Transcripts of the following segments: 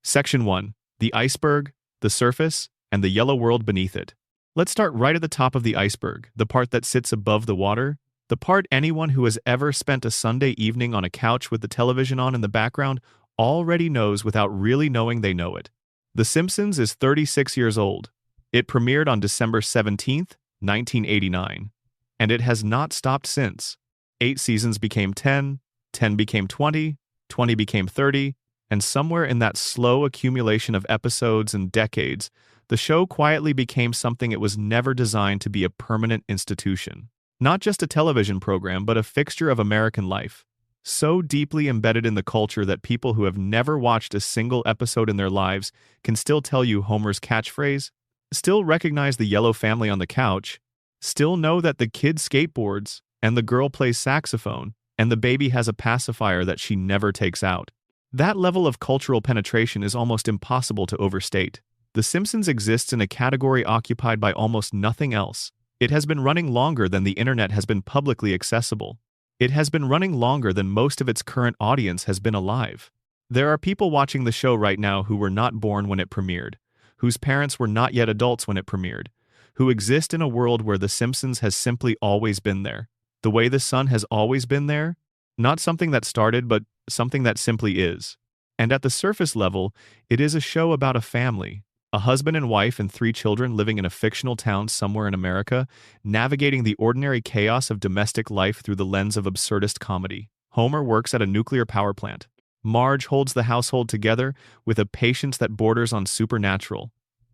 Section 1. The iceberg, the surface, and the yellow world beneath it. Let's start right at the top of the iceberg, the part that sits above the water, the part anyone who has ever spent a Sunday evening on a couch with the television on in the background already knows without really knowing they know it. The Simpsons is 36 years old. It premiered on December 17th, 1989, and it has not stopped since. 8 seasons became 10, 10 became 20, 20 became 30, and somewhere in that slow accumulation of episodes and decades, the show quietly became something it was never designed to be: a permanent institution. Not just a television program, but a fixture of American life. So deeply embedded in the culture that people who have never watched a single episode in their lives can still tell you Homer's catchphrase, still recognize the yellow family on the couch, still know that the kid skateboards, and the girl plays saxophone, and the baby has a pacifier that she never takes out. That level of cultural penetration is almost impossible to overstate. The Simpsons exists in a category occupied by almost nothing else. It has been running longer than the internet has been publicly accessible. It has been running longer than most of its current audience has been alive. There are people watching the show right now who were not born when it premiered, whose parents were not yet adults when it premiered, who exist in a world where The Simpsons has simply always been there. The way the sun has always been there, not something that started, but something that simply is. And at the surface level, it is a show about a family, a husband and wife and 3 children living in a fictional town somewhere in America, navigating the ordinary chaos of domestic life through the lens of absurdist comedy. Homer works at a nuclear power plant. Marge holds the household together with a patience that borders on supernatural.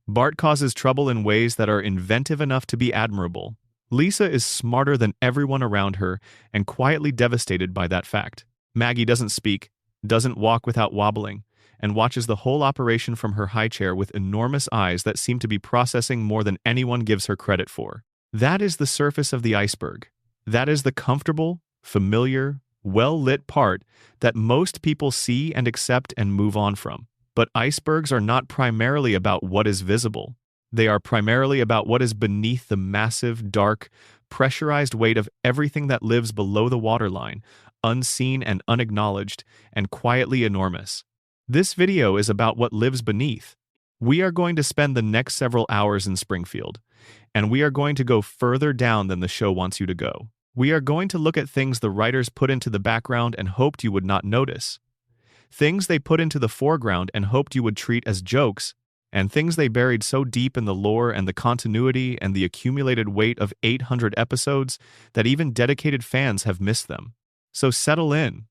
Bart causes trouble in ways that are inventive enough to be admirable. Lisa is smarter than everyone around her and quietly devastated by that fact. Maggie doesn't speak, doesn't walk without wobbling, and watches the whole operation from her high chair with enormous eyes that seem to be processing more than anyone gives her credit for. That is the surface of the iceberg. That is the comfortable, familiar, well-lit part that most people see and accept and move on from. But icebergs are not primarily about what is visible. They are primarily about what is beneath the massive, dark, pressurized weight of everything that lives below the waterline, unseen and unacknowledged, and quietly enormous. This video is about what lives beneath. We are going to spend the next several hours in Springfield, and we are going to go further down than the show wants you to go. We are going to look at things the writers put into the background and hoped you would not notice, things they put into the foreground and hoped you would treat as jokes, and things they buried so deep in the lore and the continuity and the accumulated weight of 800 episodes that even dedicated fans have missed them. So settle in,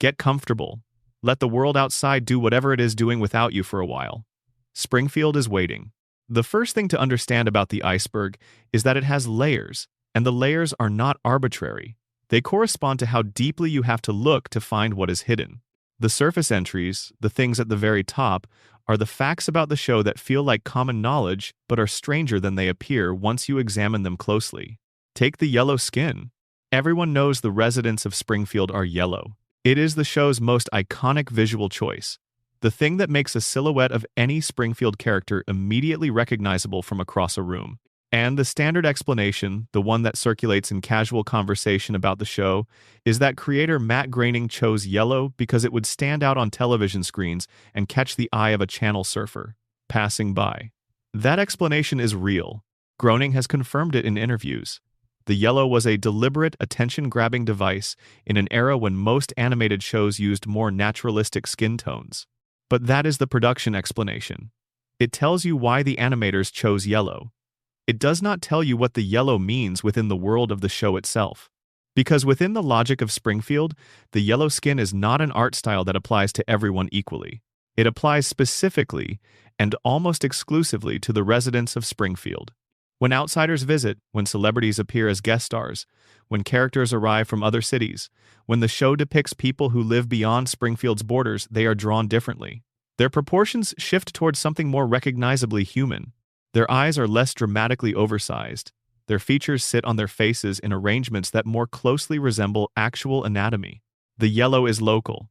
get comfortable, let the world outside do whatever it is doing without you for a while. Springfield is waiting. The first thing to understand about the iceberg is that it has layers, and the layers are not arbitrary. They correspond to how deeply you have to look to find what is hidden. The surface entries, the things at the very top, are the facts about the show that feel like common knowledge but are stranger than they appear once you examine them closely. Take the yellow skin. Everyone knows the residents of Springfield are yellow. It is the show's most iconic visual choice, the thing that makes a silhouette of any Springfield character immediately recognizable from across a room. And the standard explanation, the one that circulates in casual conversation about the show, is that creator Matt Groening chose yellow because it would stand out on television screens and catch the eye of a channel surfer passing by. That explanation is real. Groening has confirmed it in interviews. The yellow was a deliberate, attention-grabbing device in an era when most animated shows used more naturalistic skin tones. But that is the production explanation. It tells you why the animators chose yellow. It does not tell you what the yellow means within the world of the show itself. Because within the logic of Springfield, the yellow skin is not an art style that applies to everyone equally. It applies specifically and almost exclusively to the residents of Springfield. When outsiders visit, when celebrities appear as guest stars, when characters arrive from other cities, when the show depicts people who live beyond Springfield's borders, they are drawn differently. Their proportions shift towards something more recognizably human. Their eyes are less dramatically oversized. Their features sit on their faces in arrangements that more closely resemble actual anatomy. The yellow is local.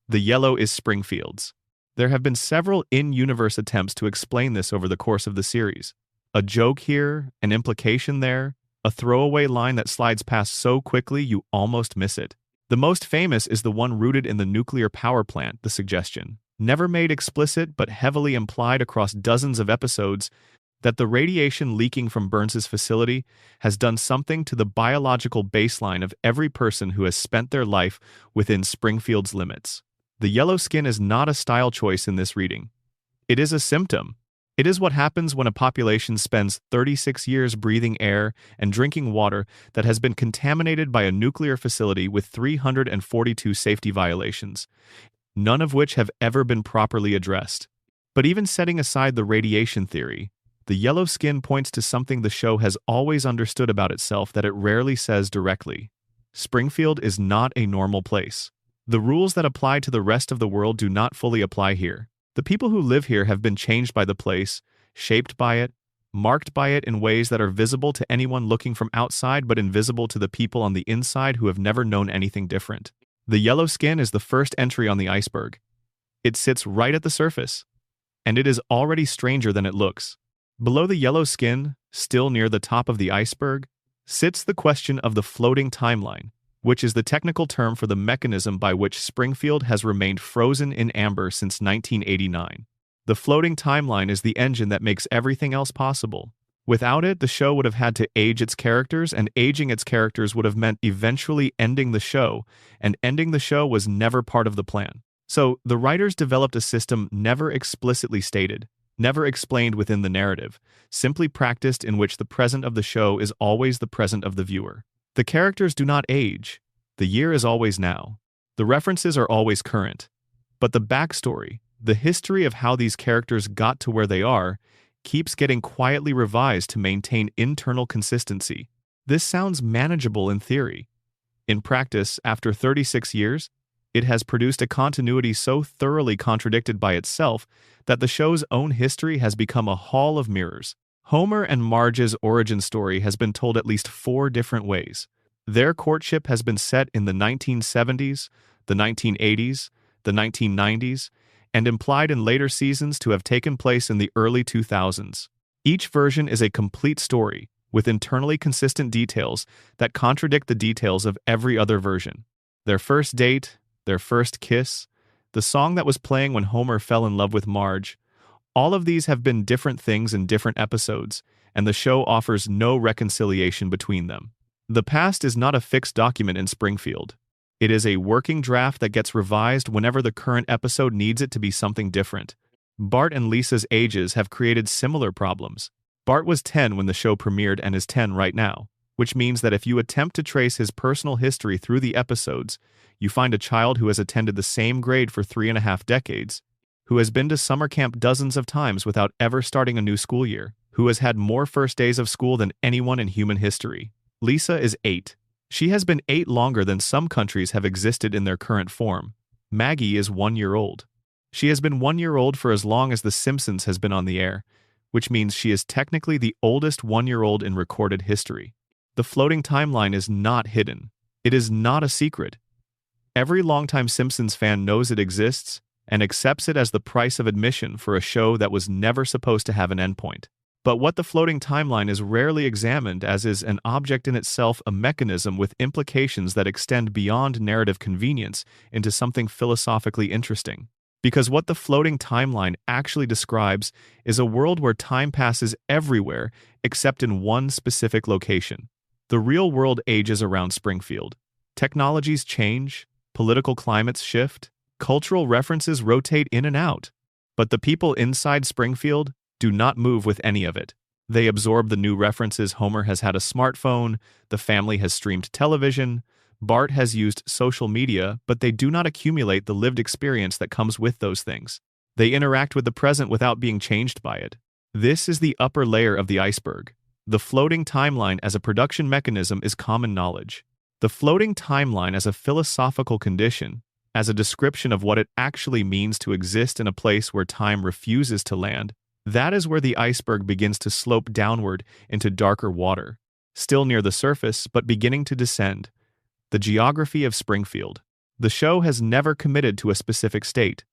The yellow is Springfield's. There have been several in-universe attempts to explain this over the course of the series. A joke here, an implication there, a throwaway line that slides past so quickly you almost miss it. The most famous is the one rooted in the nuclear power plant, the suggestion. never made explicit but heavily implied across dozens of episodes, that the radiation leaking from Burns's facility has done something to the biological baseline of every person who has spent their life within Springfield's limits. The yellow skin is not a style choice in this reading. It is a symptom. It is what happens when a population spends 36 years breathing air and drinking water that has been contaminated by a nuclear facility with 342 safety violations, none of which have ever been properly addressed. But even setting aside the radiation theory, the yellow skin points to something the show has always understood about itself that it rarely says directly. Springfield is not a normal place. The rules that apply to the rest of the world do not fully apply here. The people who live here have been changed by the place, shaped by it, marked by it in ways that are visible to anyone looking from outside but invisible to the people on the inside who have never known anything different. The yellow skin is the first entry on the iceberg. It sits right at the surface, and it is already stranger than it looks. Below the yellow skin, still near the top of the iceberg, sits the question of the floating timeline, which is the technical term for the mechanism by which Springfield has remained frozen in amber since 1989. The floating timeline is the engine that makes everything else possible. Without it, the show would have had to age its characters, and aging its characters would have meant eventually ending the show, and ending the show was never part of the plan. So, the writers developed a system never explicitly stated, never explained within the narrative, simply practiced, in which the present of the show is always the present of the viewer. The characters do not age. The year is always now. The references are always current. But the backstory, the history of how these characters got to where they are, keeps getting quietly revised to maintain internal consistency. This sounds manageable in theory. In practice, after 36 years, it has produced a continuity so thoroughly contradicted by itself that the show's own history has become a hall of mirrors. Homer and Marge's origin story has been told at least 4 different ways. Their courtship has been set in the 1970s, the 1980s, the 1990s, and implied in later seasons to have taken place in the early 2000s. Each version is a complete story, with internally consistent details that contradict the details of every other version. Their first date, their first kiss, the song that was playing when Homer fell in love with Marge, all of these have been different things in different episodes, and the show offers no reconciliation between them. The past is not a fixed document in Springfield. It is a working draft that gets revised whenever the current episode needs it to be something different. Bart and Lisa's ages have created similar problems. Bart was 10 when the show premiered and is 10 right now, which means that if you attempt to trace his personal history through the episodes, you find a child who has attended the same grade for 3.5 decades, who has been to summer camp dozens of times without ever starting a new school year, who has had more first days of school than anyone in human history. Lisa is 8. She has been 8 longer than some countries have existed in their current form. Maggie is 1 year old. She has been 1 year old for as long as The Simpsons has been on the air, which means she is technically the oldest 1-year-old in recorded history. The floating timeline is not hidden. It is not a secret. Every longtime Simpsons fan knows it exists and accepts it as the price of admission for a show that was never supposed to have an endpoint. But what the floating timeline is rarely examined as is an object in itself, a mechanism with implications that extend beyond narrative convenience into something philosophically interesting. Because what the floating timeline actually describes is a world where time passes everywhere except in one specific location. The real world ages around Springfield. Technologies change, political climates shift, cultural references rotate in and out. But the people inside Springfield do not move with any of it. They absorb the new references. Homer has had a smartphone, the family has streamed television, Bart has used social media, but they do not accumulate the lived experience that comes with those things. They interact with the present without being changed by it. This is the upper layer of the iceberg. The floating timeline as a production mechanism is common knowledge. The floating timeline as a philosophical condition, as a description of what it actually means to exist in a place where time refuses to land, that is where the iceberg begins to slope downward into darker water, still near the surface but beginning to descend. The geography of Springfield. The show has never committed to a specific state.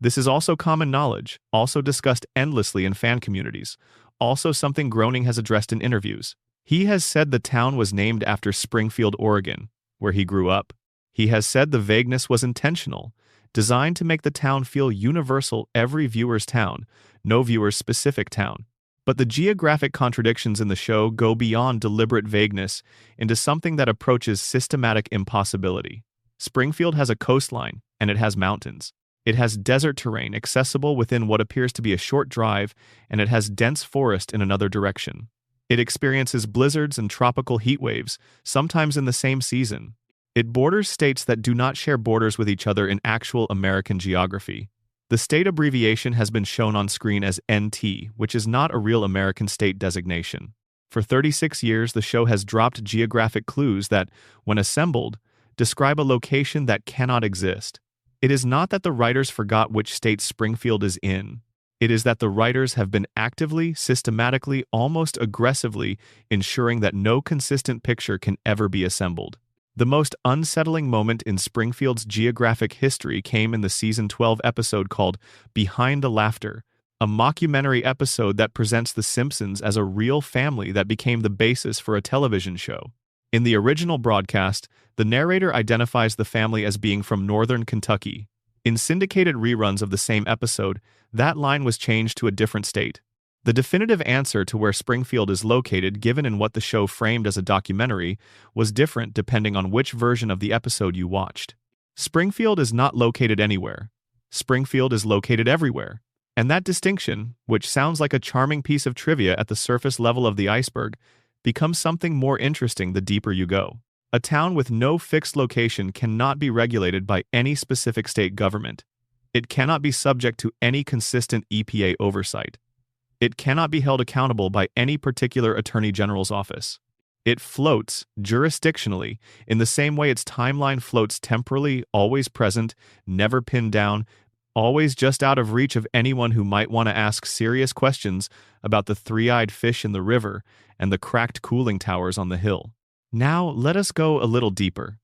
This is also common knowledge, also discussed endlessly in fan communities, also something Groening has addressed in interviews. He has said the town was named after Springfield, Oregon, where he grew up. He has said the vagueness was intentional, designed to make the town feel universal, every viewer's town, no viewer's specific town. But the geographic contradictions in the show go beyond deliberate vagueness into something that approaches systematic impossibility. Springfield has a coastline, and it has mountains. It has desert terrain accessible within what appears to be a short drive, and it has dense forest in another direction. It experiences blizzards and tropical heat waves, sometimes in the same season. It borders states that do not share borders with each other in actual American geography. The state abbreviation has been shown on screen as NT, which is not a real American state designation. For 36 years, the show has dropped geographic clues that, when assembled, describe a location that cannot exist. It is not that the writers forgot which state Springfield is in. It is that the writers have been actively, systematically, almost aggressively ensuring that no consistent picture can ever be assembled. The most unsettling moment in Springfield's geographic history came in the season 12 episode called Behind the Laughter, a mockumentary episode that presents the Simpsons as a real family that became the basis for a television show. In the original broadcast, the narrator identifies the family as being from northern Kentucky. In syndicated reruns of the same episode, that line was changed to a different state. The definitive answer to where Springfield is located, given in what the show framed as a documentary, was different depending on which version of the episode you watched. Springfield is not located anywhere. Springfield is located everywhere. And that distinction, which sounds like a charming piece of trivia at the surface level of the iceberg, becomes something more interesting the deeper you go. A town with no fixed location cannot be regulated by any specific state government. It cannot be subject to any consistent EPA oversight. It cannot be held accountable by any particular Attorney General's office. It floats, jurisdictionally, in the same way its timeline floats temporally, always present, never pinned down, always just out of reach of anyone who might want to ask serious questions about the three-eyed fish in the river and the cracked cooling towers on the hill. Now, let us go a little deeper.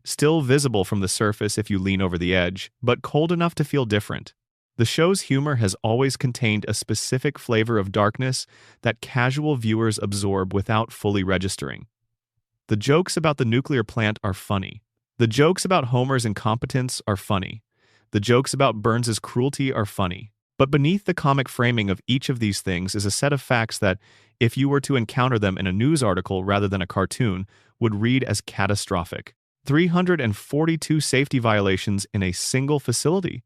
Still visible from the surface if you lean over the edge, but cold enough to feel different. The show's humor has always contained a specific flavor of darkness that casual viewers absorb without fully registering. The jokes about the nuclear plant are funny. The jokes about Homer's incompetence are funny. The jokes about Burns's cruelty are funny. But beneath the comic framing of each of these things is a set of facts that, if you were to encounter them in a news article rather than a cartoon, would read as catastrophic. 342 safety violations in a single facility.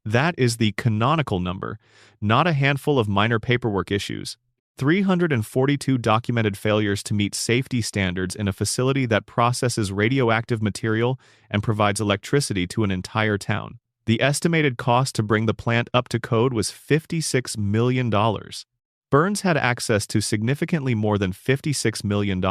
That is the canonical number, not a handful of minor paperwork issues. 342 documented failures to meet safety standards in a facility that processes radioactive material and provides electricity to an entire town. The estimated cost to bring the plant up to code was $56 million. Burns had access to significantly more than $56 million.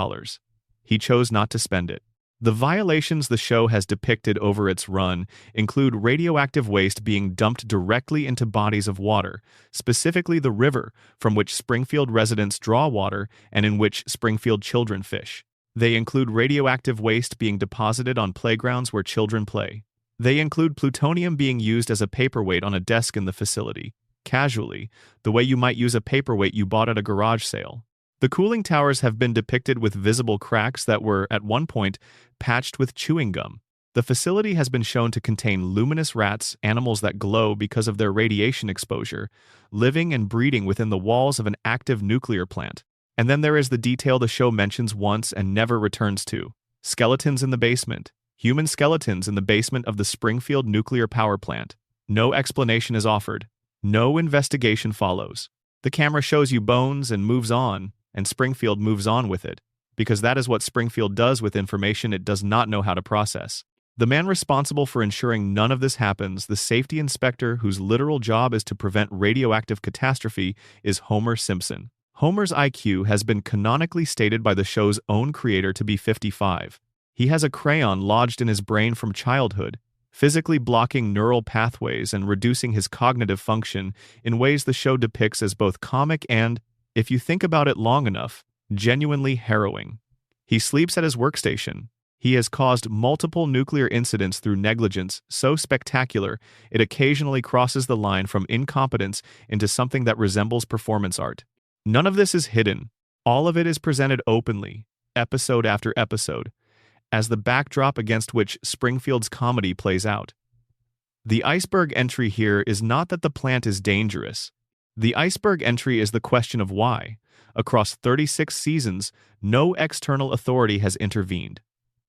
He chose not to spend it. The violations the show has depicted over its run include radioactive waste being dumped directly into bodies of water, specifically the river from which Springfield residents draw water and in which Springfield children fish. They include radioactive waste being deposited on playgrounds where children play. They include plutonium being used as a paperweight on a desk in the facility, casually, the way you might use a paperweight you bought at a garage sale. The cooling towers have been depicted with visible cracks that were, at one point, patched with chewing gum. The facility has been shown to contain luminous rats, animals that glow because of their radiation exposure, living and breeding within the walls of an active nuclear plant. And then there is the detail the show mentions once and never returns to: skeletons in the basement. Human skeletons in the basement of the Springfield nuclear power plant. No explanation is offered. No investigation follows. The camera shows you bones and moves on, and Springfield moves on with it, because that is what Springfield does with information it does not know how to process. The man responsible for ensuring none of this happens, the safety inspector whose literal job is to prevent radioactive catastrophe, is Homer Simpson. Homer's IQ has been canonically stated by the show's own creator to be 55. He has a crayon lodged in his brain from childhood, physically blocking neural pathways and reducing his cognitive function in ways the show depicts as both comic and, if you think about it long enough, genuinely harrowing. He sleeps at his workstation. He has caused multiple nuclear incidents through negligence so spectacular it occasionally crosses the line from incompetence into something that resembles performance art. None of this is hidden. All of it is presented openly, episode after episode, as the backdrop against which Springfield's comedy plays out. The iceberg entry here is not that the plant is dangerous. The iceberg entry is the question of why. Across 36 seasons, no external authority has intervened.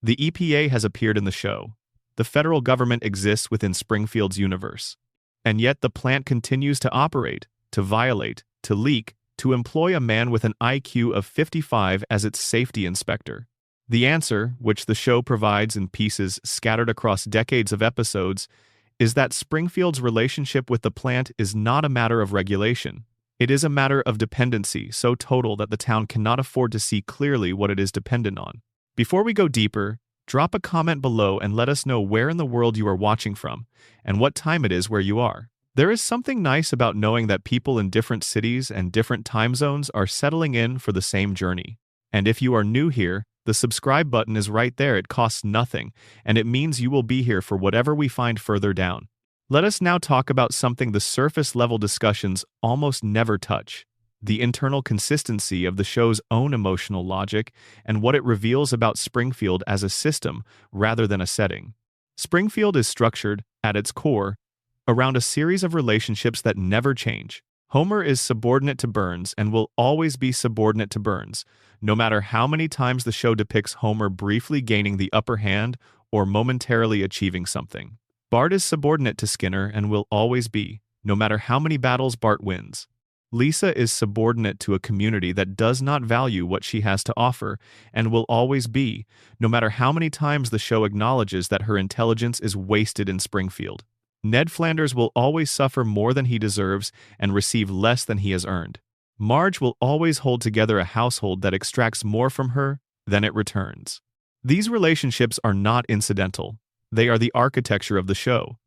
The EPA has appeared in the show. The federal government exists within Springfield's universe. And yet the plant continues to operate, to violate, to leak, to employ a man with an IQ of 55 as its safety inspector. The answer, which the show provides in pieces scattered across decades of episodes, is that Springfield's relationship with the plant is not a matter of regulation. It is a matter of dependency so total that the town cannot afford to see clearly what it is dependent on. Before we go deeper, drop a comment below and let us know where in the world you are watching from and what time it is where you are. There is something nice about knowing that people in different cities and different time zones are settling in for the same journey. And if you are new here, the subscribe button is right there. It costs nothing, and it means you will be here for whatever we find further down. Let us now talk about something the surface-level discussions almost never touch: the internal consistency of the show's own emotional logic and what it reveals about Springfield as a system rather than a setting. Springfield is structured, at its core, around a series of relationships that never change. Homer is subordinate to Burns and will always be subordinate to Burns, no matter how many times the show depicts Homer briefly gaining the upper hand or momentarily achieving something. Bart is subordinate to Skinner and will always be, no matter how many battles Bart wins. Lisa is subordinate to a community that does not value what she has to offer and will always be, no matter how many times the show acknowledges that her intelligence is wasted in Springfield. Ned Flanders will always suffer more than he deserves and receive less than he has earned. Marge will always hold together a household that extracts more from her than it returns. These relationships are not incidental. They are the architecture of the show.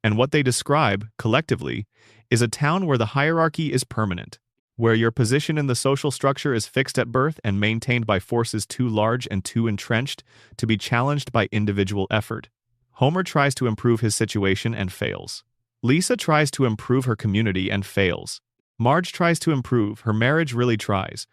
And what they describe, collectively, is a town where the hierarchy is permanent, where your position in the social structure is fixed at birth and maintained by forces too large and too entrenched to be challenged by individual effort. Homer tries to improve his situation and fails. Lisa tries to improve her community and fails. Marge tries to improve, her marriage really tries,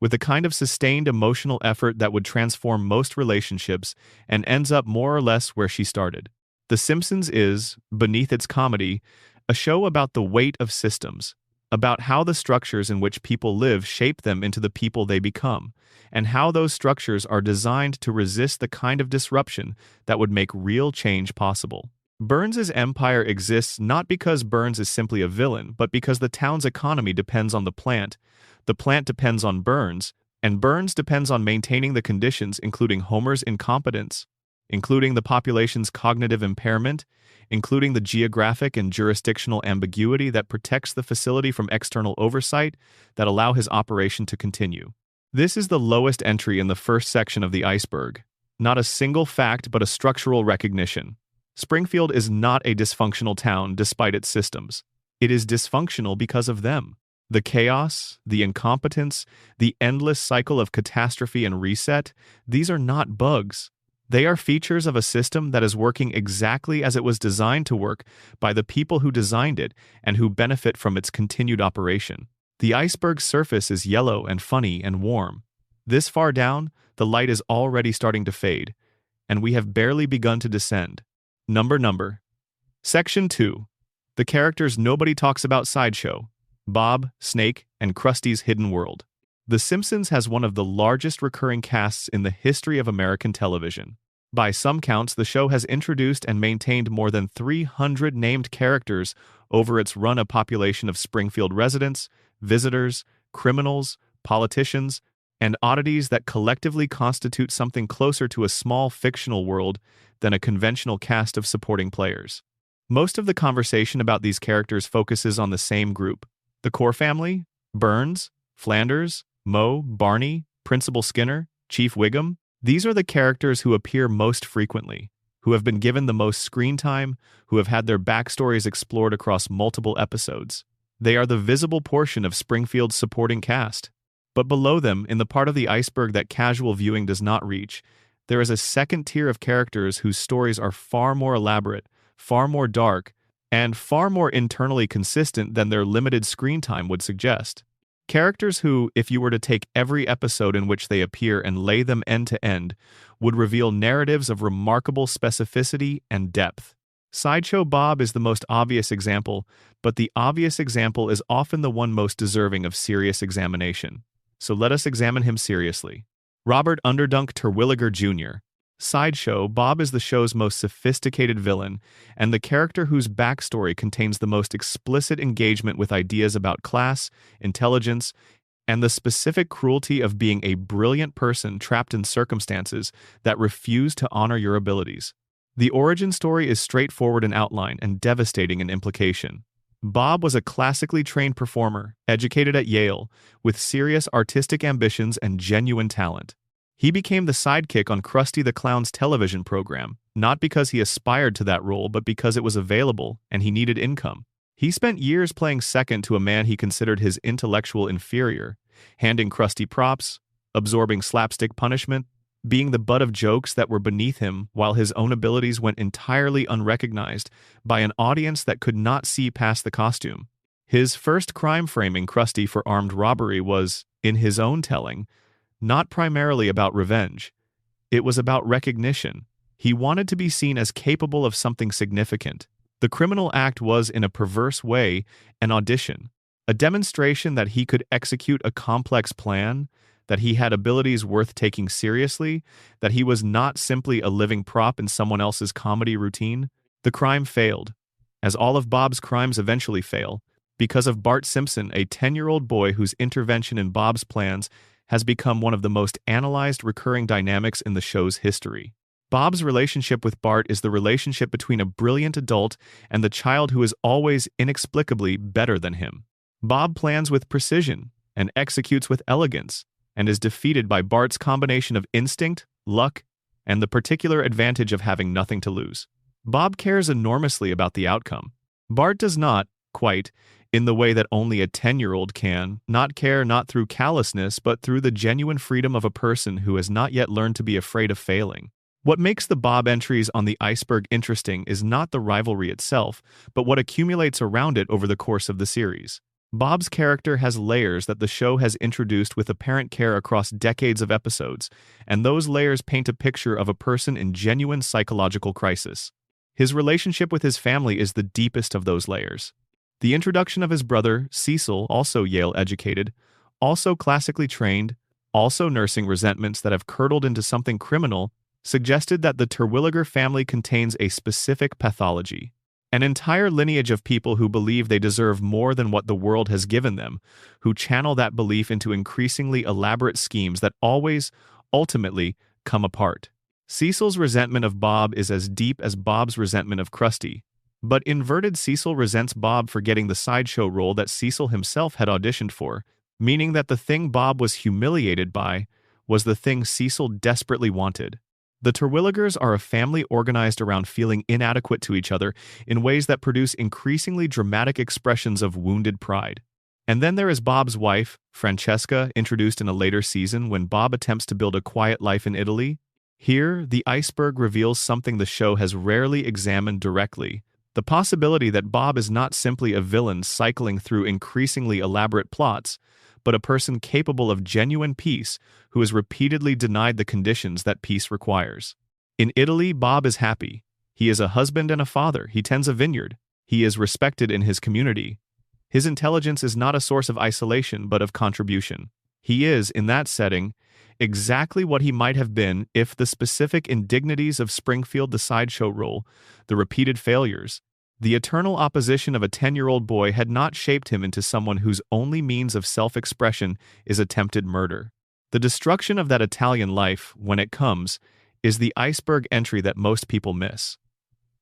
with the kind of sustained emotional effort that would transform most relationships and ends up more or less where she started. The Simpsons is, beneath its comedy, a show about the weight of systems, about how the structures in which people live shape them into the people they become, and how those structures are designed to resist the kind of disruption that would make real change possible. Burns' empire exists not because Burns is simply a villain, but because the town's economy depends on the plant depends on Burns, and Burns depends on maintaining the conditions including Homer's incompetence, including the population's cognitive impairment, including the geographic and jurisdictional ambiguity that protects the facility from external oversight that allow his operation to continue. This is the lowest entry in the first section of the iceberg. Not a single fact, but a structural recognition. Springfield is not a dysfunctional town despite its systems. It is dysfunctional because of them. The chaos, the incompetence, the endless cycle of catastrophe and reset, these are not bugs. They are features of a system that is working exactly as it was designed to work by the people who designed it and who benefit from its continued operation. The iceberg's surface is yellow and funny and warm. This far down, the light is already starting to fade, and we have barely begun to descend. Number. Section 2. The characters nobody talks about sideshow: Bob, Snake, and Krusty's Hidden World. The Simpsons has one of the largest recurring casts in the history of American television. By some counts, the show has introduced and maintained more than 300 named characters over its run, a population of Springfield residents, visitors, criminals, politicians, and oddities that collectively constitute something closer to a small fictional world than a conventional cast of supporting players. Most of the conversation about these characters focuses on the same group: the core family, Burns, Flanders, Moe, Barney, Principal Skinner, Chief Wiggum. These are the characters who appear most frequently, who have been given the most screen time, who have had their backstories explored across multiple episodes. They are the visible portion of Springfield's supporting cast. But below them, in the part of the iceberg that casual viewing does not reach, there is a second tier of characters whose stories are far more elaborate, far more dark, and far more internally consistent than their limited screen time would suggest. Characters who, if you were to take every episode in which they appear and lay them end to end, would reveal narratives of remarkable specificity and depth. Sideshow Bob is the most obvious example, but the obvious example is often the one most deserving of serious examination. So let us examine him seriously. Robert Underdunk Terwilliger Jr. Sideshow Bob is the show's most sophisticated villain, and the character whose backstory contains the most explicit engagement with ideas about class, intelligence, and the specific cruelty of being a brilliant person trapped in circumstances that refuse to honor your abilities. The origin story is straightforward in outline and devastating in implication. Bob was a classically trained performer, educated at Yale, with serious artistic ambitions and genuine talent. He became the sidekick on Krusty the Clown's television program, not because he aspired to that role but because it was available and he needed income. He spent years playing second to a man he considered his intellectual inferior, handing Krusty props, absorbing slapstick punishment, being the butt of jokes that were beneath him while his own abilities went entirely unrecognized by an audience that could not see past the costume. His first crime framing Krusty for armed robbery was, in his own telling, not primarily about revenge. It was about recognition. He wanted to be seen as capable of something significant. The criminal act was, in a perverse way, an audition, a demonstration that he could execute a complex plan, that he had abilities worth taking seriously, that he was not simply a living prop in someone else's comedy routine. The crime failed, as all of Bob's crimes eventually fail, because of Bart Simpson, a 10-year-old boy whose intervention in Bob's plans has become one of the most analyzed recurring dynamics in the show's history. Bob's relationship with Bart is the relationship between a brilliant adult and the child who is always inexplicably better than him. Bob plans with precision and executes with elegance, and is defeated by Bart's combination of instinct, luck, and the particular advantage of having nothing to lose. Bob cares enormously about the outcome. Bart does not, quite, in the way that only a 10-year-old can, not care not through callousness but through the genuine freedom of a person who has not yet learned to be afraid of failing. What makes the Bob entries on the iceberg interesting is not the rivalry itself, but what accumulates around it over the course of the series. Bob's character has layers that the show has introduced with apparent care across decades of episodes, and those layers paint a picture of a person in genuine psychological crisis. His relationship with his family is the deepest of those layers. The introduction of his brother, Cecil, also Yale-educated, also classically trained, also nursing resentments that have curdled into something criminal, suggested that the Terwilliger family contains a specific pathology. An entire lineage of people who believe they deserve more than what the world has given them, who channel that belief into increasingly elaborate schemes that always, ultimately, come apart. Cecil's resentment of Bob is as deep as Bob's resentment of Krusty, but inverted Cecil resents Bob for getting the sideshow role that Cecil himself had auditioned for, meaning that the thing Bob was humiliated by was the thing Cecil desperately wanted. The Terwilligers are a family organized around feeling inadequate to each other in ways that produce increasingly dramatic expressions of wounded pride. And then there is Bob's wife, Francesca, introduced in a later season when Bob attempts to build a quiet life in Italy. Here, the iceberg reveals something the show has rarely examined directly: the possibility that Bob is not simply a villain cycling through increasingly elaborate plots, but a person capable of genuine peace who is repeatedly denied the conditions that peace requires. In Italy, Bob is happy. He is a husband and a father. He tends a vineyard. He is respected in his community. His intelligence is not a source of isolation but of contribution. He is, in that setting, exactly what he might have been if the specific indignities of Springfield the sideshow role, the repeated failures, the eternal opposition of a 10-year-old boy had not shaped him into someone whose only means of self-expression is attempted murder. The destruction of that Italian life, when it comes, is the iceberg entry that most people miss.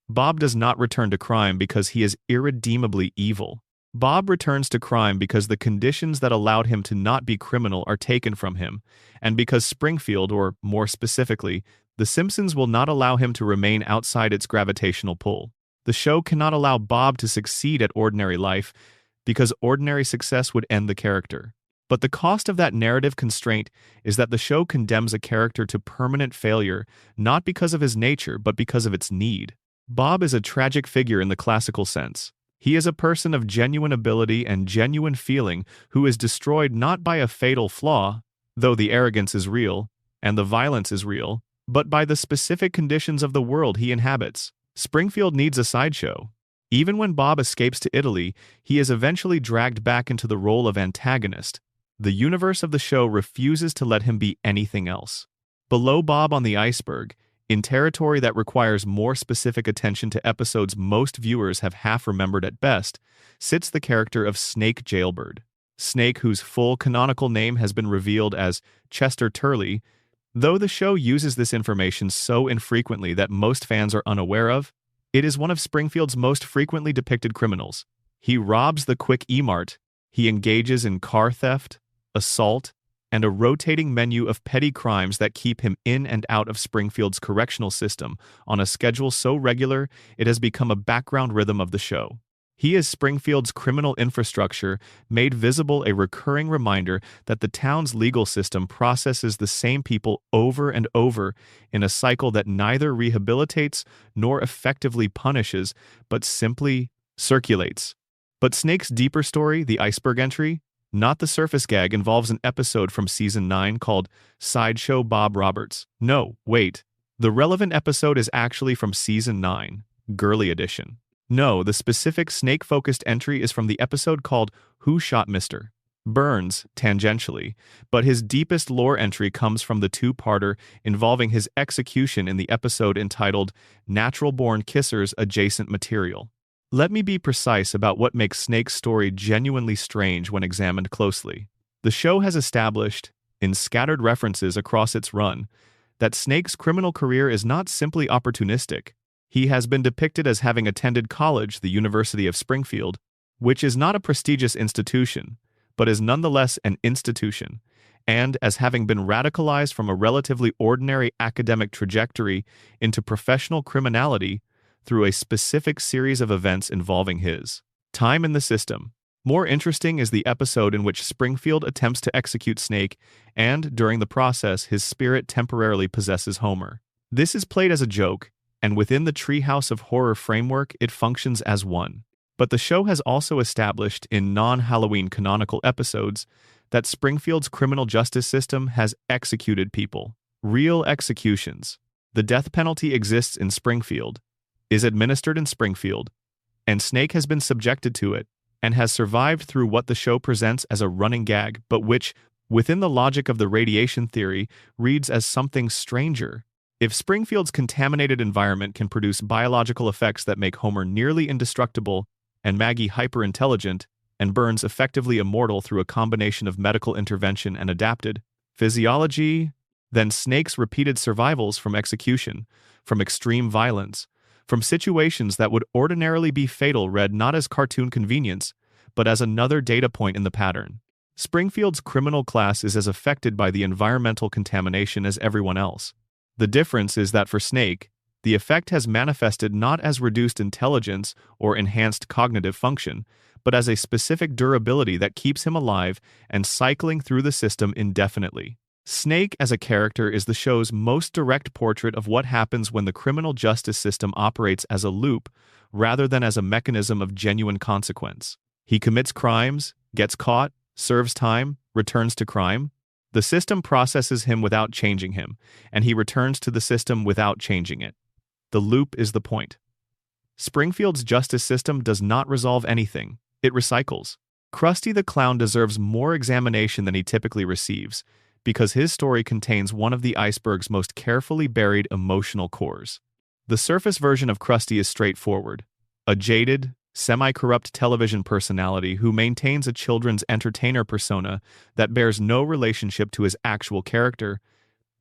Bob does not return to crime because he is irredeemably evil. Bob returns to crime because the conditions that allowed him to not be criminal are taken from him, and because Springfield, or more specifically, The Simpsons, will not allow him to remain outside its gravitational pull. The show cannot allow Bob to succeed at ordinary life because ordinary success would end the character. But the cost of that narrative constraint is that the show condemns a character to permanent failure not because of his nature but because of its need. Bob is a tragic figure in the classical sense. He is a person of genuine ability and genuine feeling who is destroyed not by a fatal flaw, though the arrogance is real and the violence is real, but by the specific conditions of the world he inhabits. Springfield needs a sideshow. Even when Bob escapes to Italy, he is eventually dragged back into the role of antagonist. The universe of the show refuses to let him be anything else. Below Bob on the iceberg, in territory that requires more specific attention to episodes most viewers have half remembered at best, sits the character of Snake Jailbird. Snake, whose full canonical name has been revealed as Chester Turley, though the show uses this information so infrequently that most fans are unaware of, it is one of Springfield's most frequently depicted criminals. He robs the Quick E-Mart, he engages in car theft, assault, and a rotating menu of petty crimes that keep him in and out of Springfield's correctional system on a schedule so regular it has become a background rhythm of the show. He is Springfield's criminal infrastructure, made visible a recurring reminder that the town's legal system processes the same people over and over in a cycle that neither rehabilitates nor effectively punishes, but simply circulates. But Snake's deeper story, the iceberg entry, not the surface gag, involves an episode from Season 9 called Sideshow Bob Roberts. No, wait. The relevant episode is actually from Season 9, Girly Edition. No, the specific snake-focused entry is from the episode called Who Shot Mr. Burns, tangentially, but his deepest lore entry comes from the two-parter involving his execution in the episode entitled Natural-Born Kissers Adjacent Material. Let me be precise about what makes Snake's story genuinely strange when examined closely. The show has established, in scattered references across its run, that Snake's criminal career is not simply opportunistic. He has been depicted as having attended college, the University of Springfield, which is not a prestigious institution, but is nonetheless an institution, and as having been radicalized from a relatively ordinary academic trajectory into professional criminality through a specific series of events involving his time in the system. More interesting is the episode in which Springfield attempts to execute Snake, and, during the process, his spirit temporarily possesses Homer. This is played as a joke, and within the Treehouse of Horror framework, it functions as one. But the show has also established in non-Halloween canonical episodes that Springfield's criminal justice system has executed people. Real executions. The death penalty exists in Springfield, is administered in Springfield, and Snake has been subjected to it, and has survived through what the show presents as a running gag, but which, within the logic of the radiation theory, reads as something stranger. If Springfield's contaminated environment can produce biological effects that make Homer nearly indestructible and Maggie hyper-intelligent, and Burns effectively immortal through a combination of medical intervention and adapted physiology, then Snake's repeated survivals from execution, from extreme violence, from situations that would ordinarily be fatal read not as cartoon convenience, but as another data point in the pattern. Springfield's criminal class is as affected by the environmental contamination as everyone else. The difference is that for Snake, the effect has manifested not as reduced intelligence or enhanced cognitive function, but as a specific durability that keeps him alive and cycling through the system indefinitely. Snake as a character is the show's most direct portrait of what happens when the criminal justice system operates as a loop rather than as a mechanism of genuine consequence. He commits crimes, gets caught, serves time, returns to crime. The system processes him without changing him, and he returns to the system without changing it. The loop is the point. Springfield's justice system does not resolve anything. It recycles. Krusty the Clown deserves more examination than he typically receives, because his story contains one of the iceberg's most carefully buried emotional cores. The surface version of Krusty is straightforward. A jaded, semi-corrupt television personality who maintains a children's entertainer persona that bears no relationship to his actual character,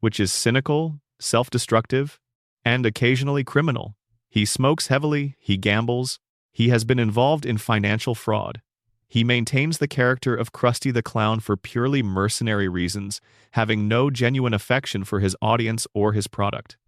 which is cynical, self-destructive, and occasionally criminal. He smokes heavily, he gambles, he has been involved in financial fraud. He maintains the character of Krusty the Clown for purely mercenary reasons, having no genuine affection for his audience or his product.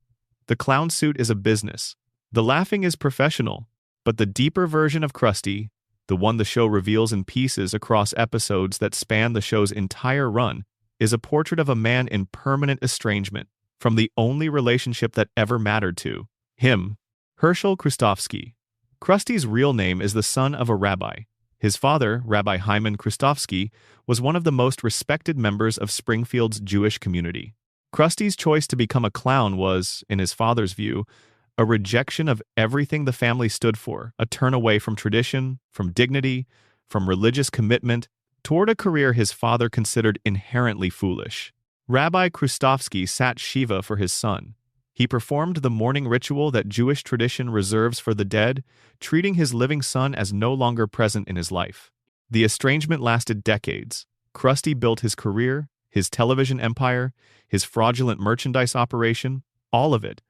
The clown suit is a business. The laughing is professional, but the deeper version of Krusty, the one the show reveals in pieces across episodes that span the show's entire run, is a portrait of a man in permanent estrangement from the only relationship that ever mattered to him, Herschel Krustofsky. Krusty's real name is the son of a rabbi. His father, Rabbi Hyman Krustofsky, was one of the most respected members of Springfield's Jewish community. Krusty's choice to become a clown was, in his father's view, a rejection of everything the family stood for, a turn away from tradition, from dignity, from religious commitment, toward a career his father considered inherently foolish. Rabbi Krustovsky sat Shiva for his son. He performed the mourning ritual that Jewish tradition reserves for the dead, treating his living son as no longer present in his life. The estrangement lasted decades. Krusty built his career, his television empire, his fraudulent merchandise operation, all of it,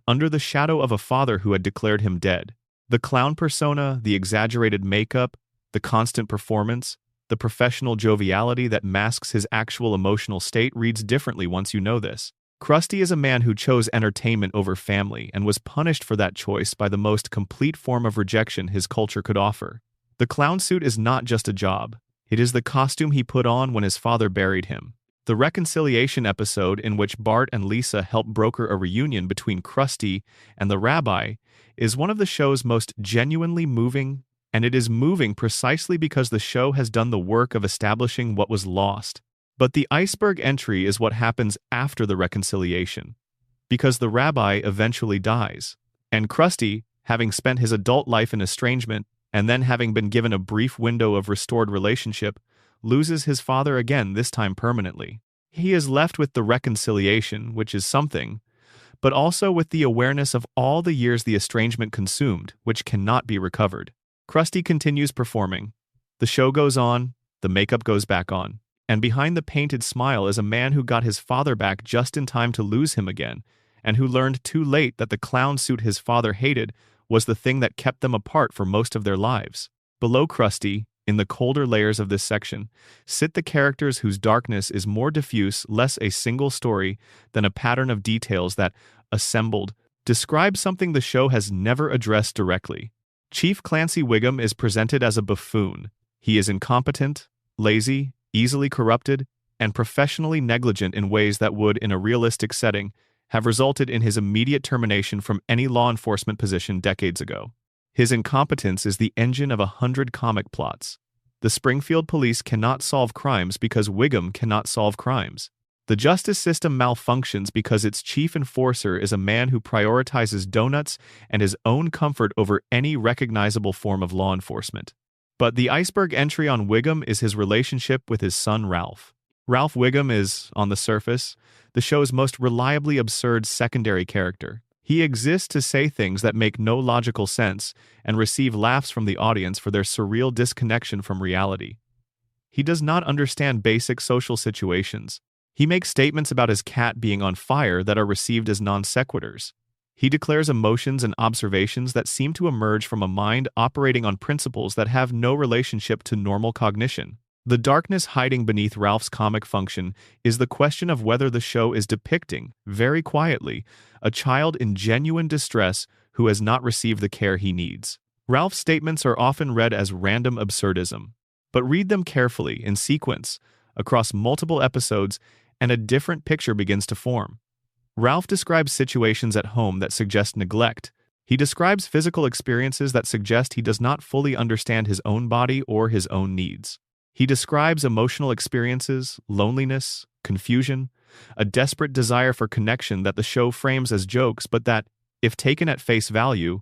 under the shadow of a father who had declared him dead. The clown persona, the exaggerated makeup, the constant performance, the professional joviality that masks his actual emotional state reads differently once you know this. Krusty is a man who chose entertainment over family and was punished for that choice by the most complete form of rejection his culture could offer. The clown suit is not just a job. It is the costume he put on when his father buried him. The reconciliation episode in which Bart and Lisa help broker a reunion between Krusty and the rabbi is one of the show's most genuinely moving, and it is moving precisely because the show has done the work of establishing what was lost. But the iceberg entry is what happens after the reconciliation, because the rabbi eventually dies, and Krusty, having spent his adult life in estrangement and then having been given a brief window of restored relationship, loses his father again, this time permanently. He is left with the reconciliation, which is something, but also with the awareness of all the years the estrangement consumed, which cannot be recovered. Krusty continues performing. The show goes on, the makeup goes back on. And behind the painted smile is a man who got his father back just in time to lose him again, and who learned too late that the clown suit his father hated was the thing that kept them apart for most of their lives. Below Krusty, in the colder layers of this section, sit the characters whose darkness is more diffuse, less a single story than a pattern of details that, assembled, describe something the show has never addressed directly. Chief Clancy Wiggum is presented as a buffoon. He is incompetent, lazy, easily corrupted, and professionally negligent in ways that would, in a realistic setting, have resulted in his immediate termination from any law enforcement position decades ago. His incompetence is the engine of 100 comic plots. The Springfield police cannot solve crimes because Wiggum cannot solve crimes. The justice system malfunctions because its chief enforcer is a man who prioritizes donuts and his own comfort over any recognizable form of law enforcement. But the iceberg entry on Wiggum is his relationship with his son Ralph. Ralph Wiggum is, on the surface, the show's most reliably absurd secondary character. He exists to say things that make no logical sense and receive laughs from the audience for their surreal disconnection from reality. He does not understand basic social situations. He makes statements about his cat being on fire that are received as non sequiturs. He declares emotions and observations that seem to emerge from a mind operating on principles that have no relationship to normal cognition. The darkness hiding beneath Ralph's comic function is the question of whether the show is depicting, very quietly, a child in genuine distress who has not received the care he needs. Ralph's statements are often read as random absurdism, but read them carefully, in sequence, across multiple episodes, and a different picture begins to form. Ralph describes situations at home that suggest neglect. He describes physical experiences that suggest he does not fully understand his own body or his own needs. He describes emotional experiences, loneliness, confusion, a desperate desire for connection that the show frames as jokes but that, if taken at face value,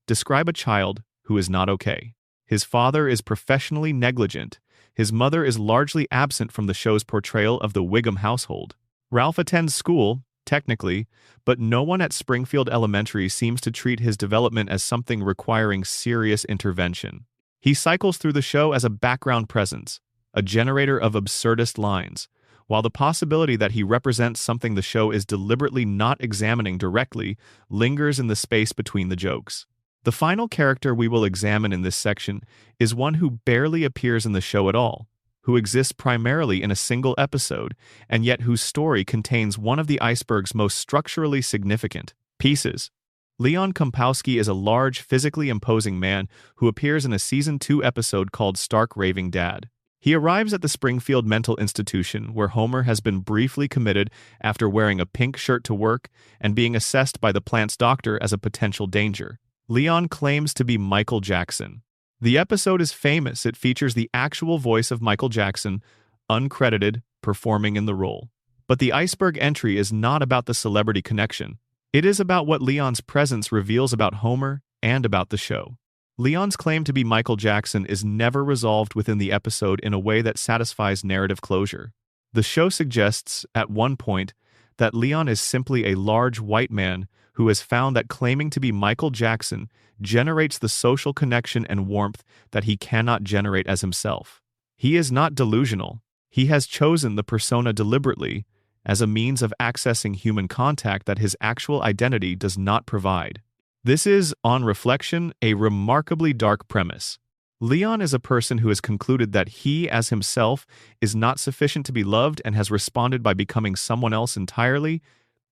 describe a child who is not okay. His father is professionally negligent. His mother is largely absent from the show's portrayal of the Wiggum household. Ralph attends school, technically, but no one at Springfield Elementary seems to treat his development as something requiring serious intervention. He cycles through the show as a background presence, a generator of absurdist lines, while the possibility that he represents something the show is deliberately not examining directly lingers in the space between the jokes. The final character we will examine in this section is one who barely appears in the show at all, who exists primarily in a single episode, and yet whose story contains one of the iceberg's most structurally significant pieces. Leon Kompowski is a large, physically imposing man who appears in a Season 2 episode called Stark Raving Dad. He arrives at the Springfield Mental Institution, where Homer has been briefly committed after wearing a pink shirt to work and being assessed by the plant's doctor as a potential danger. Leon claims to be Michael Jackson. The episode is famous. It features the actual voice of Michael Jackson, uncredited, performing in the role. But the iceberg entry is not about the celebrity connection. It is about what Leon's presence reveals about Homer and about the show. Leon's claim to be Michael Jackson is never resolved within the episode in a way that satisfies narrative closure. The show suggests, at one point, that Leon is simply a large white man who has found that claiming to be Michael Jackson generates the social connection and warmth that he cannot generate as himself. He is not delusional. He has chosen the persona deliberately as a means of accessing human contact that his actual identity does not provide. This is, on reflection, a remarkably dark premise. Leon is a person who has concluded that he, as himself, is not sufficient to be loved and has responded by becoming someone else entirely,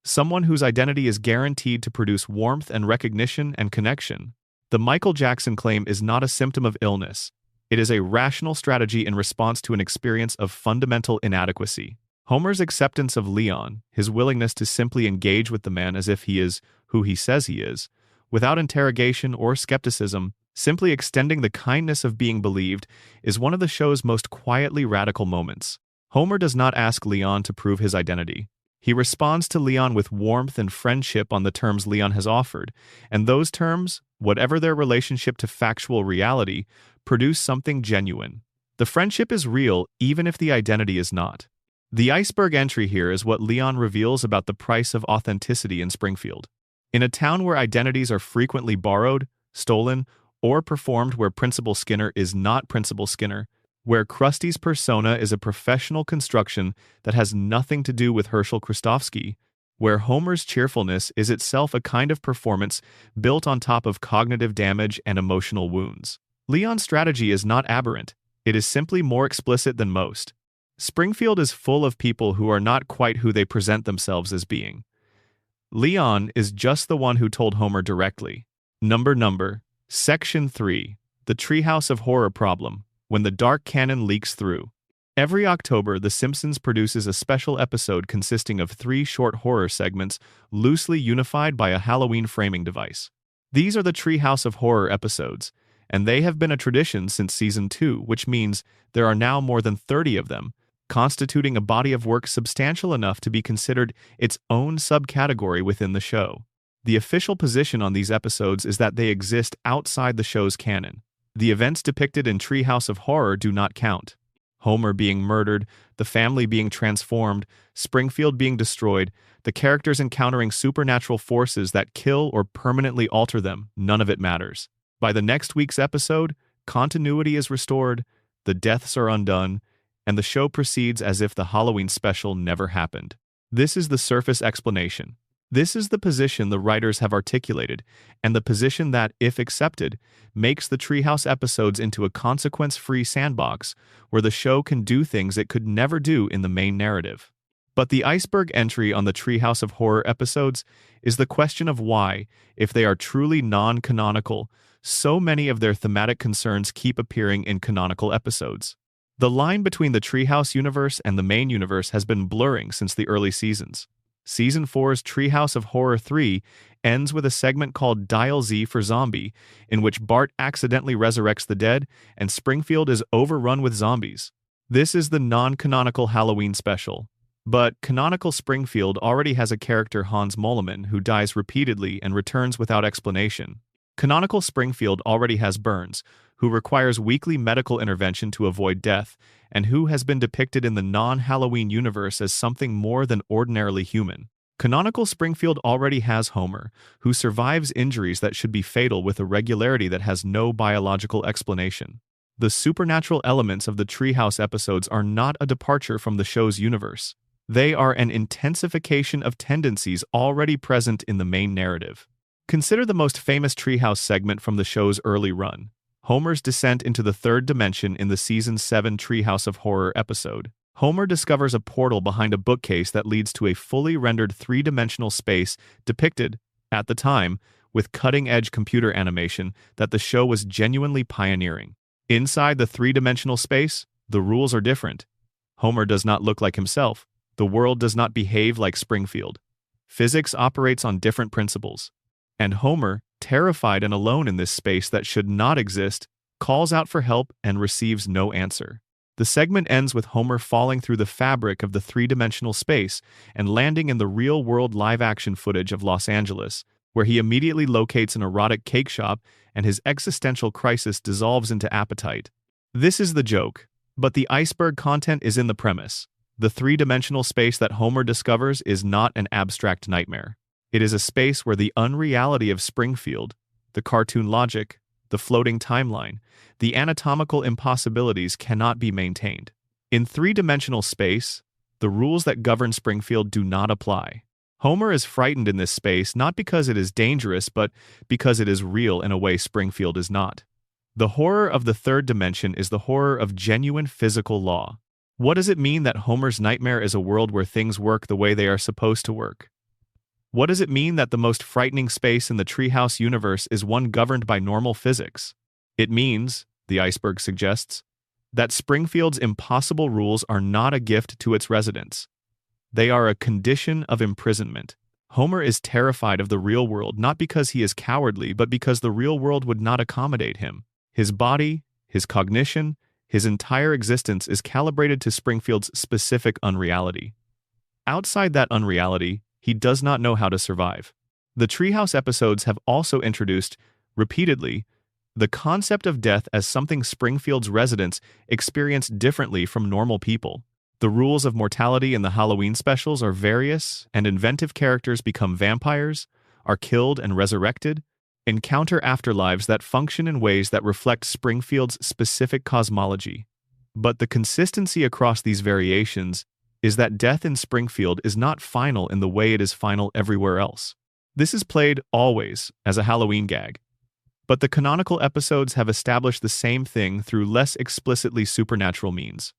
someone whose identity is guaranteed to produce warmth and recognition and connection. The Michael Jackson claim is not a symptom of illness. It is a rational strategy in response to an experience of fundamental inadequacy. Homer's acceptance of Leon, his willingness to simply engage with the man as if he is who he says he is, without interrogation or skepticism, simply extending the kindness of being believed, is one of the show's most quietly radical moments. Homer does not ask Leon to prove his identity. He responds to Leon with warmth and friendship on the terms Leon has offered, and those terms, whatever their relationship to factual reality, produce something genuine. The friendship is real even if the identity is not. The iceberg entry here is what Leon reveals about the price of authenticity in Springfield. In a town where identities are frequently borrowed, stolen, or performed where Principal Skinner is not Principal Skinner, where Krusty's persona is a professional construction that has nothing to do with Herschel Kristofsky, where Homer's cheerfulness is itself a kind of performance built on top of cognitive damage and emotional wounds. Leon's strategy is not aberrant, it is simply more explicit than most. Springfield is full of people who are not quite who they present themselves as being. Leon is just the one who told Homer directly. Number. Section 3. The Treehouse of Horror Problem, when the dark canon leaks through. Every October, The Simpsons produces a special episode consisting of 3 short horror segments loosely unified by a Halloween framing device. These are the Treehouse of Horror episodes, and they have been a tradition since Season 2, which means there are now more than 30 of them, constituting a body of work substantial enough to be considered its own subcategory within the show. The official position on these episodes is that they exist outside the show's canon. The events depicted in Treehouse of Horror do not count. Homer being murdered, the family being transformed, Springfield being destroyed, the characters encountering supernatural forces that kill or permanently alter them, none of it matters. By the next week's episode, continuity is restored, the deaths are undone, and the show proceeds as if the Halloween special never happened. This is the surface explanation. This is the position the writers have articulated, and the position that, if accepted, makes the Treehouse episodes into a consequence-free sandbox where the show can do things it could never do in the main narrative. But the iceberg entry on the Treehouse of Horror episodes is the question of why, if they are truly non-canonical, so many of their thematic concerns keep appearing in canonical episodes. The line between the Treehouse universe and the main universe has been blurring since the early seasons. Season 4's Treehouse of Horror 3 ends with a segment called Dial Z for Zombie, in which Bart accidentally resurrects the dead and Springfield is overrun with zombies. This is the non-canonical Halloween special. But canonical Springfield already has a character, Hans Moleman, who dies repeatedly and returns without explanation. Canonical Springfield already has Burns, who requires weekly medical intervention to avoid death, and who has been depicted in the non-Halloween universe as something more than ordinarily human. Canonical Springfield already has Homer, who survives injuries that should be fatal with a regularity that has no biological explanation. The supernatural elements of the Treehouse episodes are not a departure from the show's universe. They are an intensification of tendencies already present in the main narrative. Consider the most famous Treehouse segment from the show's early run. Homer's descent into the third dimension in the Season 7 Treehouse of Horror episode. Homer discovers a portal behind a bookcase that leads to a fully rendered three-dimensional space depicted, at the time, with cutting-edge computer animation that the show was genuinely pioneering. Inside the three-dimensional space, the rules are different. Homer does not look like himself. The world does not behave like Springfield. Physics operates on different principles. And Homer, terrified and alone in this space that should not exist, calls out for help and receives no answer. The segment ends with Homer falling through the fabric of the three-dimensional space and landing in the real-world live-action footage of Los Angeles, where he immediately locates an erotic cake shop and his existential crisis dissolves into appetite. This is the joke, but the iceberg content is in the premise. The three-dimensional space that Homer discovers is not an abstract nightmare. It is a space where the unreality of Springfield, the cartoon logic, the floating timeline, the anatomical impossibilities cannot be maintained. In three-dimensional space, the rules that govern Springfield do not apply. Homer is frightened in this space not because it is dangerous, but because it is real in a way Springfield is not. The horror of the third dimension is the horror of genuine physical law. What does it mean that Homer's nightmare is a world where things work the way they are supposed to work? What does it mean that the most frightening space in the treehouse universe is one governed by normal physics? It means, the iceberg suggests, that Springfield's impossible rules are not a gift to its residents. They are a condition of imprisonment. Homer is terrified of the real world not because he is cowardly, but because the real world would not accommodate him. His body, his cognition, his entire existence is calibrated to Springfield's specific unreality. Outside that unreality, he does not know how to survive. The Treehouse episodes have also introduced, repeatedly, the concept of death as something Springfield's residents experience differently from normal people. The rules of mortality in the Halloween specials are various, and inventive characters become vampires, are killed and resurrected, encounter afterlives that function in ways that reflect Springfield's specific cosmology. But the consistency across these variations is that death in Springfield is not final in the way it is final everywhere else. This is played always as a Halloween gag. But the canonical episodes have established the same thing through less explicitly supernatural means.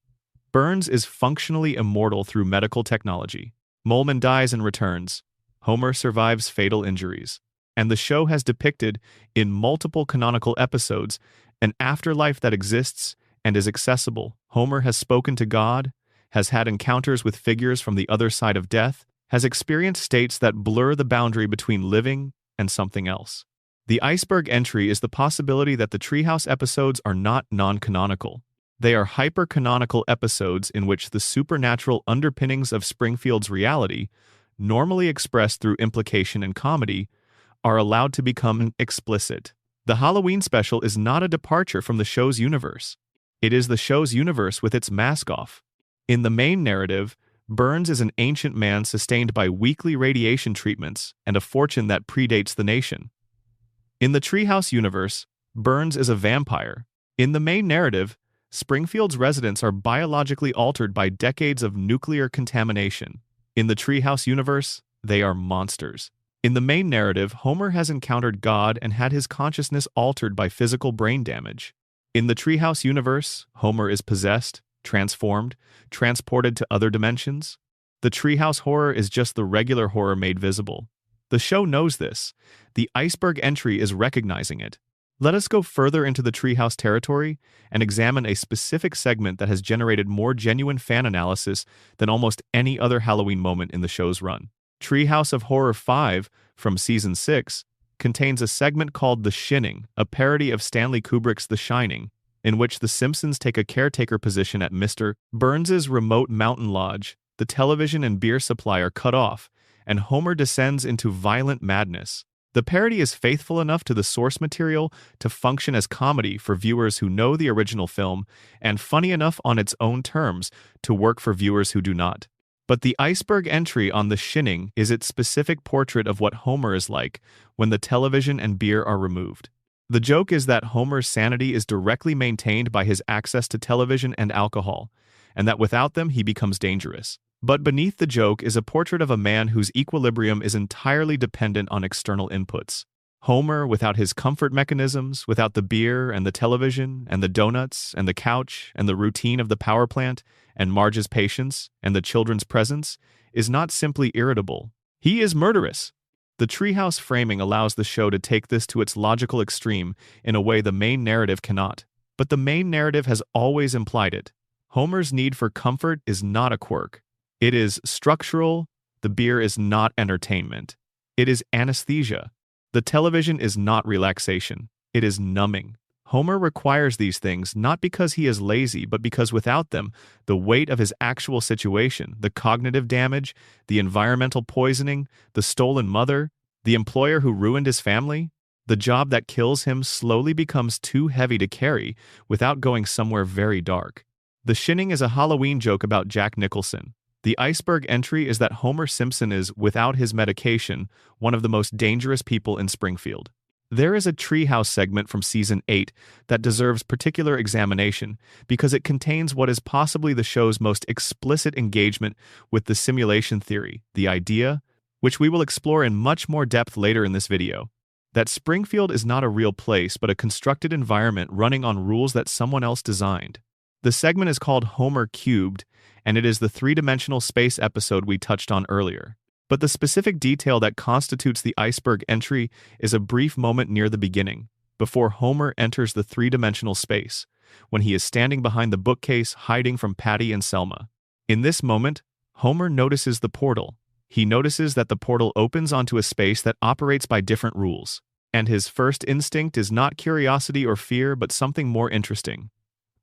Burns is functionally immortal through medical technology. Molman dies and returns. Homer survives fatal injuries. And the show has depicted, in multiple canonical episodes, an afterlife that exists and is accessible. Homer has spoken to God, has had encounters with figures from the other side of death, has experienced states that blur the boundary between living and something else. The iceberg entry is the possibility that the Treehouse episodes are not non-canonical. They are hyper-canonical episodes in which the supernatural underpinnings of Springfield's reality, normally expressed through implication and comedy, are allowed to become explicit. The Halloween special is not a departure from the show's universe. It is the show's universe with its mask off. In the main narrative, Burns is an ancient man sustained by weekly radiation treatments and a fortune that predates the nation. In the Treehouse universe, Burns is a vampire. In the main narrative, Springfield's residents are biologically altered by decades of nuclear contamination. In the Treehouse universe, they are monsters. In the main narrative, Homer has encountered God and had his consciousness altered by physical brain damage. In the Treehouse universe, Homer is possessed, transformed, transported to other dimensions. The Treehouse horror is just the regular horror made visible. The show knows this. The iceberg entry is recognizing it. Let us go further into the Treehouse territory and examine a specific segment that has generated more genuine fan analysis than almost any other Halloween moment in the show's run. Treehouse of Horror 5, from Season 6, contains a segment called The Shinning, a parody of Stanley Kubrick's The Shining, in which the Simpsons take a caretaker position at Mr. Burns's remote mountain lodge. The television and beer supply are cut off, and Homer descends into violent madness. The parody is faithful enough to the source material to function as comedy for viewers who know the original film, and funny enough on its own terms to work for viewers who do not. But the iceberg entry on The Shinning is its specific portrait of what Homer is like when the television and beer are removed. The joke is that Homer's sanity is directly maintained by his access to television and alcohol, and that without them he becomes dangerous. But beneath the joke is a portrait of a man whose equilibrium is entirely dependent on external inputs. Homer, without his comfort mechanisms, without the beer and the television and the donuts and the couch and the routine of the power plant and Marge's patience and the children's presence, is not simply irritable. He is murderous. The Treehouse framing allows the show to take this to its logical extreme in a way the main narrative cannot. But the main narrative has always implied it. Homer's need for comfort is not a quirk. It is structural. The beer is not entertainment. It is anesthesia. The television is not relaxation. It is numbing. Homer requires these things not because he is lazy, but because without them, the weight of his actual situation, the cognitive damage, the environmental poisoning, the stolen mother, the employer who ruined his family, the job that kills him slowly becomes too heavy to carry without going somewhere very dark. The shinning is a Halloween joke about Jack Nicholson. The iceberg entry is that Homer Simpson is, without his medication, one of the most dangerous people in Springfield. There is a treehouse segment from Season 8 that deserves particular examination because it contains what is possibly the show's most explicit engagement with the simulation theory, the idea, which we will explore in much more depth later in this video, that Springfield is not a real place but a constructed environment running on rules that someone else designed. The segment is called Homer Cubed, and it is the three-dimensional space episode we touched on earlier. But the specific detail that constitutes the iceberg entry is a brief moment near the beginning, before Homer enters the three-dimensional space, when he is standing behind the bookcase hiding from Patty and Selma. In this moment, Homer notices the portal. He notices that the portal opens onto a space that operates by different rules, and his first instinct is not curiosity or fear but something more interesting: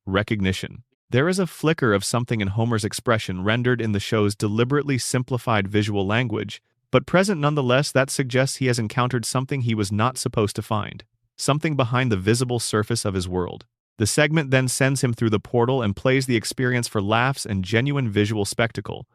recognition. There is a flicker of something in Homer's expression rendered in the show's deliberately simplified visual language, but present nonetheless that suggests he has encountered something he was not supposed to find, something behind the visible surface of his world. The segment then sends him through the portal and plays the experience for laughs and genuine visual spectacle,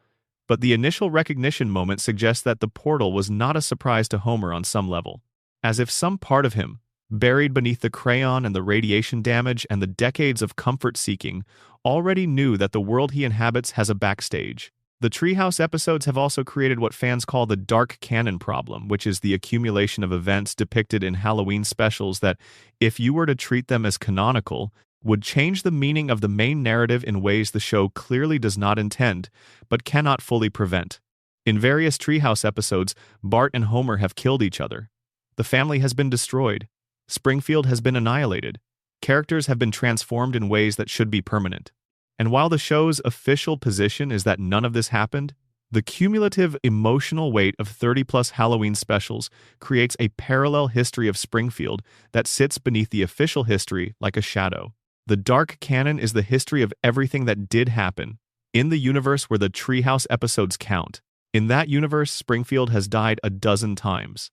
but the initial recognition moment suggests that the portal was not a surprise to Homer on some level, as if some part of him, buried beneath the crayon and the radiation damage and the decades of comfort-seeking, already knew that the world he inhabits has a backstage. The Treehouse episodes have also created what fans call the dark canon problem, which is the accumulation of events depicted in Halloween specials that, if you were to treat them as canonical, would change the meaning of the main narrative in ways the show clearly does not intend, but cannot fully prevent. In various Treehouse episodes, Bart and Homer have killed each other. The family has been destroyed. Springfield has been annihilated. Characters have been transformed in ways that should be permanent. And while the show's official position is that none of this happened, the cumulative emotional weight of 30-plus Halloween specials creates a parallel history of Springfield that sits beneath the official history like a shadow. The dark canon is the history of everything that did happen, in the universe where the Treehouse episodes count. In that universe, Springfield has died a dozen times.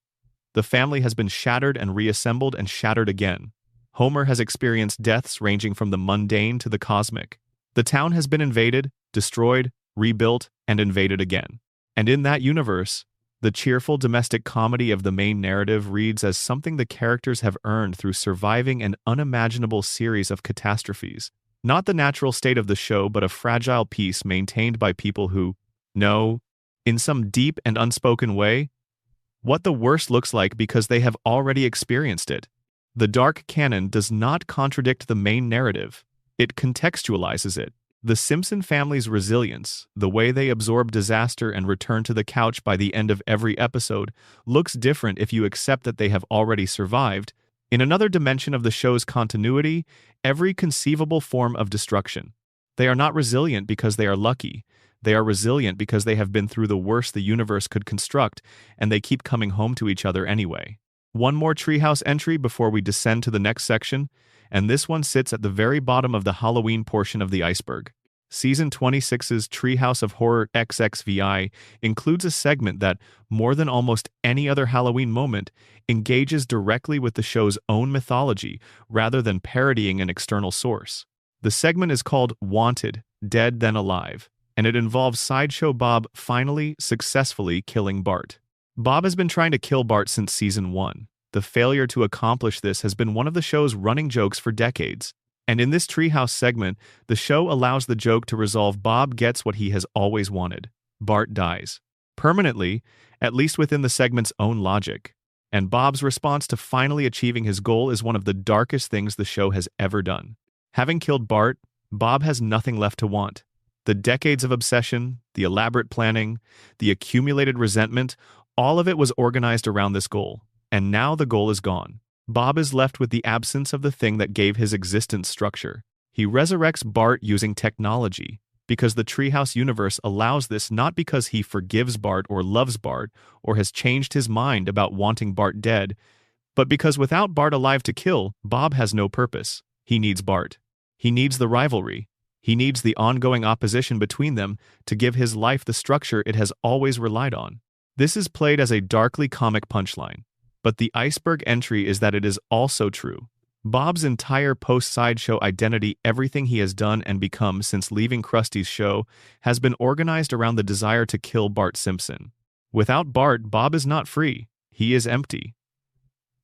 The family has been shattered and reassembled and shattered again. Homer has experienced deaths ranging from the mundane to the cosmic. The town has been invaded, destroyed, rebuilt, and invaded again. And in that universe, the cheerful domestic comedy of the main narrative reads as something the characters have earned through surviving an unimaginable series of catastrophes. Not the natural state of the show, but a fragile peace maintained by people who know, in some deep and unspoken way, what the worst looks like because they have already experienced it. The dark canon does not contradict the main narrative. It contextualizes it. The Simpson family's resilience, the way they absorb disaster and return to the couch by the end of every episode, looks different if you accept that they have already survived, in another dimension of the show's continuity, every conceivable form of destruction. They are not resilient because they are lucky. They are resilient because they have been through the worst the universe could construct, and they keep coming home to each other anyway. One more Treehouse entry before we descend to the next section, and this one sits at the very bottom of the Halloween portion of the iceberg. Season 26's Treehouse of Horror XXVI includes a segment that, more than almost any other Halloween moment, engages directly with the show's own mythology rather than parodying an external source. The segment is called Wanted, Dead Then Alive, and it involves Sideshow Bob finally, successfully killing Bart. Bob has been trying to kill Bart since Season 1. The failure to accomplish this has been one of the show's running jokes for decades. And in this Treehouse segment, the show allows the joke to resolve. Bob gets what he has always wanted. Bart dies. Permanently, at least within the segment's own logic. And Bob's response to finally achieving his goal is one of the darkest things the show has ever done. Having killed Bart, Bob has nothing left to want. The decades of obsession, the elaborate planning, the accumulated resentment, all of it was organized around this goal. And now the goal is gone. Bob is left with the absence of the thing that gave his existence structure. He resurrects Bart using technology, because the Treehouse universe allows this, not because he forgives Bart or loves Bart or has changed his mind about wanting Bart dead. But because without Bart alive to kill, Bob has no purpose. He needs Bart. He needs the rivalry. He needs the ongoing opposition between them to give his life the structure it has always relied on. This is played as a darkly comic punchline, but the iceberg entry is that it is also true. Bob's entire post-sideshow identity, everything he has done and become since leaving Krusty's show, has been organized around the desire to kill Bart Simpson. Without Bart, Bob is not free. He is empty.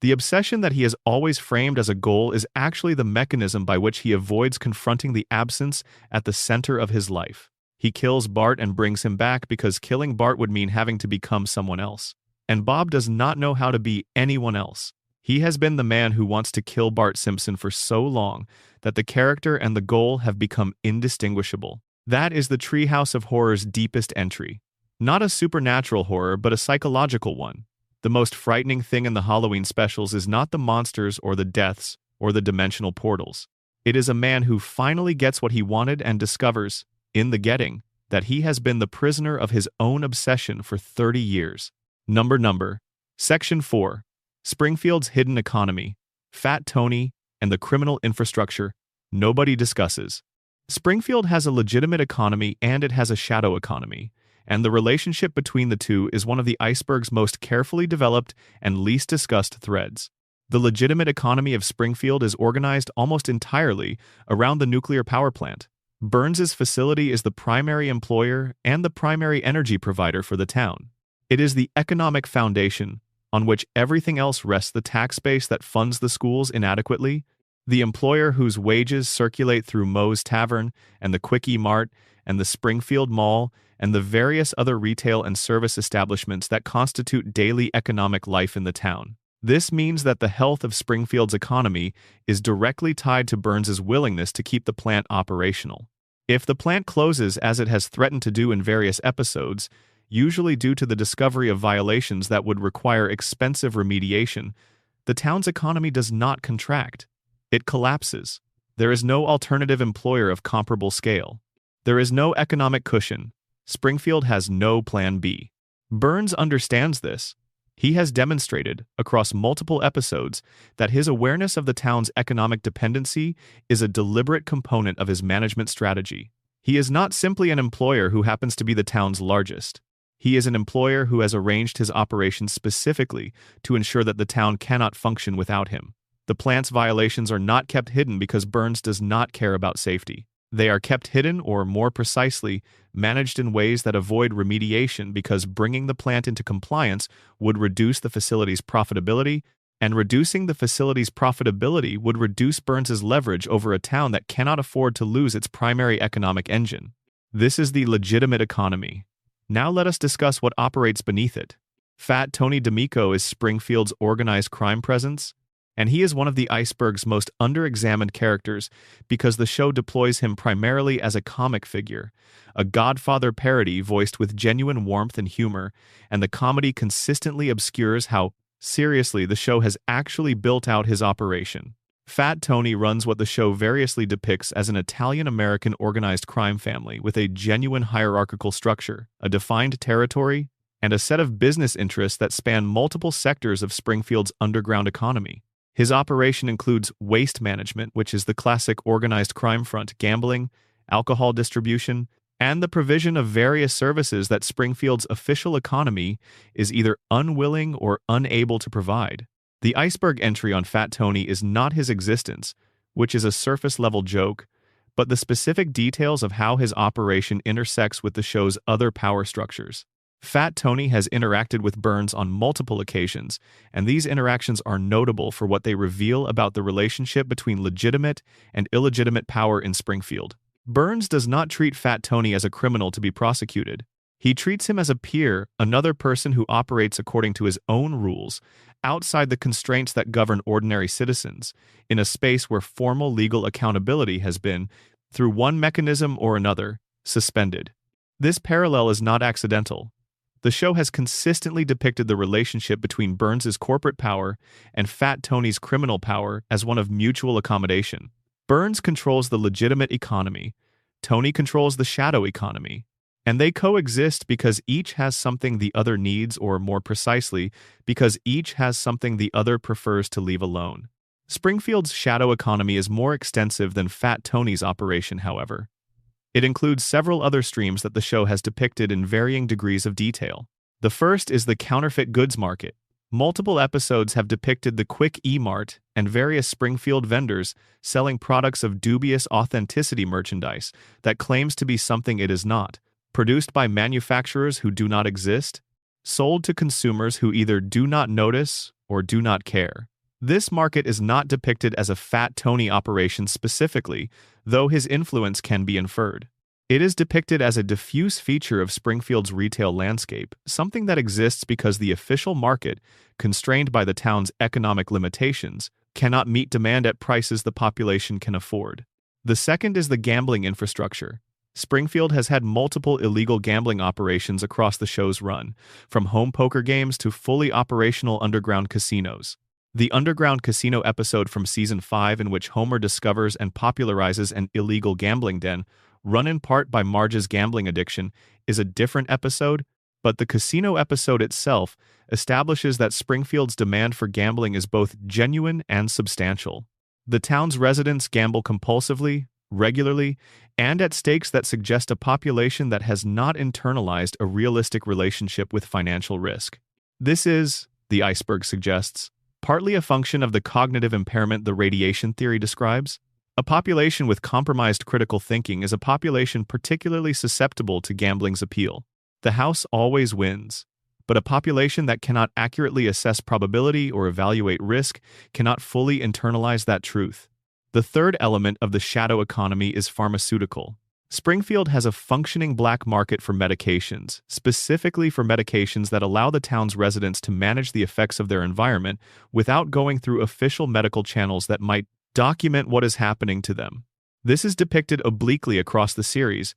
The obsession that he has always framed as a goal is actually the mechanism by which he avoids confronting the absence at the center of his life. He kills Bart and brings him back because killing Bart would mean having to become someone else. And Bob does not know how to be anyone else. He has been the man who wants to kill Bart Simpson for so long that the character and the goal have become indistinguishable. That is the Treehouse of Horror's deepest entry. Not a supernatural horror, but a psychological one. The most frightening thing in the Halloween specials is not the monsters or the deaths or the dimensional portals. It is a man who finally gets what he wanted and discovers, in the getting, that he has been the prisoner of his own obsession for 30 years. Number. Section 4. Springfield's hidden economy, Fat Tony, and the criminal infrastructure nobody discusses. Springfield has a legitimate economy and it has a shadow economy, and the relationship between the two is one of the iceberg's most carefully developed and least discussed threads. The legitimate economy of Springfield is organized almost entirely around the nuclear power plant. Burns's facility is the primary employer and the primary energy provider for the town. It is the economic foundation on which everything else rests, the tax base that funds the schools inadequately, the employer whose wages circulate through Moe's Tavern and the Quickie Mart and the Springfield Mall and the various other retail and service establishments that constitute daily economic life in the town. This means that the health of Springfield's economy is directly tied to Burns's willingness to keep the plant operational. If the plant closes, as it has threatened to do in various episodes, usually due to the discovery of violations that would require expensive remediation, the town's economy does not contract. It collapses. There is no alternative employer of comparable scale. There is no economic cushion. Springfield has no plan B. Burns understands this. He has demonstrated, across multiple episodes, that his awareness of the town's economic dependency is a deliberate component of his management strategy. He is not simply an employer who happens to be the town's largest. He is an employer who has arranged his operations specifically to ensure that the town cannot function without him. The plant's violations are not kept hidden because Burns does not care about safety. They are kept hidden, or more precisely, managed in ways that avoid remediation because bringing the plant into compliance would reduce the facility's profitability, and reducing the facility's profitability would reduce Burns's leverage over a town that cannot afford to lose its primary economic engine. This is the legitimate economy. Now let us discuss what operates beneath it. Fat Tony D'Amico is Springfield's organized crime presence, and he is one of the iceberg's most underexamined characters because the show deploys him primarily as a comic figure, a Godfather parody voiced with genuine warmth and humor, and the comedy consistently obscures how seriously the show has actually built out his operation. Fat Tony runs what the show variously depicts as an Italian-American organized crime family with a genuine hierarchical structure, a defined territory, and a set of business interests that span multiple sectors of Springfield's underground economy. His operation includes waste management, which is the classic organized crime front, gambling, alcohol distribution, and the provision of various services that Springfield's official economy is either unwilling or unable to provide. The iceberg entry on Fat Tony is not his existence, which is a surface-level joke, but the specific details of how his operation intersects with the show's other power structures. Fat Tony has interacted with Burns on multiple occasions, and these interactions are notable for what they reveal about the relationship between legitimate and illegitimate power in Springfield. Burns does not treat Fat Tony as a criminal to be prosecuted. He treats him as a peer, another person who operates according to his own rules, outside the constraints that govern ordinary citizens, in a space where formal legal accountability has been, through one mechanism or another, suspended. This parallel is not accidental. The show has consistently depicted the relationship between Burns's corporate power and Fat Tony's criminal power as one of mutual accommodation. Burns controls the legitimate economy. Tony controls the shadow economy. And they coexist because each has something the other needs, or more precisely, because each has something the other prefers to leave alone. Springfield's shadow economy is more extensive than Fat Tony's operation, however. It includes several other streams that the show has depicted in varying degrees of detail. The first is the counterfeit goods market. Multiple episodes have depicted the Quick E-Mart and various Springfield vendors selling products of dubious authenticity merchandise that claims to be something it is not, produced by manufacturers who do not exist, sold to consumers who either do not notice or do not care. This market is not depicted as a Fat Tony operation specifically, though his influence can be inferred. It is depicted as a diffuse feature of Springfield's retail landscape, something that exists because the official market, constrained by the town's economic limitations, cannot meet demand at prices the population can afford. The second is the gambling infrastructure. Springfield has had multiple illegal gambling operations across the show's run, from home poker games to fully operational underground casinos. The underground casino episode from Season 5, in which Homer discovers and popularizes an illegal gambling den, run in part by Marge's gambling addiction, is a different episode, but the casino episode itself establishes that Springfield's demand for gambling is both genuine and substantial. The town's residents gamble compulsively, regularly, and at stakes that suggest a population that has not internalized a realistic relationship with financial risk. This is, the iceberg suggests, partly a function of the cognitive impairment the radiation theory describes. A population with compromised critical thinking is a population particularly susceptible to gambling's appeal. The house always wins, but a population that cannot accurately assess probability or evaluate risk cannot fully internalize that truth. The third element of the shadow economy is pharmaceutical. Springfield has a functioning black market for medications, specifically for medications that allow the town's residents to manage the effects of their environment without going through official medical channels that might document what is happening to them. This is depicted obliquely across the series,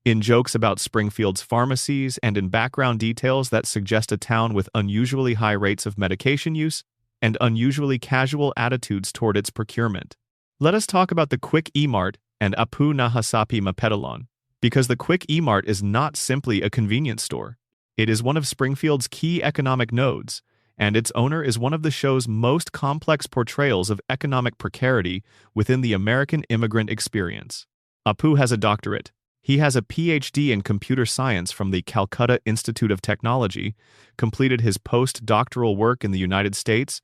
in jokes about Springfield's pharmacies and in background details that suggest a town with unusually high rates of medication use and unusually casual attitudes toward its procurement. Let us talk about the Quick E-Mart and Apu Nahasapi Mapedalon, because the Quick E-Mart is not simply a convenience store. It is one of Springfield's key economic nodes, and its owner is one of the show's most complex portrayals of economic precarity within the American immigrant experience. Apu has a doctorate. He has a PhD in computer science from the Calcutta Institute of Technology, completed his post-doctoral work in the United States,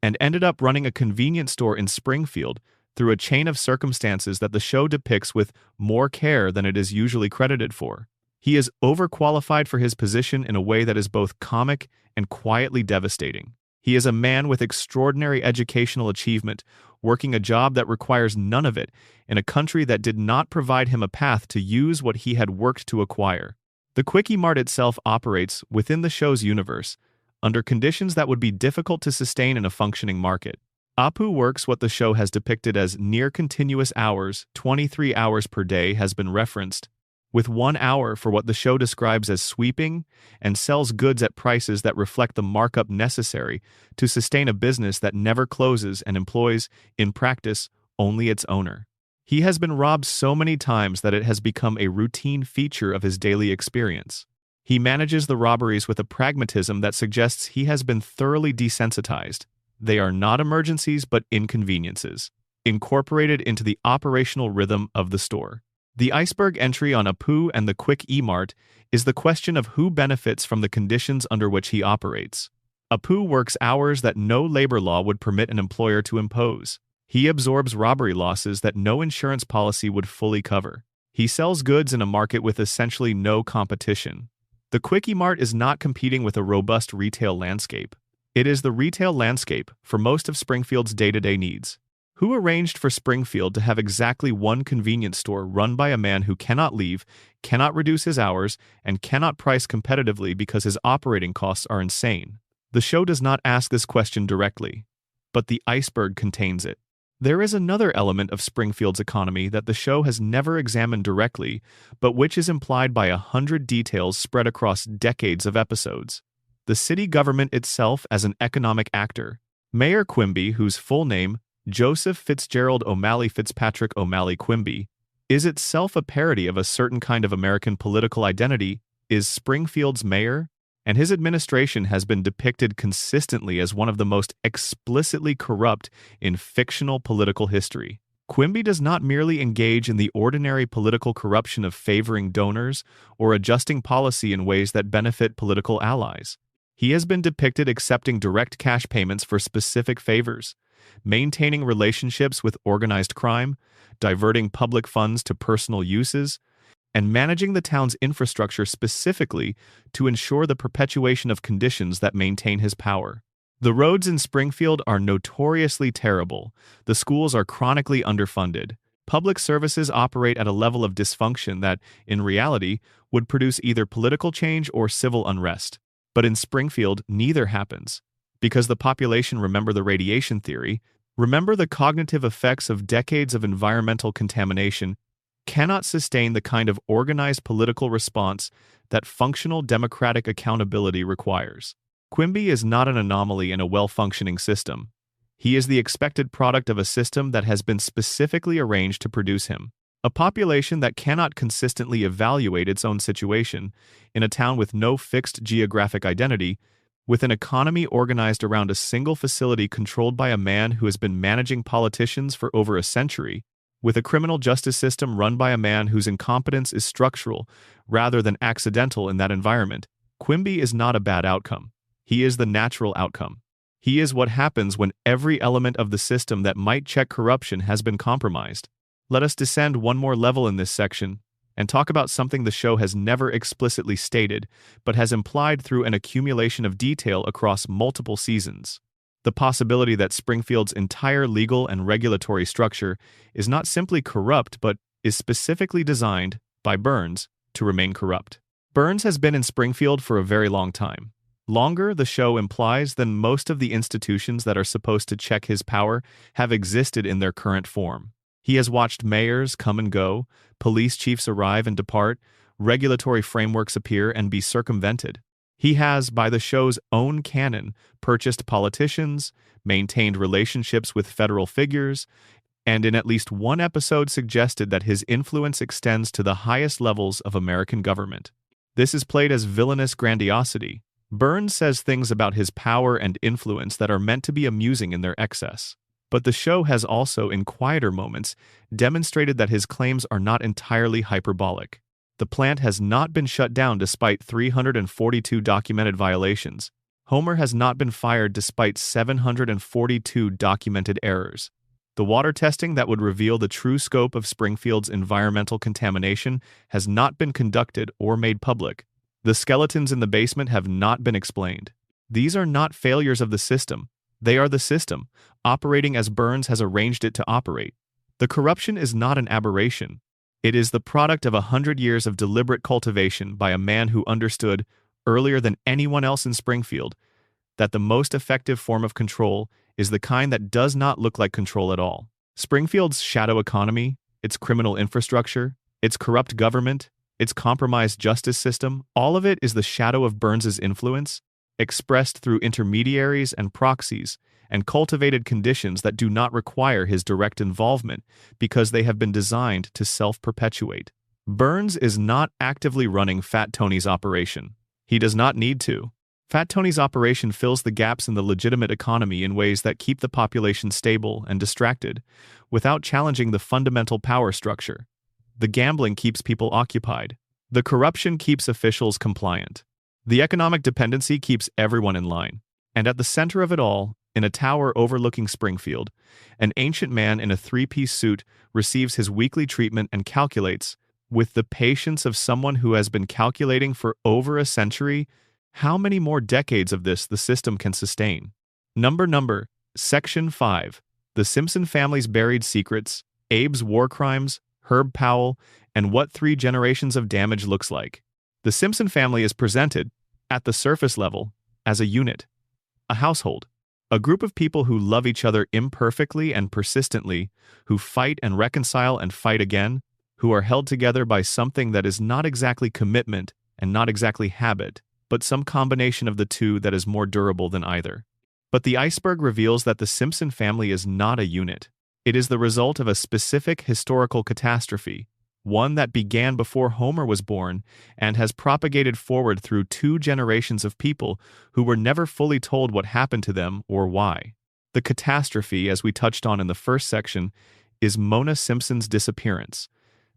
and ended up running a convenience store in Springfield through a chain of circumstances that the show depicts with more care than it is usually credited for. He is overqualified for his position in a way that is both comic and quietly devastating. He is a man with extraordinary educational achievement, working a job that requires none of it in a country that did not provide him a path to use what he had worked to acquire. The Quickie Mart itself operates within the show's universe, under conditions that would be difficult to sustain in a functioning market. Apu works what the show has depicted as near-continuous hours. 23 hours per day has been referenced, with 1 hour for what the show describes as sweeping, and sells goods at prices that reflect the markup necessary to sustain a business that never closes and employs, in practice, only its owner. He has been robbed so many times that it has become a routine feature of his daily experience. He manages the robberies with a pragmatism that suggests he has been thoroughly desensitized. They are not emergencies but inconveniences, incorporated into the operational rhythm of the store. The iceberg entry on Apu and the Quick E-Mart is the question of who benefits from the conditions under which he operates. Apu works hours that no labor law would permit an employer to impose. He absorbs robbery losses that no insurance policy would fully cover. He sells goods in a market with essentially no competition. The Quick E-Mart is not competing with a robust retail landscape. It is the retail landscape for most of Springfield's day-to-day needs. Who arranged for Springfield to have exactly one convenience store run by a man who cannot leave, cannot reduce his hours, and cannot price competitively because his operating costs are insane? The show does not ask this question directly, but the iceberg contains it. There is another element of Springfield's economy that the show has never examined directly, but which is implied by 100 details spread across decades of episodes. The city government itself as an economic actor. Mayor Quimby, whose full name, Joseph Fitzgerald O'Malley Fitzpatrick O'Malley Quimby, Is itself a parody of a certain kind of American political identity, is Springfield's mayor, and his administration has been depicted consistently as one of the most explicitly corrupt in fictional political history. Quimby does not merely engage in the ordinary political corruption of favoring donors or adjusting policy in ways that benefit political allies. He has been depicted accepting direct cash payments for specific favors, maintaining relationships with organized crime, diverting public funds to personal uses, and managing the town's infrastructure specifically to ensure the perpetuation of conditions that maintain his power. The roads in Springfield are notoriously terrible, the schools are chronically underfunded, public services operate at a level of dysfunction that, in reality, would produce either political change or civil unrest. But in Springfield, neither happens. Because the population remember the radiation theory, remember the cognitive effects of decades of environmental contamination, cannot sustain the kind of organized political response that functional democratic accountability requires. Quimby is not an anomaly in a well-functioning system. He is the expected product of a system that has been specifically arranged to produce him. A population that cannot consistently evaluate its own situation, in a town with no fixed geographic identity, with an economy organized around a single facility controlled by a man who has been managing politicians for over a century, with a criminal justice system run by a man whose incompetence is structural rather than accidental in that environment, Quimby is not a bad outcome. He is the natural outcome. He is what happens when every element of the system that might check corruption has been compromised. Let us descend one more level in this section and talk about something the show has never explicitly stated, but has implied through an accumulation of detail across multiple seasons. The possibility that Springfield's entire legal and regulatory structure is not simply corrupt but is specifically designed, by Burns, to remain corrupt. Burns has been in Springfield for a very long time. Longer, the show implies, than most of the institutions that are supposed to check his power have existed in their current form. He has watched mayors come and go, police chiefs arrive and depart, regulatory frameworks appear and be circumvented. He has, by the show's own canon, purchased politicians, maintained relationships with federal figures, and in at least one episode suggested that his influence extends to the highest levels of American government. This is played as villainous grandiosity. Burns says things about his power and influence that are meant to be amusing in their excess. But the show has also, in quieter moments, demonstrated that his claims are not entirely hyperbolic. The plant has not been shut down despite 342 documented violations. Homer has not been fired despite 742 documented errors. The water testing that would reveal the true scope of Springfield's environmental contamination has not been conducted or made public. The skeletons in the basement have not been explained. These are not failures of the system. They are the system, operating as Burns has arranged it to operate. The corruption is not an aberration. It is the product of 100 years of deliberate cultivation by a man who understood, earlier than anyone else in Springfield, that the most effective form of control is the kind that does not look like control at all. Springfield's shadow economy, its criminal infrastructure, its corrupt government, its compromised justice system, all of it is the shadow of Burns's influence, expressed through intermediaries and proxies, and cultivated conditions that do not require his direct involvement because they have been designed to self-perpetuate. Burns is not actively running Fat Tony's operation. He does not need to. Fat Tony's operation fills the gaps in the legitimate economy in ways that keep the population stable and distracted, without challenging the fundamental power structure. The gambling keeps people occupied. The corruption keeps officials compliant. The economic dependency keeps everyone in line. And at the center of it all, in a tower overlooking Springfield, an ancient man in a three-piece suit receives his weekly treatment and calculates, with the patience of someone who has been calculating for over a century, how many more decades of this the system can sustain. Number, Section 5. The Simpson family's buried secrets, Abe's war crimes, Herb Powell, and what 3 generations of damage looks like. The Simpson family is presented, at the surface level, as a unit, a household, a group of people who love each other imperfectly and persistently, who fight and reconcile and fight again, who are held together by something that is not exactly commitment and not exactly habit, but some combination of the two that is more durable than either. But the iceberg reveals that the Simpson family is not a unit. It is the result of a specific historical catastrophe, one that began before Homer was born and has propagated forward through 2 generations of people who were never fully told what happened to them or why. The catastrophe, as we touched on in the first section, is Mona Simpson's disappearance.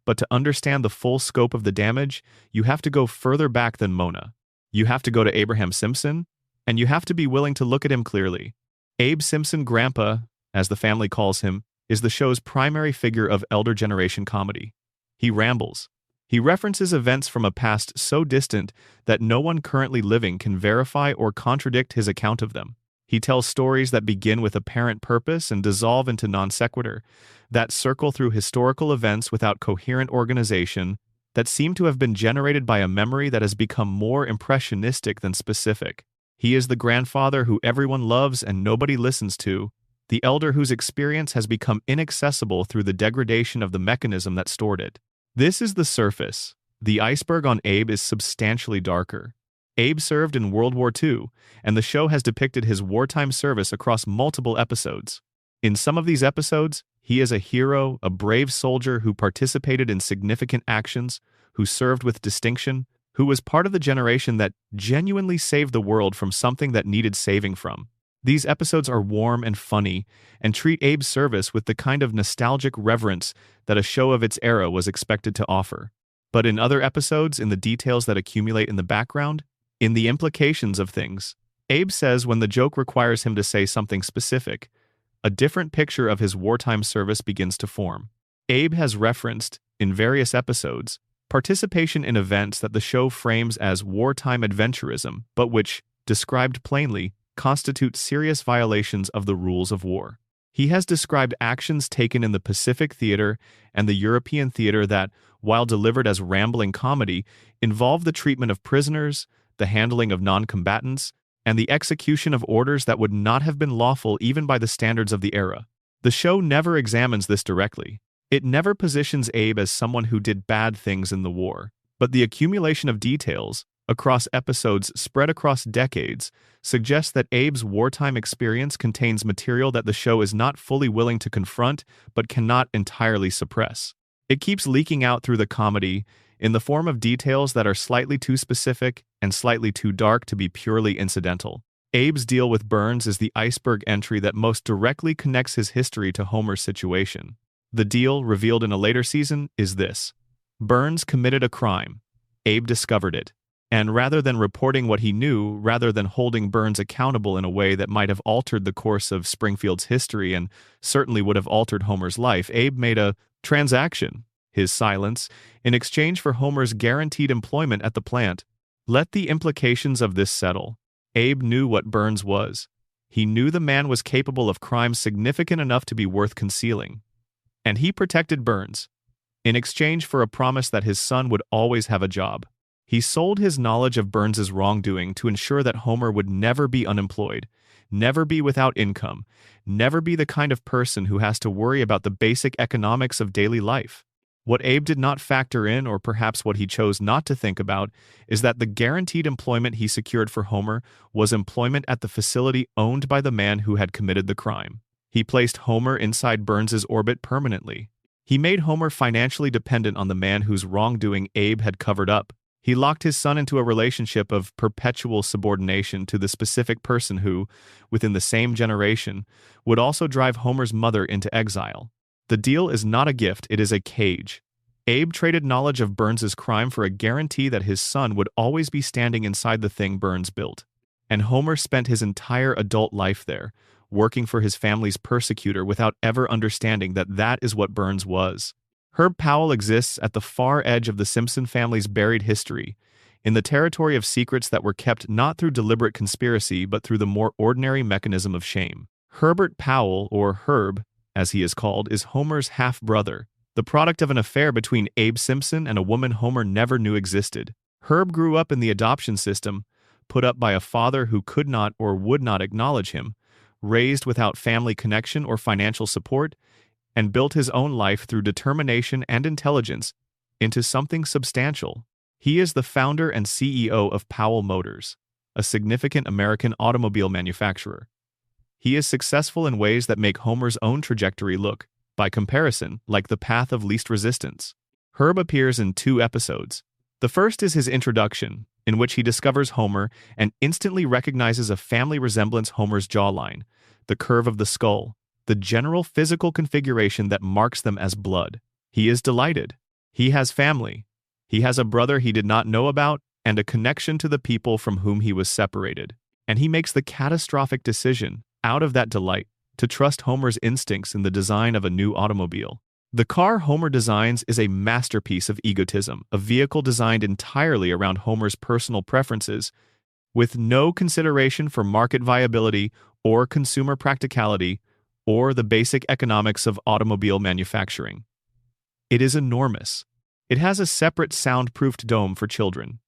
But to understand the full scope of the damage, you have to go further back than Mona. You have to go to Abraham Simpson, and you have to be willing to look at him clearly. Abe Simpson Grandpa, as the family calls him, is the show's primary figure of elder generation comedy. He rambles. He references events from a past so distant that no one currently living can verify or contradict his account of them. He tells stories that begin with apparent purpose and dissolve into non sequitur, that circle through historical events without coherent organization, that seem to have been generated by a memory that has become more impressionistic than specific. He is the grandfather who everyone loves and nobody listens to, the elder whose experience has become inaccessible through the degradation of the mechanism that stored it. This is the surface. The iceberg on Abe is substantially darker. Abe served in World War II, and the show has depicted his wartime service across multiple episodes. In some of these episodes, he is a hero, a brave soldier who participated in significant actions, who served with distinction, who was part of the generation that genuinely saved the world from something that needed saving from. These episodes are warm and funny, and treat Abe's service with the kind of nostalgic reverence that a show of its era was expected to offer. But in other episodes, in the details that accumulate in the background, in the implications of things, Abe says when the joke requires him to say something specific, a different picture of his wartime service begins to form. Abe has referenced, in various episodes, participation in events that the show frames as wartime adventurism, but which, described plainly, constitute serious violations of the rules of war. He has described actions taken in the Pacific theater and the European theater that, while delivered as rambling comedy, involve the treatment of prisoners, the handling of non-combatants, and the execution of orders that would not have been lawful even by the standards of the era. The show never examines this directly. It never positions Abe as someone who did bad things in the war, but the accumulation of details, across episodes spread across decades, suggests that Abe's wartime experience contains material that the show is not fully willing to confront but cannot entirely suppress. It keeps leaking out through the comedy, in the form of details that are slightly too specific and slightly too dark to be purely incidental. Abe's deal with Burns is the iceberg entry that most directly connects his history to Homer's situation. The deal, revealed in a later season, is this. Burns committed a crime. Abe discovered it. And rather than reporting what he knew, rather than holding Burns accountable in a way that might have altered the course of Springfield's history and certainly would have altered Homer's life, Abe made a transaction. His silence, in exchange for Homer's guaranteed employment at the plant. Let the implications of this settle. Abe knew what Burns was. He knew the man was capable of crimes significant enough to be worth concealing. And he protected Burns, in exchange for a promise that his son would always have a job. He sold his knowledge of Burns's wrongdoing to ensure that Homer would never be unemployed, never be without income, never be the kind of person who has to worry about the basic economics of daily life. What Abe did not factor in, or perhaps what he chose not to think about, is that the guaranteed employment he secured for Homer was employment at the facility owned by the man who had committed the crime. He placed Homer inside Burns's orbit permanently. He made Homer financially dependent on the man whose wrongdoing Abe had covered up. He locked his son into a relationship of perpetual subordination to the specific person who, within the same generation, would also drive Homer's mother into exile. The deal is not a gift, it is a cage. Abe traded knowledge of Burns's crime for a guarantee that his son would always be standing inside the thing Burns built. And Homer spent his entire adult life there, working for his family's persecutor without ever understanding that that is what Burns was. Herb Powell exists at the far edge of the Simpson family's buried history, in the territory of secrets that were kept not through deliberate conspiracy but through the more ordinary mechanism of shame. Herbert Powell, or Herb, as he is called, is Homer's half-brother, the product of an affair between Abe Simpson and a woman Homer never knew existed. Herb grew up in the adoption system, put up by a father who could not or would not acknowledge him, raised without family connection or financial support, and built his own life through determination and intelligence into something substantial. He is the founder and CEO of Powell Motors, a significant American automobile manufacturer. He is successful in ways that make Homer's own trajectory look, by comparison, like the path of least resistance. Herb appears in 2 episodes. The first is his introduction, in which he discovers Homer and instantly recognizes a family resemblance: Homer's jawline, the curve of the skull, the general physical configuration that marks them as blood. He is delighted. He has family. He has a brother he did not know about and a connection to the people from whom he was separated. And he makes the catastrophic decision, out of that delight, to trust Homer's instincts in the design of a new automobile. The car Homer designs is a masterpiece of egotism, a vehicle designed entirely around Homer's personal preferences, with no consideration for market viability or consumer practicality or the basic economics of automobile manufacturing. It is enormous. It has a separate soundproofed dome for children.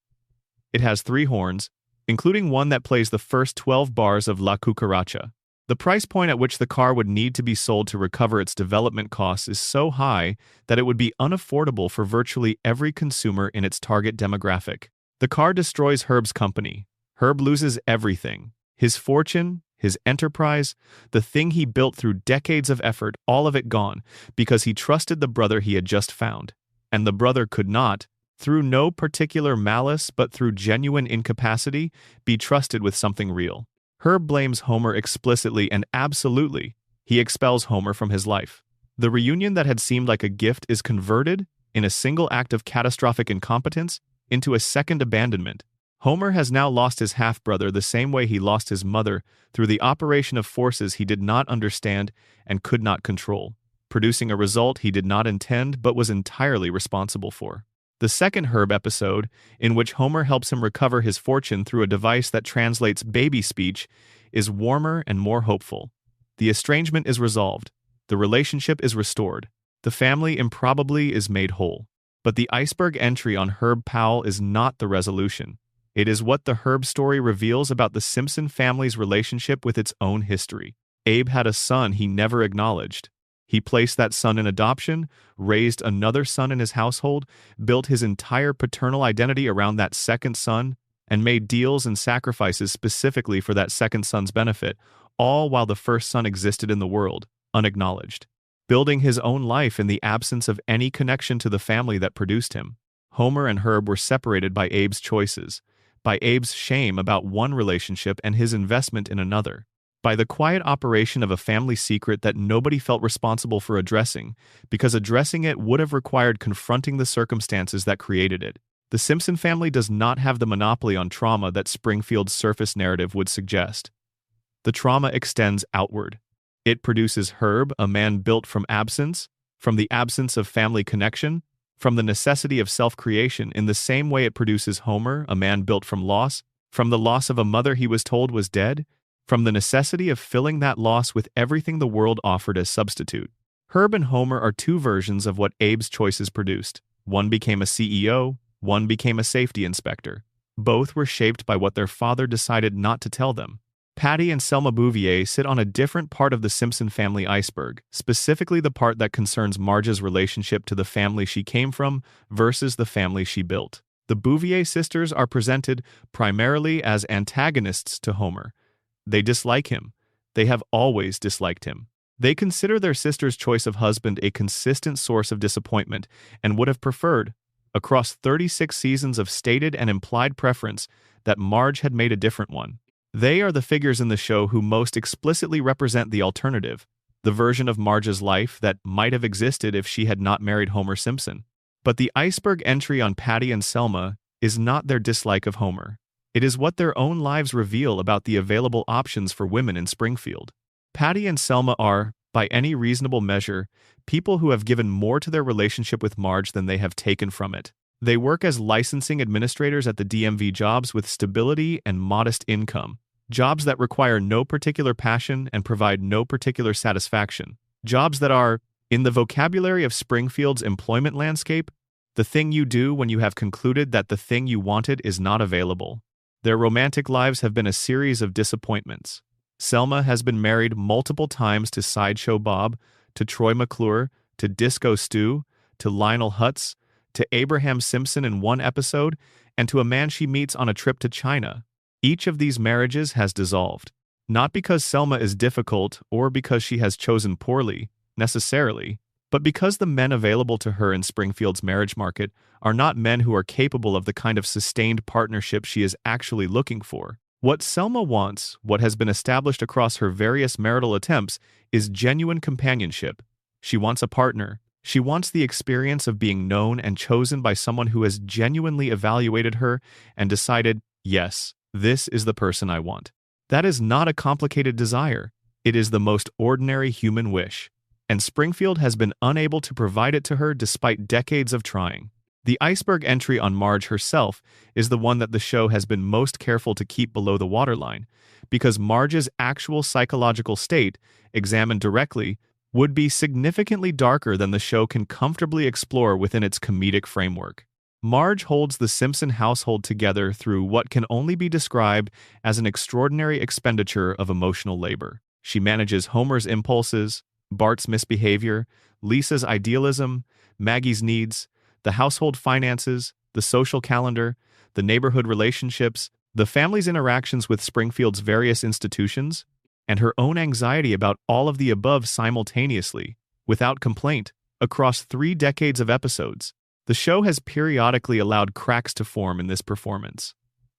It has 3 horns, including one that plays the first 12 bars of La Cucaracha. The price point at which the car would need to be sold to recover its development costs is so high that it would be unaffordable for virtually every consumer in its target demographic. The car destroys Herb's company. Herb loses everything: his fortune, his enterprise, the thing he built through decades of effort, all of it gone, because he trusted the brother he had just found. And the brother could not, through no particular malice but through genuine incapacity, be trusted with something real. Herb blames Homer explicitly and absolutely. He expels Homer from his life. The reunion that had seemed like a gift is converted, in a single act of catastrophic incompetence, into a second abandonment. Homer has now lost his half-brother the same way he lost his mother, through the operation of forces he did not understand and could not control, producing a result he did not intend but was entirely responsible for. The second Herb episode, in which Homer helps him recover his fortune through a device that translates baby speech, is warmer and more hopeful. The estrangement is resolved. The relationship is restored. The family improbably is made whole. But the iceberg entry on Herb Powell is not the resolution. It is what the Herb story reveals about the Simpson family's relationship with its own history. Abe had a son he never acknowledged. He placed that son in adoption, raised another son in his household, built his entire paternal identity around that second son, and made deals and sacrifices specifically for that second son's benefit, all while the first son existed in the world, unacknowledged, building his own life in the absence of any connection to the family that produced him. Homer and Herb were separated by Abe's choices, by Abe's shame about one relationship and his investment in another, by the quiet operation of a family secret that nobody felt responsible for addressing, because addressing it would have required confronting the circumstances that created it. The Simpson family does not have the monopoly on trauma that Springfield's surface narrative would suggest. The trauma extends outward. It produces Herb, a man built from the absence of family connection, from the necessity of self-creation, in the same way it produces Homer, a man built from the loss of a mother he was told was dead, from the necessity of filling that loss with everything the world offered as substitute. Herb and Homer are 2 versions of what Abe's choices produced. One became a CEO, one became a safety inspector. Both were shaped by what their father decided not to tell them. Patty and Selma Bouvier sit on a different part of the Simpson family iceberg, specifically the part that concerns Marge's relationship to the family she came from versus the family she built. The Bouvier sisters are presented primarily as antagonists to Homer. They dislike him. They have always disliked him. They consider their sister's choice of husband a consistent source of disappointment and would have preferred, across 36 seasons of stated and implied preference, that Marge had made a different one. They are the figures in the show who most explicitly represent the alternative, the version of Marge's life that might have existed if she had not married Homer Simpson. But the iceberg entry on Patty and Selma is not their dislike of Homer. It is what their own lives reveal about the available options for women in Springfield. Patty and Selma are, by any reasonable measure, people who have given more to their relationship with Marge than they have taken from it. They work as licensing administrators at the DMV, jobs with stability and modest income, jobs that require no particular passion and provide no particular satisfaction, jobs that are, in the vocabulary of Springfield's employment landscape, the thing you do when you have concluded that the thing you wanted is not available. Their romantic lives have been a series of disappointments. Selma has been married multiple times to Sideshow Bob, to Troy McClure, to Disco Stu, to Lionel Hutz, to Abraham Simpson in one episode, and to a man she meets on a trip to China. Each of these marriages has dissolved. Not because Selma is difficult or because she has chosen poorly, necessarily. But because the men available to her in Springfield's marriage market are not men who are capable of the kind of sustained partnership she is actually looking for, what Selma wants, what has been established across her various marital attempts, is genuine companionship. She wants a partner. She wants the experience of being known and chosen by someone who has genuinely evaluated her and decided, yes, this is the person I want. That is not a complicated desire. It is the most ordinary human wish. And Springfield has been unable to provide it to her despite decades of trying. The iceberg entry on Marge herself is the one that the show has been most careful to keep below the waterline, because Marge's actual psychological state, examined directly, would be significantly darker than the show can comfortably explore within its comedic framework. Marge holds the Simpson household together through what can only be described as an extraordinary expenditure of emotional labor. She manages Homer's impulses, Bart's misbehavior, Lisa's idealism, Maggie's needs, the household finances, the social calendar, the neighborhood relationships, the family's interactions with Springfield's various institutions, and her own anxiety about all of the above simultaneously, without complaint, across 3 decades of episodes. The show has periodically allowed cracks to form in this performance.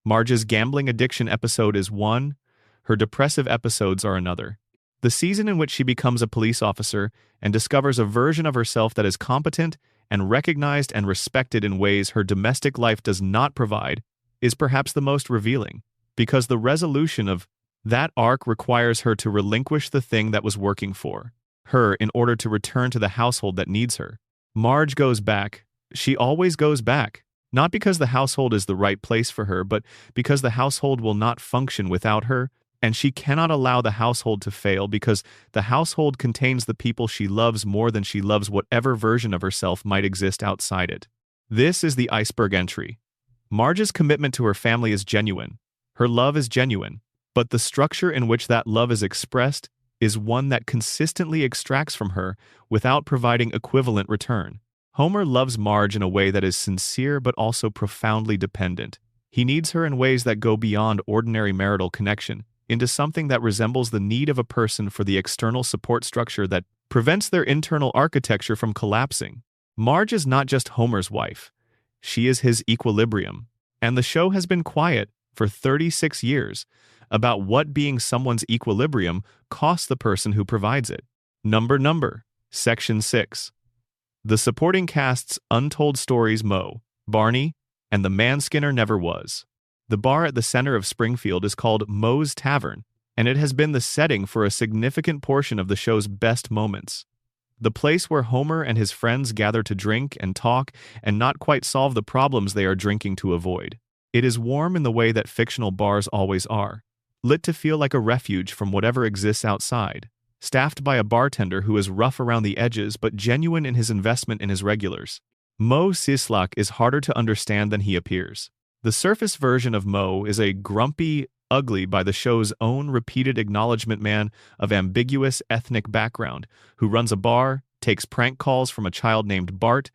Marge's gambling addiction episode is one, her depressive episodes are another. The season in which she becomes a police officer and discovers a version of herself that is competent and recognized and respected in ways her domestic life does not provide is perhaps the most revealing, because the resolution of that arc requires her to relinquish the thing that was working for her in order to return to the household that needs her. Marge goes back. She always goes back, not because the household is the right place for her, but because the household will not function without her, and she cannot allow the household to fail because the household contains the people she loves more than she loves whatever version of herself might exist outside it. This is the iceberg entry. Marge's commitment to her family is genuine. Her love is genuine. But the structure in which that love is expressed is one that consistently extracts from her without providing equivalent return. Homer loves Marge in a way that is sincere but also profoundly dependent. He needs her in ways that go beyond ordinary marital connection, into something that resembles the need of a person for the external support structure that prevents their internal architecture from collapsing. Marge is not just Homer's wife. She is his equilibrium. And the show has been quiet for 36 years about what being someone's equilibrium costs the person who provides it. Number, Section 6. The supporting cast's untold stories Moe, Barney, and the man Skinner never was. The bar at the center of Springfield is called Moe's Tavern, and it has been the setting for a significant portion of the show's best moments. The place where Homer and his friends gather to drink and talk and not quite solve the problems they are drinking to avoid. It is warm in the way that fictional bars always are, lit to feel like a refuge from whatever exists outside, staffed by a bartender who is rough around the edges but genuine in his investment in his regulars. Moe Sislak is harder to understand than he appears. The surface version of Moe is a grumpy, ugly by the show's own repeated acknowledgement man of ambiguous ethnic background who runs a bar, takes prank calls from a child named Bart,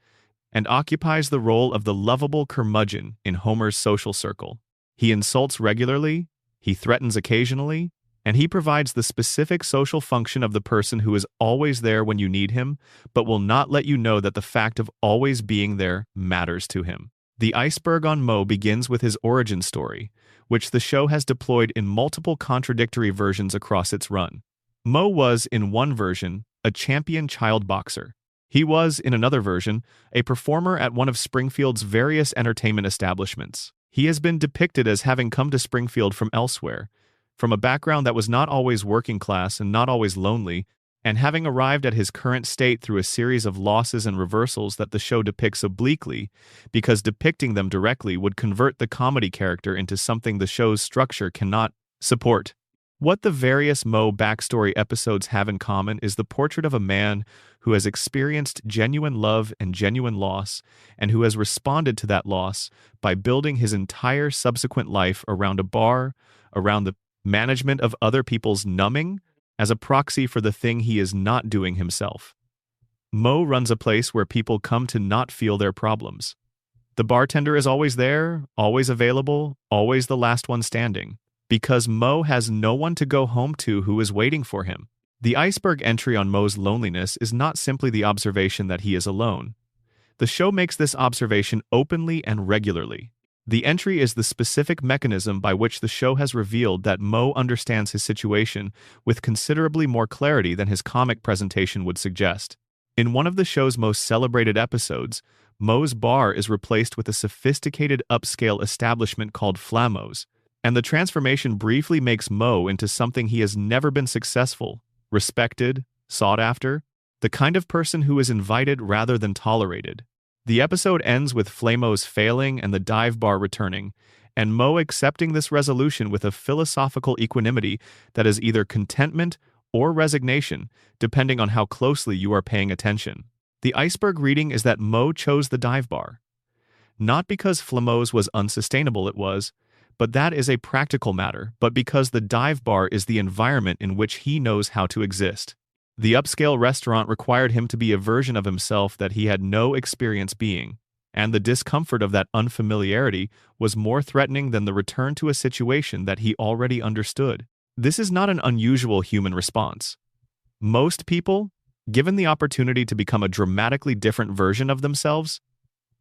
and occupies the role of the lovable curmudgeon in Homer's social circle. He insults regularly, he threatens occasionally, and he provides the specific social function of the person who is always there when you need him, but will not let you know that the fact of always being there matters to him. The iceberg on Moe begins with his origin story, which the show has deployed in multiple contradictory versions across its run. Moe was, in one version, a champion child boxer. He was, in another version, a performer at one of Springfield's various entertainment establishments. He has been depicted as having come to Springfield from elsewhere, from a background that was not always working class and not always lonely, and having arrived at his current state through a series of losses and reversals that the show depicts obliquely, because depicting them directly would convert the comedy character into something the show's structure cannot support. What the various Moe backstory episodes have in common is the portrait of a man who has experienced genuine love and genuine loss, and who has responded to that loss by building his entire subsequent life around a bar, around the management of other people's numbing, as a proxy for the thing he is not doing himself. Moe runs a place where people come to not feel their problems. The bartender is always there, always available, always the last one standing, because Moe has no one to go home to who is waiting for him. The iceberg entry on Mo's loneliness is not simply the observation that he is alone. The show makes this observation openly and regularly. The entry is the specific mechanism by which the show has revealed that Mo understands his situation with considerably more clarity than his comic presentation would suggest. In one of the show's most celebrated episodes, Mo's bar is replaced with a sophisticated upscale establishment called Flammo's, and the transformation briefly makes Mo into something he has never been successful, respected, sought after, the kind of person who is invited rather than tolerated. The episode ends with Flammo's failing and the dive bar returning, and Mo accepting this resolution with a philosophical equanimity that is either contentment or resignation, depending on how closely you are paying attention. The iceberg reading is that Mo chose the dive bar. Not because Flammo's was unsustainable, it was, but that is a practical matter, but because the dive bar is the environment in which he knows how to exist. The upscale restaurant required him to be a version of himself that he had no experience being, and the discomfort of that unfamiliarity was more threatening than the return to a situation that he already understood. This is not an unusual human response. Most people, given the opportunity to become a dramatically different version of themselves,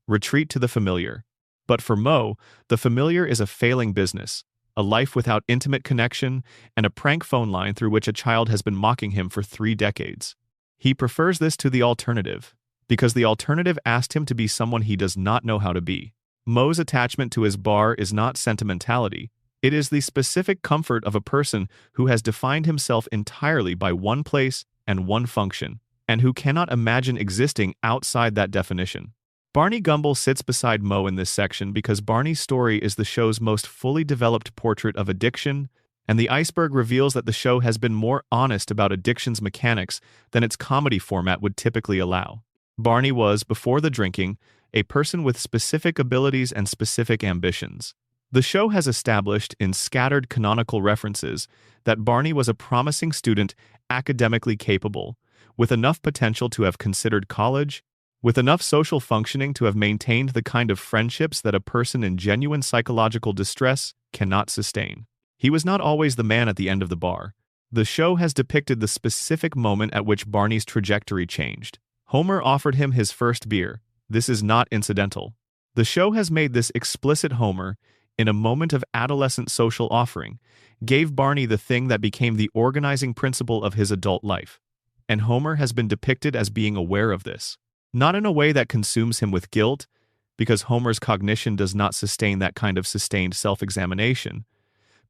retreat to the familiar. But for Mo, the familiar is a failing business, a life without intimate connection, and a prank phone line through which a child has been mocking him for 3 decades. He prefers this to the alternative, because the alternative asked him to be someone he does not know how to be. Mo's attachment to his bar is not sentimentality. It is the specific comfort of a person who has defined himself entirely by one place and one function, and who cannot imagine existing outside that definition. Barney Gumble sits beside Mo in this section because Barney's story is the show's most fully developed portrait of addiction, and the iceberg reveals that the show has been more honest about addiction's mechanics than its comedy format would typically allow. Barney was, before the drinking, a person with specific abilities and specific ambitions. The show has established, in scattered canonical references, that Barney was a promising student, academically capable, with enough potential to have considered college, with enough social functioning to have maintained the kind of friendships that a person in genuine psychological distress cannot sustain. He was not always the man at the end of the bar. The show has depicted the specific moment at which Barney's trajectory changed. Homer offered him his first beer. This is not incidental. The show has made this explicit. Homer, in a moment of adolescent social offering, gave Barney the thing that became the organizing principle of his adult life. And Homer has been depicted as being aware of this. Not in a way that consumes him with guilt, because Homer's cognition does not sustain that kind of sustained self-examination,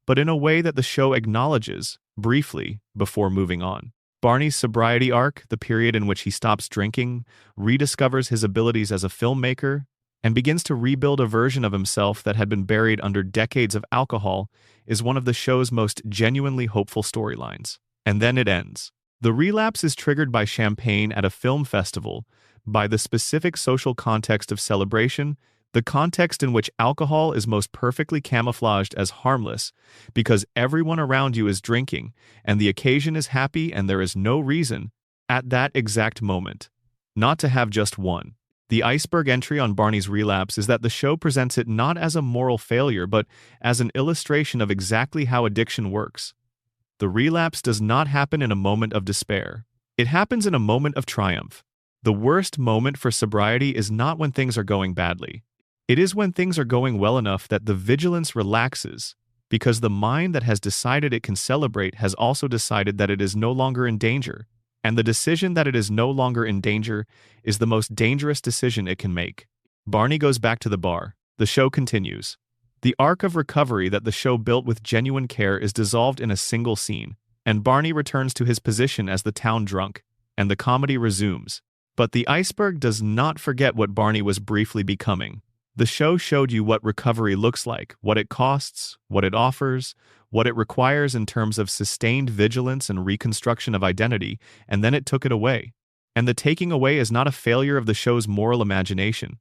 but in a way that the show acknowledges, briefly, before moving on. Barney's sobriety arc, the period in which he stops drinking, rediscovers his abilities as a filmmaker, and begins to rebuild a version of himself that had been buried under decades of alcohol, is one of the show's most genuinely hopeful storylines. And then it ends. The relapse is triggered by champagne at a film festival, by the specific social context of celebration, the context in which alcohol is most perfectly camouflaged as harmless, because everyone around you is drinking, and the occasion is happy and there is no reason, at that exact moment, not to have just one. The iceberg entry on Barney's relapse is that the show presents it not as a moral failure but as an illustration of exactly how addiction works. The relapse does not happen in a moment of despair. It happens in a moment of triumph. The worst moment for sobriety is not when things are going badly. It is when things are going well enough that the vigilance relaxes, because the mind that has decided it can celebrate has also decided that it is no longer in danger, and the decision that it is no longer in danger is the most dangerous decision it can make. Barney goes back to the bar. The show continues. The arc of recovery that the show built with genuine care is dissolved in a single scene, and Barney returns to his position as the town drunk, and the comedy resumes. But the iceberg does not forget what Barney was briefly becoming. The show showed you what recovery looks like, what it costs, what it offers, what it requires in terms of sustained vigilance and reconstruction of identity, and then it took it away. And the taking away is not a failure of the show's moral imagination.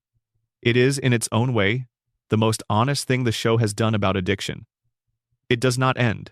It is, in its own way, the most honest thing the show has done about addiction. It does not end.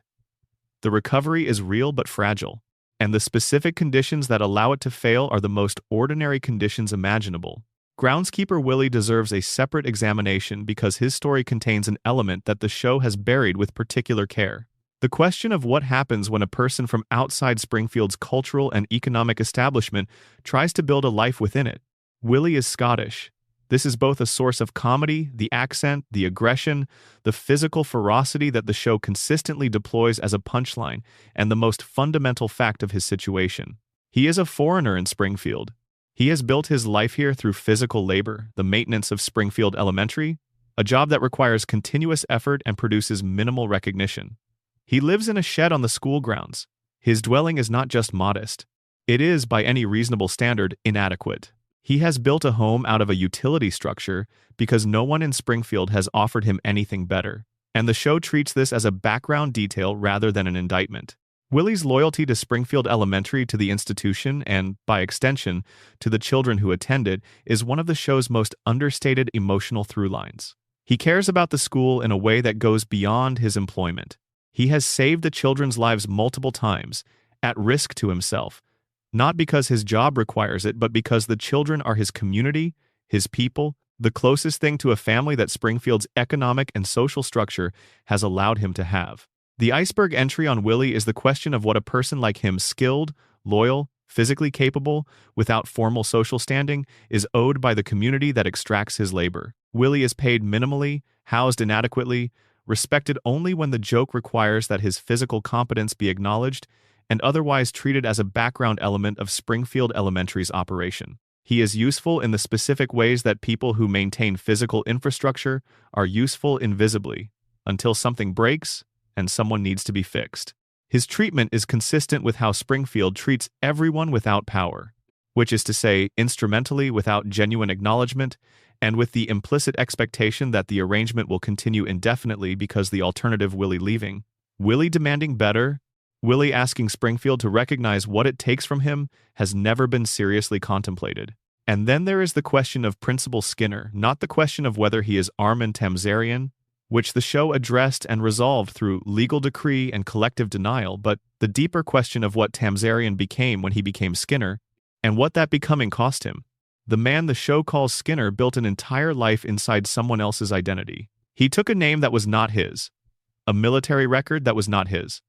The recovery is real but fragile, and the specific conditions that allow it to fail are the most ordinary conditions imaginable. Groundskeeper Willie deserves a separate examination because his story contains an element that the show has buried with particular care. The question of what happens when a person from outside Springfield's cultural and economic establishment tries to build a life within it. Willie is Scottish. This is both a source of comedy, the accent, the aggression, the physical ferocity that the show consistently deploys as a punchline, and the most fundamental fact of his situation. He is a foreigner in Springfield. He has built his life here through physical labor, the maintenance of Springfield Elementary, a job that requires continuous effort and produces minimal recognition. He lives in a shed on the school grounds. His dwelling is not just modest. It is, by any reasonable standard, inadequate. He has built a home out of a utility structure because no one in Springfield has offered him anything better, and the show treats this as a background detail rather than an indictment. Willie's loyalty to Springfield Elementary, to the institution, and, by extension, to the children who attend it, is one of the show's most understated emotional through-lines. He cares about the school in a way that goes beyond his employment. He has saved the children's lives multiple times, at risk to himself, not because his job requires it, but because the children are his community, his people, the closest thing to a family that Springfield's economic and social structure has allowed him to have. The iceberg entry on Willie is the question of what a person like him, skilled, loyal, physically capable, without formal social standing, is owed by the community that extracts his labor. Willie is paid minimally, housed inadequately, respected only when the joke requires that his physical competence be acknowledged, and otherwise treated as a background element of Springfield Elementary's operation. He is useful in the specific ways that people who maintain physical infrastructure are useful invisibly, until something breaks and someone needs to be fixed. His treatment is consistent with how Springfield treats everyone without power, which is to say, instrumentally without genuine acknowledgement, and with the implicit expectation that the arrangement will continue indefinitely because the alternative Willie leaving. Willie demanding better, Willie asking Springfield to recognize what it takes from him has never been seriously contemplated. And then there is the question of Principal Skinner, not the question of whether he is Armand Tamzarian, which the show addressed and resolved through legal decree and collective denial, but the deeper question of what Tamzarian became when he became Skinner, and what that becoming cost him. The man the show calls Skinner built an entire life inside someone else's identity. He took a name that was not his, a military record that was not his,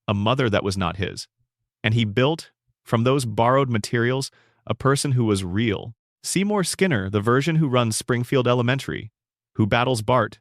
a mother that was not his, and he built, from those borrowed materials, a person who was real. Seymour Skinner, the version who runs Springfield Elementary, who battles Bart,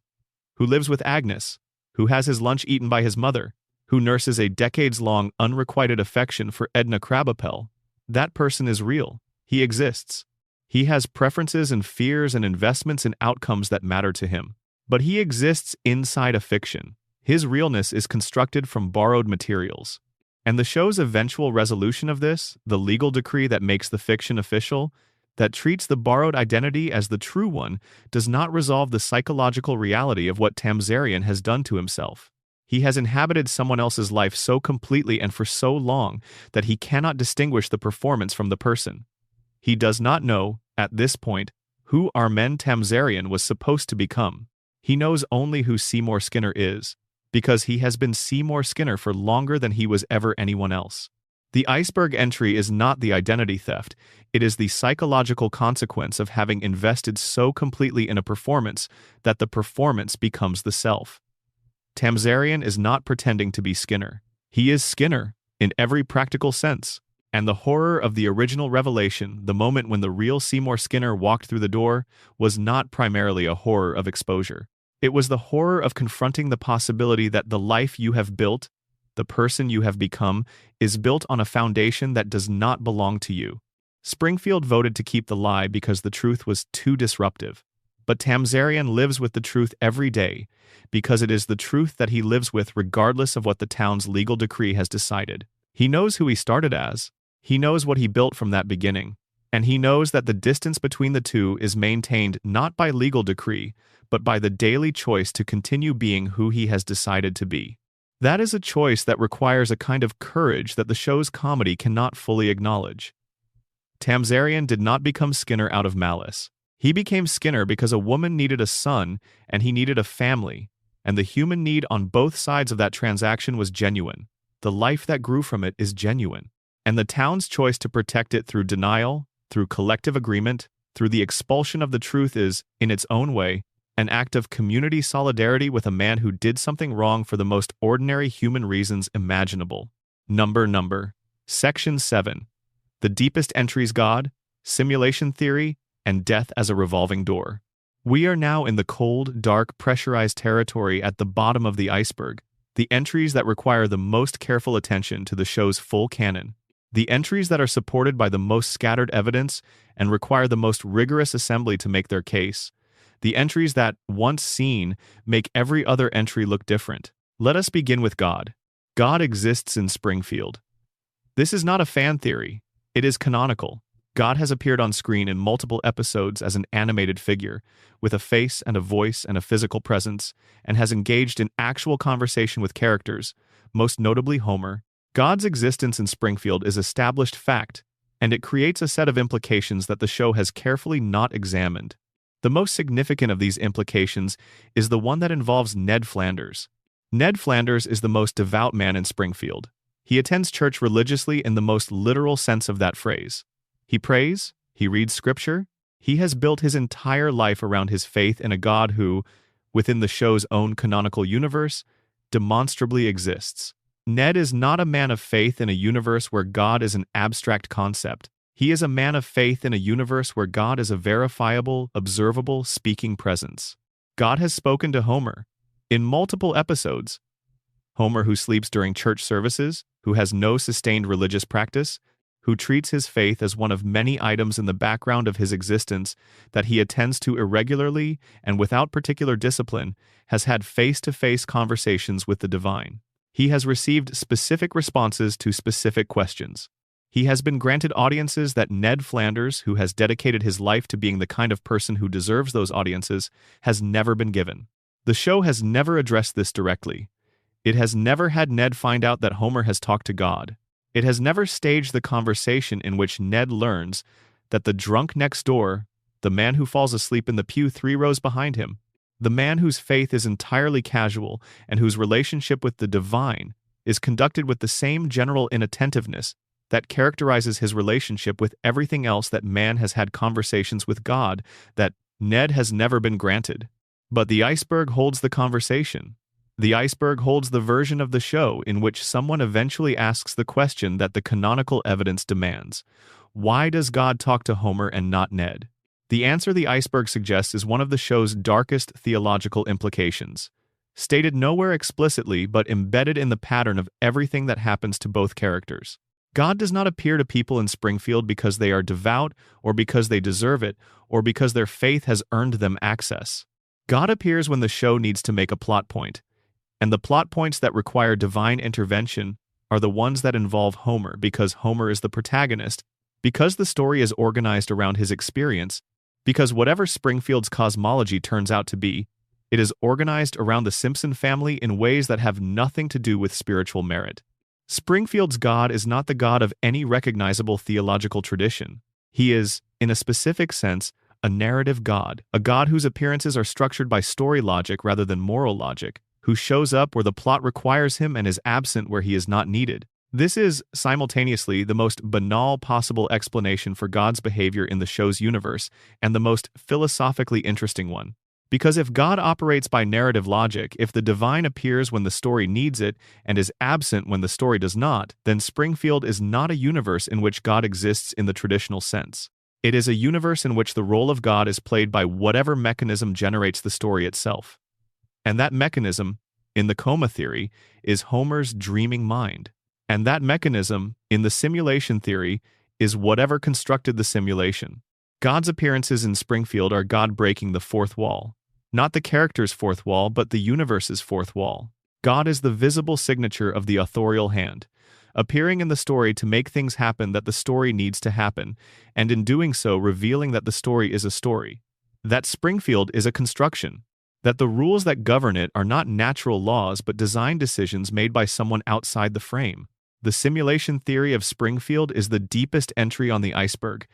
who lives with Agnes, who has his lunch eaten by his mother, who nurses a decades-long unrequited affection for Edna Krabappel. That person is real. He exists. He has preferences and fears and investments and outcomes that matter to him. But he exists inside a fiction. His realness is constructed from borrowed materials. And the show's eventual resolution of this, the legal decree that makes the fiction official, that treats the borrowed identity as the true one, does not resolve the psychological reality of what Tamzarian has done to himself. He has inhabited someone else's life so completely and for so long that he cannot distinguish the performance from the person. He does not know, at this point, who Armand Tamzarian was supposed to become. He knows only who Seymour Skinner is, because he has been Seymour Skinner for longer than he was ever anyone else. The iceberg entry is not the identity theft, it is the psychological consequence of having invested so completely in a performance that the performance becomes the self. Tamzarian is not pretending to be Skinner. He is Skinner, in every practical sense. And the horror of the original revelation, the moment when the real Seymour Skinner walked through the door, was not primarily a horror of exposure. It was the horror of confronting the possibility that the life you have built, the person you have become, is built on a foundation that does not belong to you. Springfield voted to keep the lie because the truth was too disruptive. But Tamzarian lives with the truth every day, because it is the truth that he lives with regardless of what the town's legal decree has decided. He knows who he started as. He knows what he built from that beginning. And he knows that the distance between the two is maintained not by legal decree, but by the daily choice to continue being who he has decided to be. That is a choice that requires a kind of courage that the show's comedy cannot fully acknowledge. Tamzarian did not become Skinner out of malice. He became Skinner because a woman needed a son and he needed a family, and the human need on both sides of that transaction was genuine. The life that grew from it is genuine. And the town's choice to protect it through denial, through collective agreement, through the expulsion of the truth is, in its own way, an act of community solidarity with a man who did something wrong for the most ordinary human reasons imaginable. Number. Section 7. The deepest entries God, simulation theory, and death as a revolving door. We are now in the cold, dark, pressurized territory at the bottom of the iceberg, the entries that require the most careful attention to the show's full canon. The entries that are supported by the most scattered evidence and require the most rigorous assembly to make their case. The entries that, once seen, make every other entry look different. Let us begin with God. God exists in Springfield. This is not a fan theory. It is canonical. God has appeared on screen in multiple episodes as an animated figure, with a face and a voice and a physical presence, and has engaged in actual conversation with characters, most notably Homer. God's existence in Springfield is established fact, and it creates a set of implications that the show has carefully not examined. The most significant of these implications is the one that involves Ned Flanders. Ned Flanders is the most devout man in Springfield. He attends church religiously in the most literal sense of that phrase. He prays, he reads scripture, he has built his entire life around his faith in a God who, within the show's own canonical universe, demonstrably exists. Ned is not a man of faith in a universe where God is an abstract concept. He is a man of faith in a universe where God is a verifiable, observable, speaking presence. God has spoken to Homer in multiple episodes. Homer, who sleeps during church services, who has no sustained religious practice, who treats his faith as one of many items in the background of his existence that he attends to irregularly and without particular discipline, has had face-to-face conversations with the divine. He has received specific responses to specific questions. He has been granted audiences that Ned Flanders, who has dedicated his life to being the kind of person who deserves those audiences, has never been given. The show has never addressed this directly. It has never had Ned find out that Homer has talked to God. It has never staged the conversation in which Ned learns that the drunk next door, the man who falls asleep in the pew 3 rows behind him, the man whose faith is entirely casual and whose relationship with the divine is conducted with the same general inattentiveness that characterizes his relationship with everything else that man has had conversations with God that Ned has never been granted. But the iceberg holds the conversation. The iceberg holds the version of the show in which someone eventually asks the question that the canonical evidence demands. Why does God talk to Homer and not Ned? The answer the iceberg suggests is one of the show's darkest theological implications, stated nowhere explicitly but embedded in the pattern of everything that happens to both characters. God does not appear to people in Springfield because they are devout or because they deserve it or because their faith has earned them access. God appears when the show needs to make a plot point. And the plot points that require divine intervention are the ones that involve Homer because Homer is the protagonist, because the story is organized around his experience, because whatever Springfield's cosmology turns out to be, it is organized around the Simpson family in ways that have nothing to do with spiritual merit. Springfield's God is not the God of any recognizable theological tradition. He is, in a specific sense, a narrative God, a God whose appearances are structured by story logic rather than moral logic, who shows up where the plot requires him and is absent where he is not needed. This is, simultaneously, the most banal possible explanation for God's behavior in the show's universe, and the most philosophically interesting one. Because if God operates by narrative logic, if the divine appears when the story needs it and is absent when the story does not, then Springfield is not a universe in which God exists in the traditional sense. It is a universe in which the role of God is played by whatever mechanism generates the story itself. And that mechanism, in the coma theory, is Homer's dreaming mind. And that mechanism, in the simulation theory, is whatever constructed the simulation. God's appearances in Springfield are God breaking the fourth wall. Not the character's fourth wall, but the universe's fourth wall. God is the visible signature of the authorial hand, appearing in the story to make things happen that the story needs to happen, and in doing so revealing that the story is a story. That Springfield is a construction. That the rules that govern it are not natural laws but design decisions made by someone outside the frame. The simulation theory of Springfield is the deepest entry on the iceberg,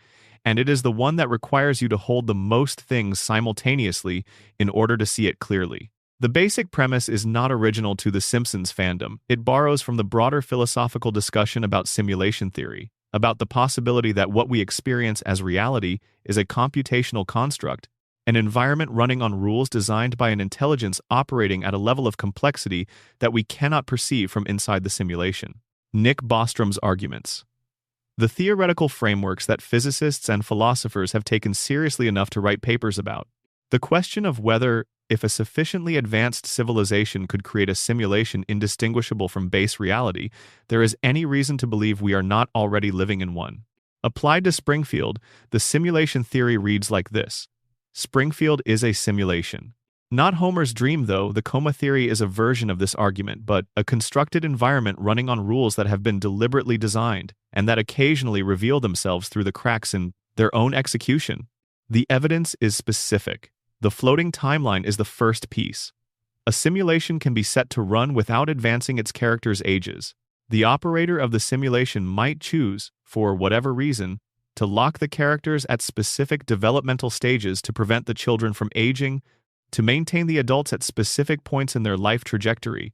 and it is the one that requires you to hold the most things simultaneously in order to see it clearly. The basic premise is not original to the Simpsons fandom. It borrows from the broader philosophical discussion about simulation theory, about the possibility that what we experience as reality is a computational construct, an environment running on rules designed by an intelligence operating at a level of complexity that we cannot perceive from inside the simulation. Nick Bostrom's arguments. The theoretical frameworks that physicists and philosophers have taken seriously enough to write papers about. The question of whether, if a sufficiently advanced civilization could create a simulation indistinguishable from base reality, there is any reason to believe we are not already living in one. Applied to Springfield, the simulation theory reads like this. Springfield is a simulation. Not Homer's dream, though. The coma theory is a version of this argument, but a constructed environment running on rules that have been deliberately designed and that occasionally reveal themselves through the cracks in their own execution. The evidence is specific. The floating timeline is the first piece. A simulation can be set to run without advancing its characters' ages. The operator of the simulation might choose, for whatever reason, to lock the characters at specific developmental stages to prevent the children from aging, to maintain the adults at specific points in their life trajectory,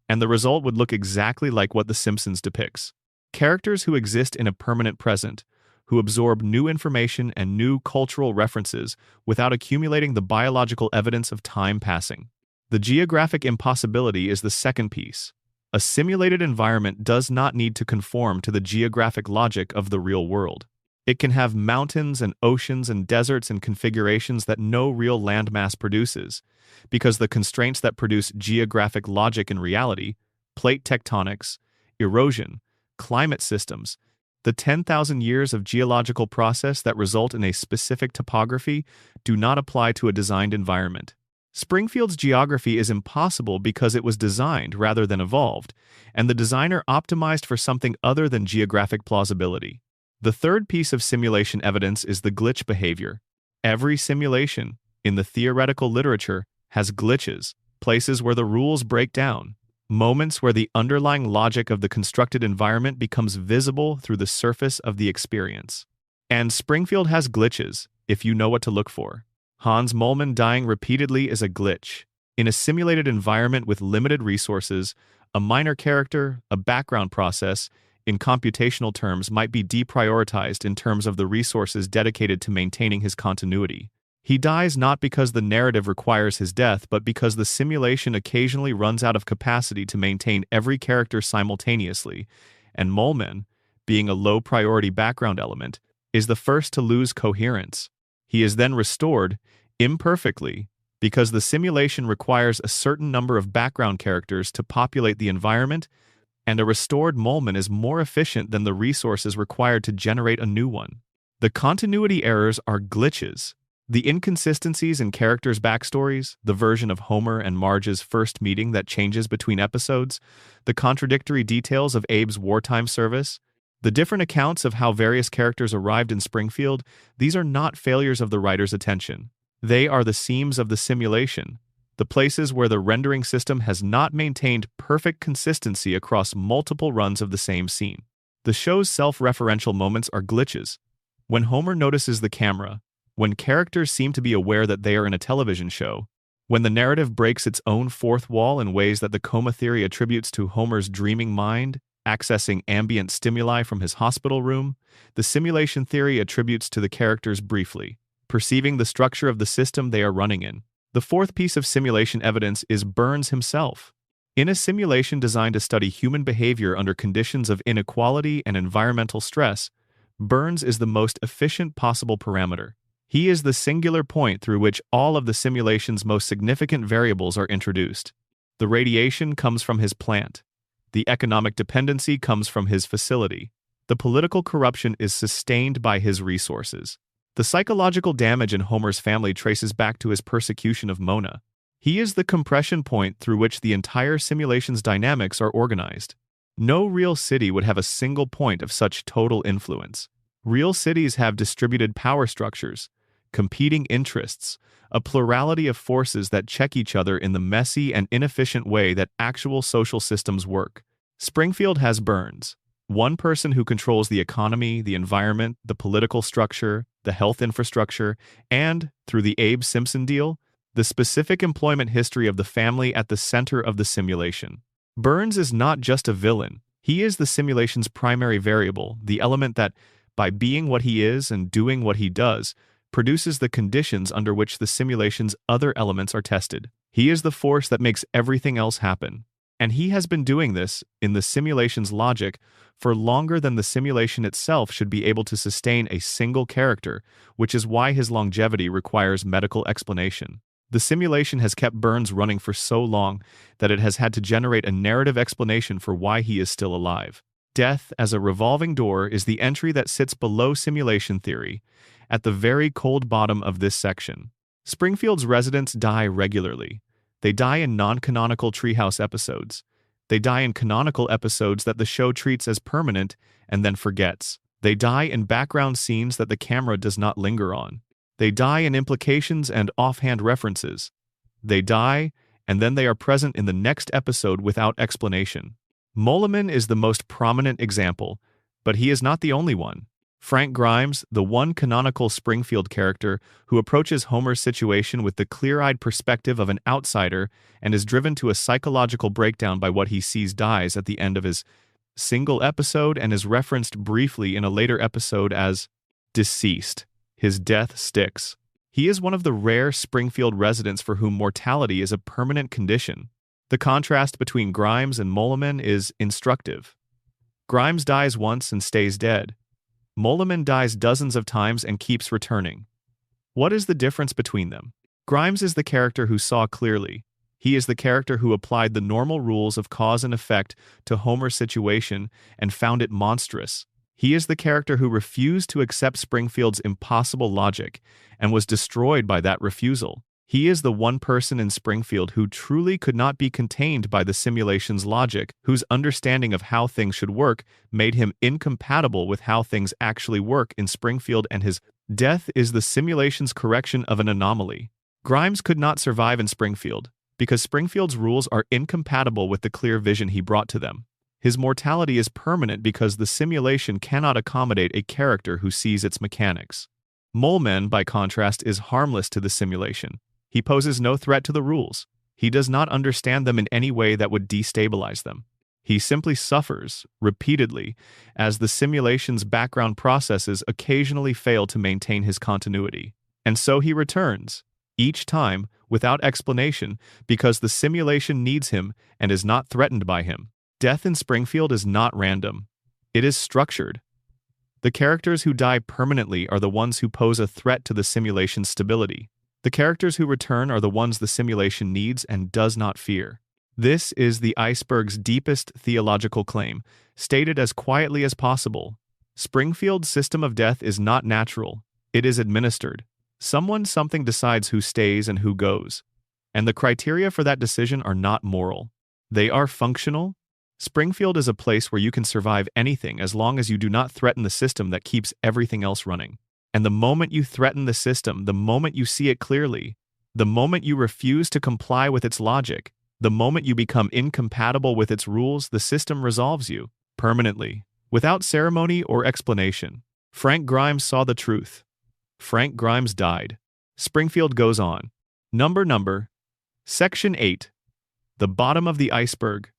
and the result would look exactly like what The Simpsons depicts. Characters who exist in a permanent present, who absorb new information and new cultural references without accumulating the biological evidence of time passing. The geographic impossibility is the second piece. A simulated environment does not need to conform to the geographic logic of the real world. It can have mountains and oceans and deserts and configurations that no real landmass produces, because the constraints that produce geographic logic in reality, plate tectonics, erosion, climate systems, the 10,000 years of geological process that result in a specific topography, do not apply to a designed environment. Springfield's geography is impossible because it was designed rather than evolved, and the designer optimized for something other than geographic plausibility. The third piece of simulation evidence is the glitch behavior. Every simulation, in the theoretical literature, has glitches, places where the rules break down, moments where the underlying logic of the constructed environment becomes visible through the surface of the experience. And Springfield has glitches, if you know what to look for. Hans Moleman dying repeatedly is a glitch. In a simulated environment with limited resources, a minor character, a background process, in computational terms, might be deprioritized in terms of the resources dedicated to maintaining his continuity. He dies not because the narrative requires his death, but because the simulation occasionally runs out of capacity to maintain every character simultaneously, and Moleman, being a low-priority background element, is the first to lose coherence. He is then restored, imperfectly, because the simulation requires a certain number of background characters to populate the environment, and a restored Moleman is more efficient than the resources required to generate a new one. The continuity errors are glitches. The inconsistencies in characters' backstories, the version of Homer and Marge's first meeting that changes between episodes, the contradictory details of Abe's wartime service, the different accounts of how various characters arrived in Springfield, these are not failures of the writer's attention. They are the seams of the simulation, the places where the rendering system has not maintained perfect consistency across multiple runs of the same scene. The show's self-referential moments are glitches. When Homer notices the camera, when characters seem to be aware that they are in a television show, when the narrative breaks its own fourth wall in ways that the coma theory attributes to Homer's dreaming mind, accessing ambient stimuli from his hospital room, the simulation theory attributes to the characters briefly, perceiving the structure of the system they are running in. The fourth piece of simulation evidence is Burns himself. In a simulation designed to study human behavior under conditions of inequality and environmental stress, Burns is the most efficient possible parameter. He is the singular point through which all of the simulation's most significant variables are introduced. The radiation comes from his plant. The economic dependency comes from his facility. The political corruption is sustained by his resources. The psychological damage in Homer's family traces back to his persecution of Mona. He is the compression point through which the entire simulation's dynamics are organized. No real city would have a single point of such total influence. Real cities have distributed power structures, competing interests, a plurality of forces that check each other in the messy and inefficient way that actual social systems work. Springfield has Burns, one person who controls the economy, the environment, the political structure, the health infrastructure, and, through the Abe Simpson deal, the specific employment history of the family at the center of the simulation. Burns is not just a villain. He is the simulation's primary variable, the element that, by being what he is and doing what he does, produces the conditions under which the simulation's other elements are tested. He is the force that makes everything else happen. And he has been doing this, in the simulation's logic, for longer than the simulation itself should be able to sustain a single character, which is why his longevity requires medical explanation. The simulation has kept Burns running for so long that it has had to generate a narrative explanation for why he is still alive. Death as a revolving door is the entry that sits below simulation theory, at the very cold bottom of this section. Springfield's residents die regularly. They die in non-canonical treehouse episodes. They die in canonical episodes that the show treats as permanent and then forgets. They die in background scenes that the camera does not linger on. They die in implications and offhand references. They die, and then they are present in the next episode without explanation. Moleman is the most prominent example, but he is not the only one. Frank Grimes, the one canonical Springfield character who approaches Homer's situation with the clear-eyed perspective of an outsider and is driven to a psychological breakdown by what he sees, dies at the end of his single episode and is referenced briefly in a later episode as deceased. His death sticks. He is one of the rare Springfield residents for whom mortality is a permanent condition. The contrast between Grimes and Moleman is instructive. Grimes dies once and stays dead. Moleman dies dozens of times and keeps returning. What is the difference between them? Grimes is the character who saw clearly. He is the character who applied the normal rules of cause and effect to Homer's situation and found it monstrous. He is the character who refused to accept Springfield's impossible logic and was destroyed by that refusal. He is the one person in Springfield who truly could not be contained by the simulation's logic, whose understanding of how things should work made him incompatible with how things actually work in Springfield, and his death is the simulation's correction of an anomaly. Grimes could not survive in Springfield because Springfield's rules are incompatible with the clear vision he brought to them. His mortality is permanent because the simulation cannot accommodate a character who sees its mechanics. Moleman, by contrast, is harmless to the simulation. He poses no threat to the rules. He does not understand them in any way that would destabilize them. He simply suffers, repeatedly, as the simulation's background processes occasionally fail to maintain his continuity. And so he returns, each time, without explanation, because the simulation needs him and is not threatened by him. Death in Springfield is not random. It is structured. The characters who die permanently are the ones who pose a threat to the simulation's stability. The characters who return are the ones the simulation needs and does not fear. This is the iceberg's deepest theological claim, stated as quietly as possible. Springfield's system of death is not natural. It is administered. Something decides who stays and who goes. And the criteria for that decision are not moral. They are functional. Springfield is a place where you can survive anything as long as you do not threaten the system that keeps everything else running. And the moment you threaten the system, the moment you see it clearly, the moment you refuse to comply with its logic, the moment you become incompatible with its rules, the system resolves you, permanently, without ceremony or explanation. Frank Grimes saw the truth. Frank Grimes died. Springfield goes on. Number. Section 8. The bottom of the iceberg.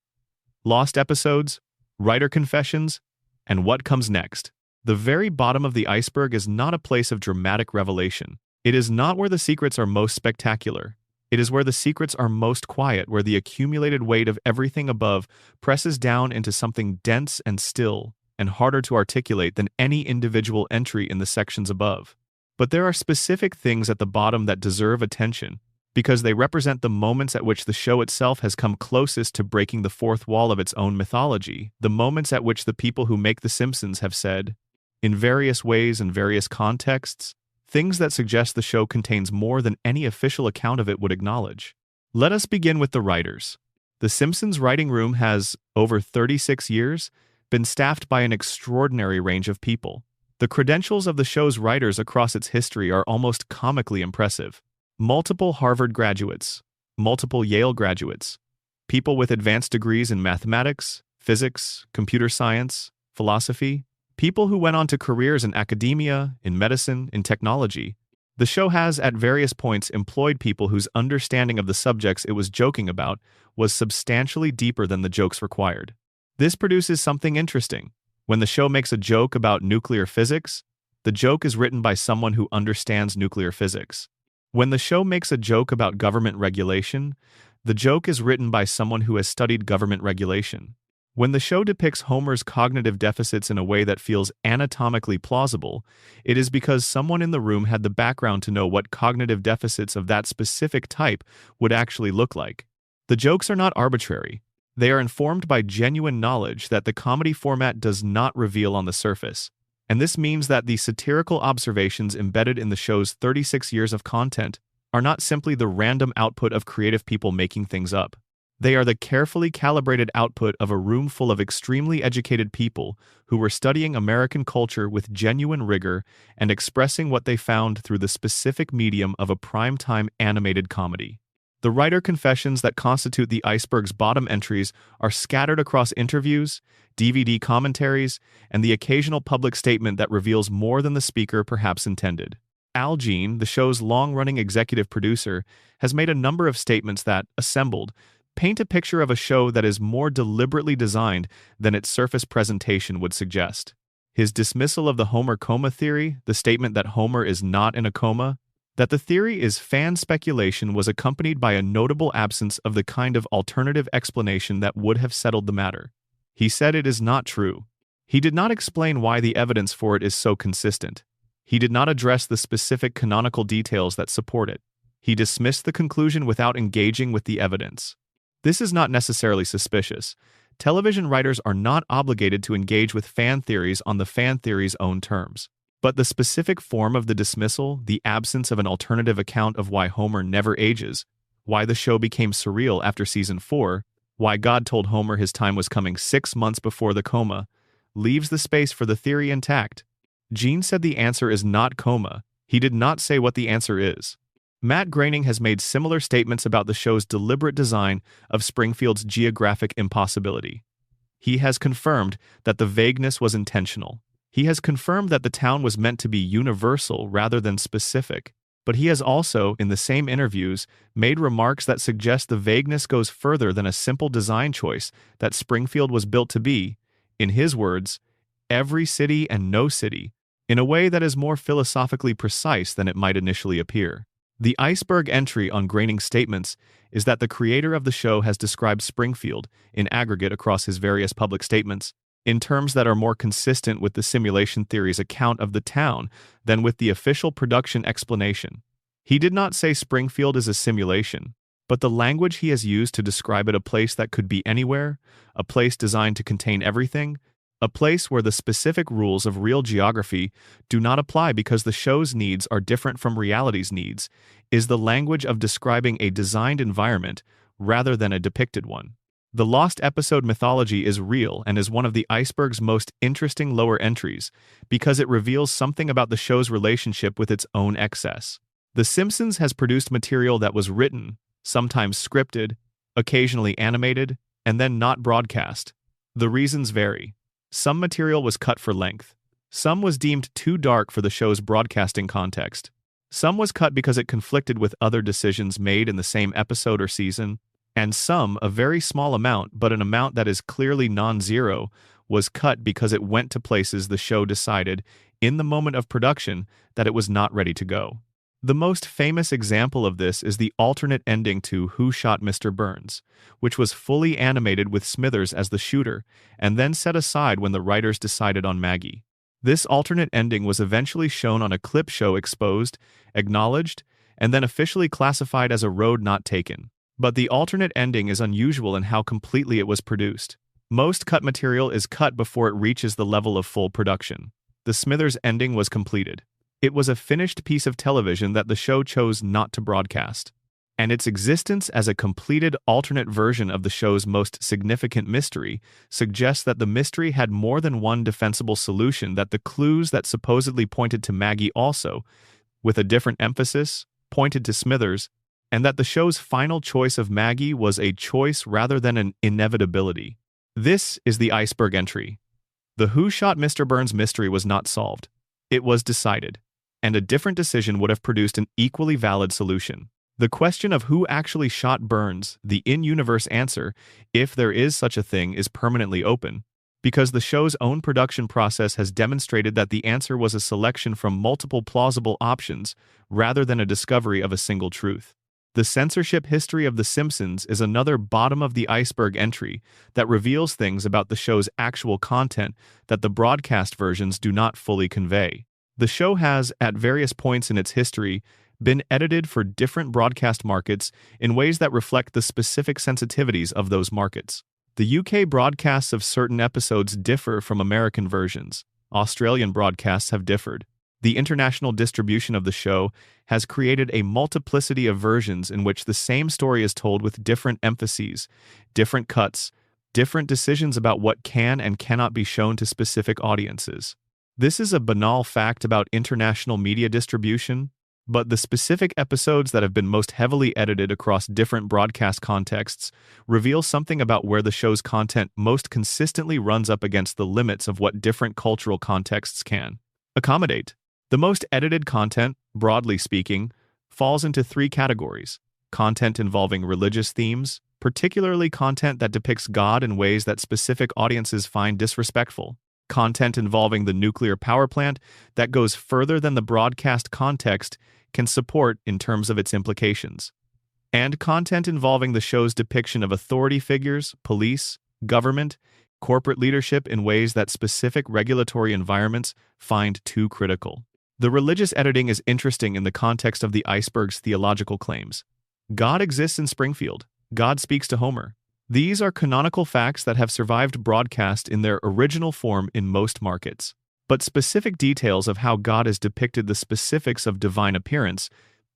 Lost episodes, writer confessions, and what comes next. The very bottom of the iceberg is not a place of dramatic revelation. It is not where the secrets are most spectacular. It is where the secrets are most quiet, where the accumulated weight of everything above presses down into something dense and still, and harder to articulate than any individual entry in the sections above. But there are specific things at the bottom that deserve attention, because they represent the moments at which the show itself has come closest to breaking the fourth wall of its own mythology, the moments at which the people who make The Simpsons have said, in various ways and various contexts, things that suggest the show contains more than any official account of it would acknowledge. Let us begin with the writers. The Simpsons writing room has, over 36 years, been staffed by an extraordinary range of people. The credentials of the show's writers across its history are almost comically impressive. Multiple Harvard graduates, multiple Yale graduates, people with advanced degrees in mathematics, physics, computer science, philosophy, people who went on to careers in academia, in medicine, in technology. The show has, at various points, employed people whose understanding of the subjects it was joking about was substantially deeper than the jokes required. This produces something interesting. When the show makes a joke about nuclear physics, the joke is written by someone who understands nuclear physics. When the show makes a joke about government regulation, the joke is written by someone who has studied government regulation. When the show depicts Homer's cognitive deficits in a way that feels anatomically plausible, it is because someone in the room had the background to know what cognitive deficits of that specific type would actually look like. The jokes are not arbitrary. They are informed by genuine knowledge that the comedy format does not reveal on the surface. And this means that the satirical observations embedded in the show's 36 years of content are not simply the random output of creative people making things up. They are the carefully calibrated output of a room full of extremely educated people who were studying American culture with genuine rigor and expressing what they found through the specific medium of a primetime animated comedy. The writer confessions that constitute the iceberg's bottom entries are scattered across interviews, DVD commentaries, and the occasional public statement that reveals more than the speaker perhaps intended. Al Jean, the show's long-running executive producer, has made a number of statements that, assembled, paint a picture of a show that is more deliberately designed than its surface presentation would suggest. His dismissal of the Homer coma theory, the statement that Homer is not in a coma, that the theory is fan speculation, was accompanied by a notable absence of the kind of alternative explanation that would have settled the matter. He said it is not true. He did not explain why the evidence for it is so consistent. He did not address the specific canonical details that support it. He dismissed the conclusion without engaging with the evidence. This is not necessarily suspicious. Television writers are not obligated to engage with fan theories on the fan theory's own terms. But the specific form of the dismissal, the absence of an alternative account of why Homer never ages, why the show became surreal after season 4, why God told Homer his time was coming 6 months before the coma, leaves the space for the theory intact. Gene said the answer is not coma. He did not say what the answer is. Matt Groening has made similar statements about the show's deliberate design of Springfield's geographic impossibility. He has confirmed that the vagueness was intentional. He has confirmed that the town was meant to be universal rather than specific. But he has also, in the same interviews, made remarks that suggest the vagueness goes further than a simple design choice that Springfield was built to be, in his words, every city and no city, in a way that is more philosophically precise than it might initially appear. The iceberg entry on Groening's statements is that the creator of the show has described Springfield, in aggregate across his various public statements, in terms that are more consistent with the simulation theory's account of the town than with the official production explanation. He did not say Springfield is a simulation, but the language he has used to describe it, a place that could be anywhere, a place designed to contain everything, a place where the specific rules of real geography do not apply because the show's needs are different from reality's needs, is the language of describing a designed environment rather than a depicted one. The lost episode mythology is real and is one of the iceberg's most interesting lower entries because it reveals something about the show's relationship with its own excess. The Simpsons has produced material that was written, sometimes scripted, occasionally animated, and then not broadcast. The reasons vary. Some material was cut for length. Some was deemed too dark for the show's broadcasting context. Some was cut because it conflicted with other decisions made in the same episode or season. And some, a very small amount, but an amount that is clearly non-zero, was cut because it went to places the show decided, in the moment of production, that it was not ready to go. The most famous example of this is the alternate ending to Who Shot Mr. Burns, which was fully animated with Smithers as the shooter, and then set aside when the writers decided on Maggie. This alternate ending was eventually shown on a clip show exposed, acknowledged, and then officially classified as a road not taken. But the alternate ending is unusual in how completely it was produced. Most cut material is cut before it reaches the level of full production. The Smithers ending was completed. It was a finished piece of television that the show chose not to broadcast. And its existence as a completed alternate version of the show's most significant mystery suggests that the mystery had more than one defensible solution, that the clues that supposedly pointed to Maggie also, with a different emphasis, pointed to Smithers, and that the show's final choice of Maggie was a choice rather than an inevitability. This is the iceberg entry. The Who Shot Mr. Burns mystery was not solved. It was decided, and a different decision would have produced an equally valid solution. The question of who actually shot Burns, the in-universe answer, if there is such a thing, is permanently open, because the show's own production process has demonstrated that the answer was a selection from multiple plausible options rather than a discovery of a single truth. The censorship history of The Simpsons is another bottom-of-the-iceberg entry that reveals things about the show's actual content that the broadcast versions do not fully convey. The show has, at various points in its history, been edited for different broadcast markets in ways that reflect the specific sensitivities of those markets. The UK broadcasts of certain episodes differ from American versions. Australian broadcasts have differed. The international distribution of the show has created a multiplicity of versions in which the same story is told with different emphases, different cuts, different decisions about what can and cannot be shown to specific audiences. This is a banal fact about international media distribution, but the specific episodes that have been most heavily edited across different broadcast contexts reveal something about where the show's content most consistently runs up against the limits of what different cultural contexts can accommodate. The most edited content, broadly speaking, falls into three categories: content involving religious themes, particularly content that depicts God in ways that specific audiences find disrespectful; content involving the nuclear power plant that goes further than the broadcast context can support in terms of its implications; and content involving the show's depiction of authority figures, police, government, corporate leadership in ways that specific regulatory environments find too critical. The religious editing is interesting in the context of the iceberg's theological claims. God exists in Springfield. God speaks to Homer. These are canonical facts that have survived broadcast in their original form in most markets. But specific details of how God is depicted, the specifics of divine appearance,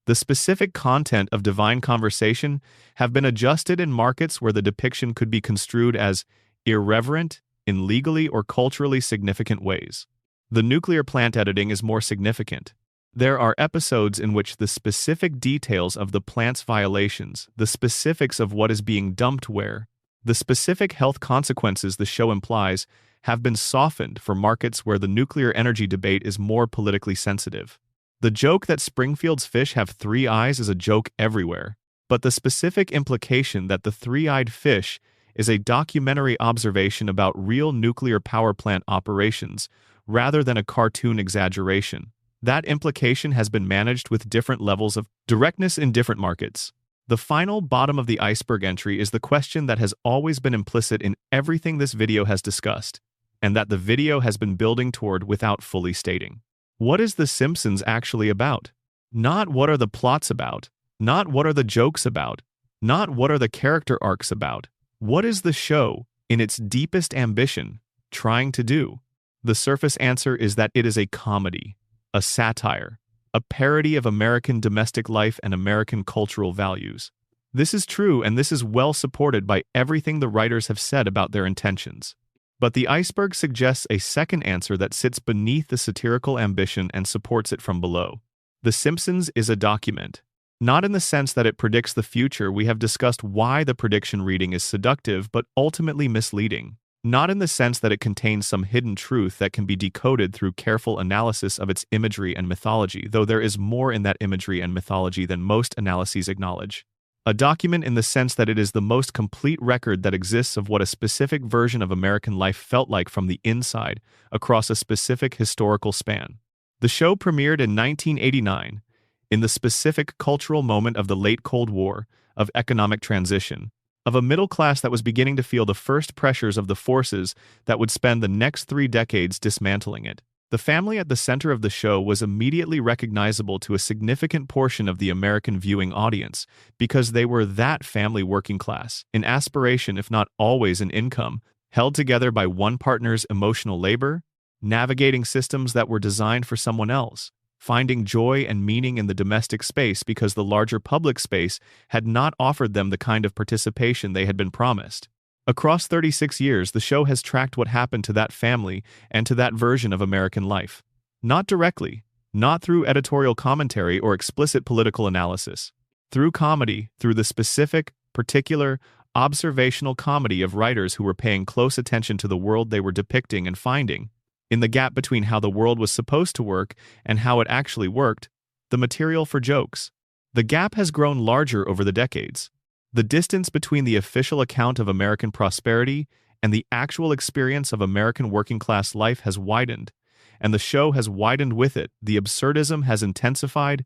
the specific content of divine conversation, have been adjusted in markets where the depiction could be construed as irreverent in legally or culturally significant ways. The nuclear plant editing is more significant. There are episodes in which the specific details of the plant's violations, the specifics of what is being dumped where, the specific health consequences the show implies, have been softened for markets where the nuclear energy debate is more politically sensitive. The joke that Springfield's fish have three eyes is a joke everywhere, but the specific implication that the three-eyed fish is a documentary observation about real nuclear power plant operations rather than a cartoon exaggeration. That implication has been managed with different levels of directness in different markets. The final bottom-of-the-iceberg entry is the question that has always been implicit in everything this video has discussed, and that the video has been building toward without fully stating. What is The Simpsons actually about? Not what are the plots about, not what are the jokes about, not what are the character arcs about. What is the show, in its deepest ambition, trying to do? The surface answer is that it is a comedy, a satire, a parody of American domestic life and American cultural values. This is true, and this is well supported by everything the writers have said about their intentions. But the iceberg suggests a second answer that sits beneath the satirical ambition and supports it from below. The Simpsons is a document. Not in the sense that it predicts the future. We have discussed why the prediction reading is seductive but ultimately misleading. Not in the sense that it contains some hidden truth that can be decoded through careful analysis of its imagery and mythology, though there is more in that imagery and mythology than most analyses acknowledge. A document in the sense that it is the most complete record that exists of what a specific version of American life felt like from the inside, across a specific historical span. The show premiered in 1989, in the specific cultural moment of the late Cold War, of economic transition, of a middle class that was beginning to feel the first pressures of the forces that would spend the next 3 decades dismantling it. The family at the center of the show was immediately recognizable to a significant portion of the American viewing audience because they were that family, working class, in aspiration if not always in income, held together by one partner's emotional labor, navigating systems that were designed for someone else, finding joy and meaning in the domestic space because the larger public space had not offered them the kind of participation they had been promised. Across 36 years, the show has tracked what happened to that family and to that version of American life. Not directly, not through editorial commentary or explicit political analysis. Through comedy, through the specific, particular, observational comedy of writers who were paying close attention to the world they were depicting and finding, in the gap between how the world was supposed to work and how it actually worked, the material for jokes. The gap has grown larger over the decades. The distance between the official account of American prosperity and the actual experience of American working-class life has widened, and the show has widened with it. The absurdism has intensified,